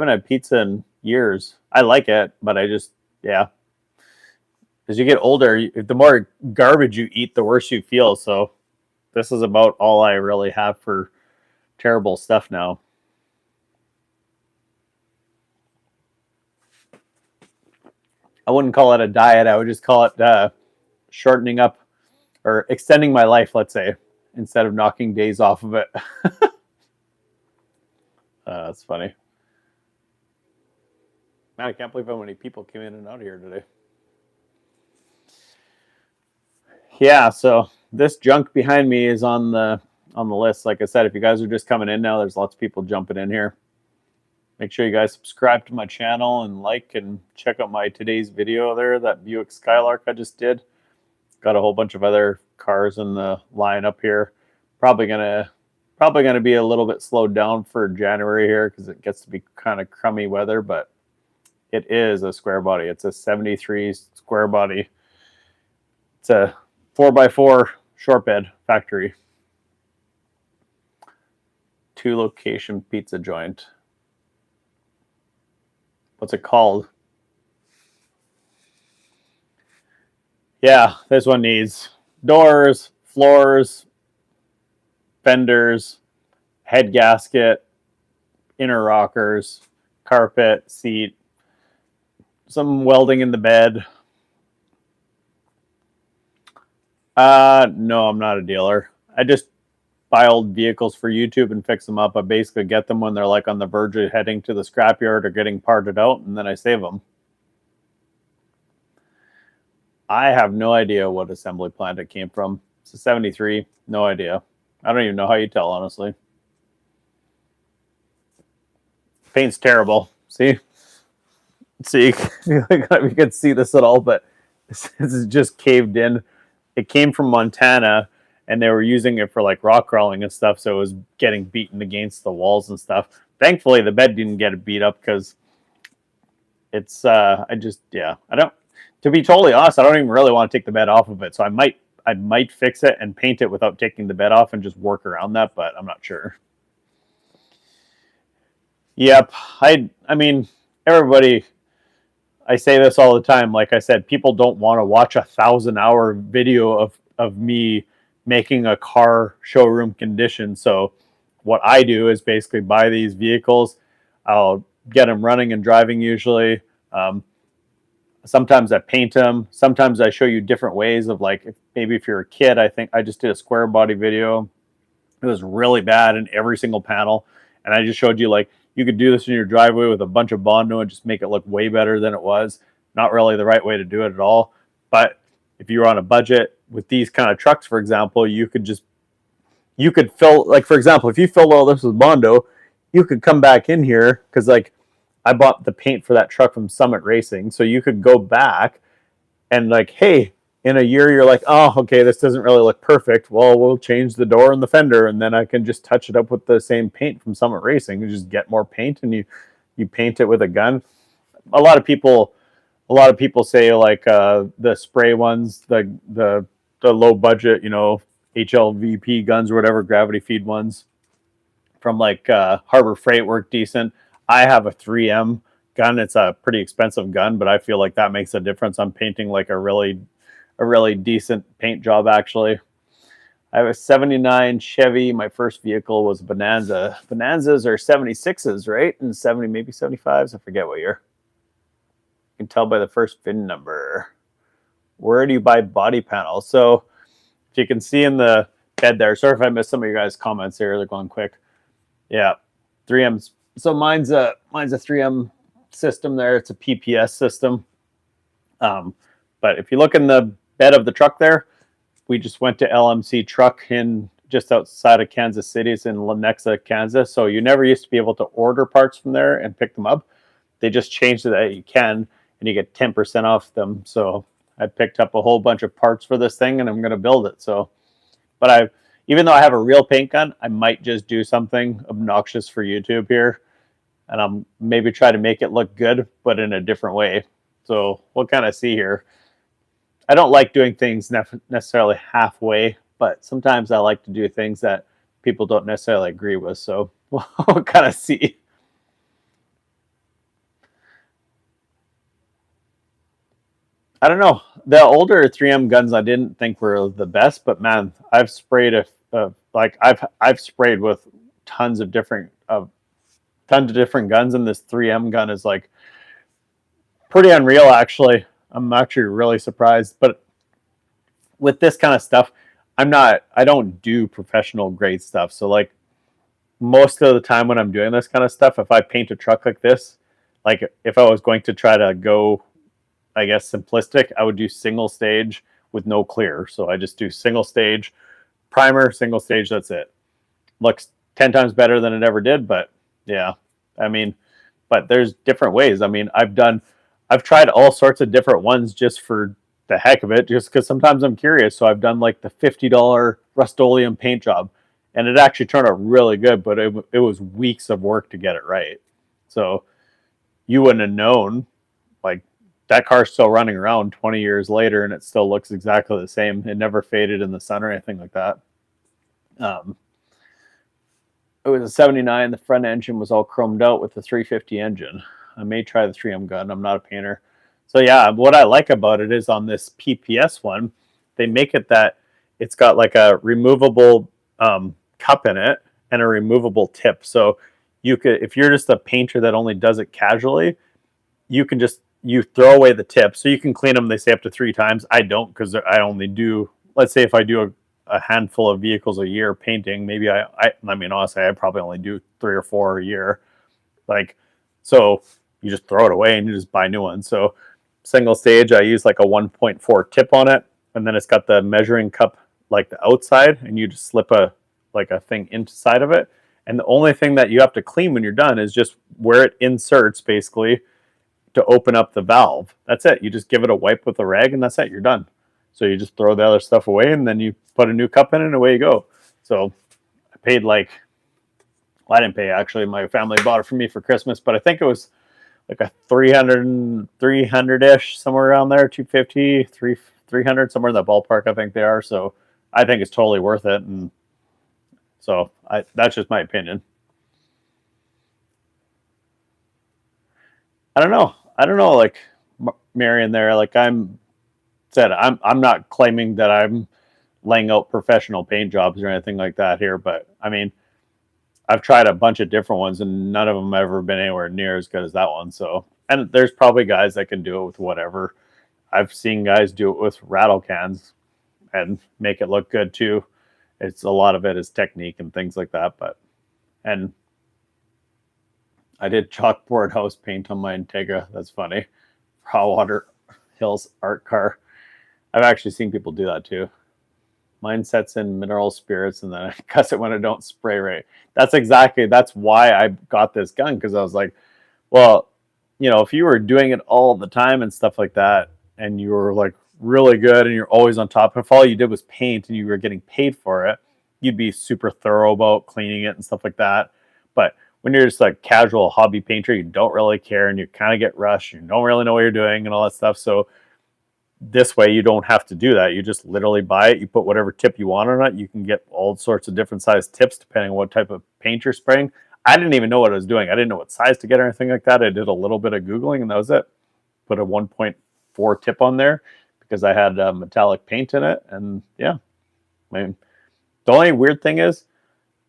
had pizza in years. I like it, but yeah. As you get older, the more garbage you eat, the worse you feel. So this is about all I really have for terrible stuff now. I wouldn't call it a diet. I would just call it shortening up or extending my life, let's say. instead of knocking days off of it. That's funny. Man, I can't believe how many people came in and out of here today. Yeah, so this junk behind me is on the list. Like I said, if you guys are just coming in now, there's lots of people jumping in here. Make sure you guys subscribe to my channel and like and check out my today's video there, that Buick Skylark I just did. Got a whole bunch of other cars in the line up here. Probably gonna be a little bit slowed down for January here because it gets to be kind of crummy weather, but it is a square body. It's a 73 square body. It's a 4x4 short bed factory. 2-location pizza joint. What's it called? Yeah, this one needs doors, floors, fenders, head gasket, inner rockers, carpet, seat, some welding in the bed. No, I'm not a dealer. I just buy old vehicles for YouTube and fix them up. I basically get them when they're like on the verge of heading to the scrapyard or getting parted out, and then I save them. I have no idea what assembly plant it came from. It's a 73. No idea. I don't even know how you tell, honestly. Paint's terrible. See? You can see this at all, but this is just caved in. It came from Montana, and they were using it for like rock crawling and stuff, so it was getting beaten against the walls and stuff. Thankfully, the bed didn't get beat up because it's, I don't, to be totally honest, I don't even really want to take the bed off of it, so I might fix it and paint it without taking the bed off and just work around that, but I'm not sure. Yep, I mean, everybody, I say this all the time. Like I said, people don't want to watch a 1,000-hour video of me making a car showroom condition. So what I do is basically buy these vehicles. I'll get them running and driving usually. Sometimes I paint them. Sometimes I show you different ways of like, maybe if you're a kid, I think I just did a square body video. It was really bad in every single panel. And I just showed you like, you could do this in your driveway with a bunch of Bondo and just make it look way better than it was. Not really the right way to do it at all. But if you were on a budget with these kind of trucks, for example, you could fill, like, for example, if you filled all this with Bondo, you could come back in here because like I bought the paint for that truck from Summit Racing. So you could go back and like, hey, in a year, you're like, oh, okay, this doesn't really look perfect. Well, we'll change the door and the fender, and then I can just touch it up with the same paint from Summit Racing. You just get more paint, and you paint it with a gun. A lot of people say like the spray ones, the low budget, HLVP guns or whatever, gravity feed ones from like Harbor Freight work decent. I have a 3M gun. It's a pretty expensive gun, but I feel like that makes a difference. I'm painting like a really decent paint job, actually. I have a 79 Chevy. My first vehicle was a Bonanza. Bonanzas are 76s, right? And 70, maybe 75s. I forget what year. You can tell by the first VIN number. Where do you buy body panels? So if you can see in the bed there, sorry if I missed some of your guys' comments here. They're going quick. Yeah, 3Ms. So mine's a 3M system there. It's a PPS system. But if you look in the bed of the truck there, we just went to LMC Truck in just outside of Kansas City. It's in Lenexa, Kansas. So you never used to be able to order parts from there and pick them up. They just changed it that you can, and you get 10% off them. So I picked up a whole bunch of parts for this thing, and I'm going to build it. So, but even though I have a real paint gun, I might just do something obnoxious for YouTube here, and I'm maybe try to make it look good, but in a different way. So we'll kind of see here. I don't like doing things necessarily halfway, but sometimes I like to do things that people don't necessarily agree with. So we'll kind of see. I don't know. The older 3M guns I didn't think were the best, but man, I've sprayed I've sprayed with tons of different guns, and this 3M gun is like pretty unreal, actually. I'm actually really surprised. But with this kind of stuff, I don't do professional grade stuff. So like most of the time when I'm doing this kind of stuff, if I paint a truck like this, like if I was going to try to go, I guess, simplistic, I would do single stage with no clear. So I just do single stage, primer, single stage, that's it. Looks 10 times better than it ever did, but yeah. I mean, but there's different ways. I mean, I've tried all sorts of different ones just for the heck of it, just because sometimes I'm curious. So I've done like the $50 Rust-Oleum paint job, and it actually turned out really good, but it was weeks of work to get it right. So you wouldn't have known, like, that car's still running around 20 years later, and it still looks exactly the same. It never faded in the sun or anything like that. It was a 79. The front engine was all chromed out with the 350 engine. I may try the 3M gun. I'm not a painter. So yeah, what I like about it is on this PPS one, they make it that it's got like a removable cup in it and a removable tip. So you could, if you're just a painter that only does it casually, you can just, you throw away the tip. So you can clean them, they say, up to 3 times. I don't, because I only do, let's say if I do a handful of vehicles a year painting, maybe I mean, honestly, I probably only do 3 or 4 a year. Like, so you just throw it away and you just buy new ones. So single stage, I use like a 1.4 tip on it, and then it's got the measuring cup like the outside, and you just slip a thing inside of it. And the only thing that you have to clean when you're done is just where it inserts, basically, to open up the valve. That's it. You just give it a wipe with a rag, and that's it. You're done. So you just throw the other stuff away, and then you put a new cup in, and away you go. So I paid like, well, I didn't pay, actually. My family bought it for me for Christmas, but I think it was like a 300-ish, somewhere around there, 250, 300, somewhere in that ballpark, I think they are. So I think it's totally worth it. And so that's just my opinion. I don't know, like Marion there, like I'm not claiming that I'm laying out professional paint jobs or anything like that here, but I mean, I've tried a bunch of different ones, and none of them have ever been anywhere near as good as that one. So, and there's probably guys that can do it with whatever. I've seen guys do it with rattle cans and make it look good too. It's a lot of it is technique and things like that. But, and I did chalkboard house paint on my Integra. That's funny. Raw Hills art car. I've actually seen people do that too. Mine sets in mineral spirits, and then I cuss it when I don't spray right. That's why I got this gun, because I was like, well, if you were doing it all the time and stuff like that, and you were like really good and you're always on top, if all you did was paint and you were getting paid for it, you'd be super thorough about cleaning it and stuff like that. But when you're just like casual hobby painter, you don't really care, and you kind of get rushed, you don't really know what you're doing and all that stuff. So this way you don't have to do that. You just literally buy it, you put whatever tip you want on it. You can get all sorts of different size tips depending on what type of paint you're spraying. I didn't even know what I was doing. I didn't know what size to get or anything like that. I did a little bit of Googling, and that was it. Put a 1.4 tip on there because I had metallic paint in it. And yeah, I mean, the only weird thing is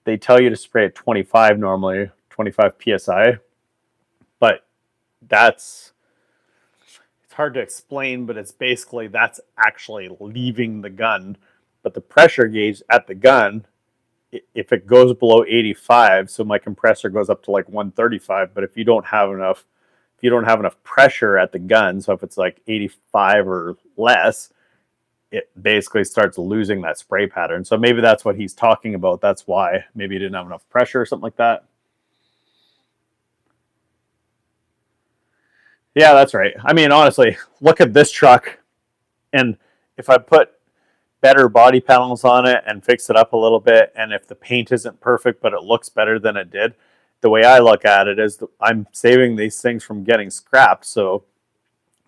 they tell you to spray at 25 normally, 25 PSI, but it's hard to explain, but it's basically, that's actually leaving the gun. But the pressure gauge at the gun, if it goes below 85, so my compressor goes up to like 135, but if you don't have enough pressure at the gun, so if it's like 85 or less, it basically starts losing that spray pattern. So maybe that's what he's talking about. That's why maybe he didn't have enough pressure or something like that. Yeah, that's right. I mean, honestly, look at this truck, and if I put better body panels on it and fix it up a little bit, and if the paint isn't perfect but it looks better than it did, the way I look at it is I'm saving these things from getting scrapped. So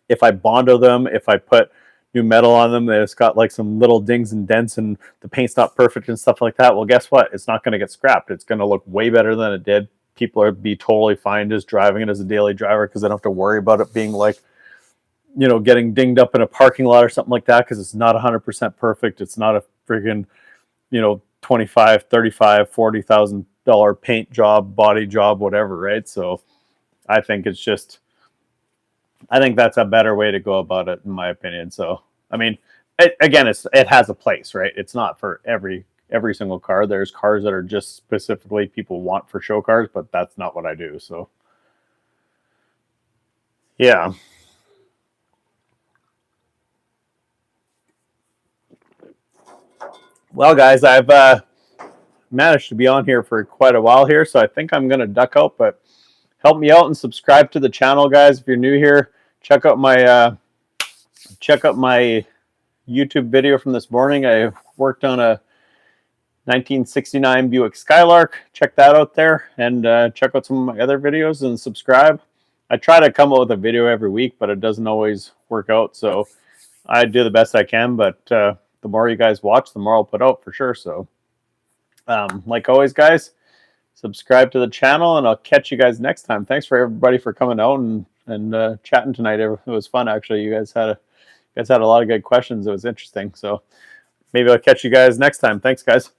if I Bondo them, if I put new metal on them, it's got like some little dings and dents and the paint's not perfect and stuff like that, well, guess what? It's not going to get scrapped. It's going to look way better than it did. People are be totally fine just driving it as a daily driver, because they don't have to worry about it being like, getting dinged up in a parking lot or something like that, because it's not 100% perfect. It's not a freaking, $25, $35, $40,000 paint job, body job, whatever, right? So I think that's a better way to go about it, in my opinion. So, I mean, again, it has a place, right? It's not for every single car. There's cars that are just specifically people want for show cars, but that's not what I do. So yeah. Well, guys, I've managed to be on here for quite a while here, so I think I'm going to duck out, but help me out and subscribe to the channel, guys. If you're new here, check out my YouTube video from this morning. I worked on a 1969 Buick Skylark. Check that out there, and check out some of my other videos and subscribe. I try to come up with a video every week, but it doesn't always work out, so I do the best I can, but the more you guys watch, the more I'll put out for sure. So like always, guys, subscribe to the channel, and I'll catch you guys next time. Thanks for everybody for coming out and chatting tonight. It was fun, actually. You guys had a lot of good questions. It was interesting. So maybe I'll catch you guys next time. Thanks, guys.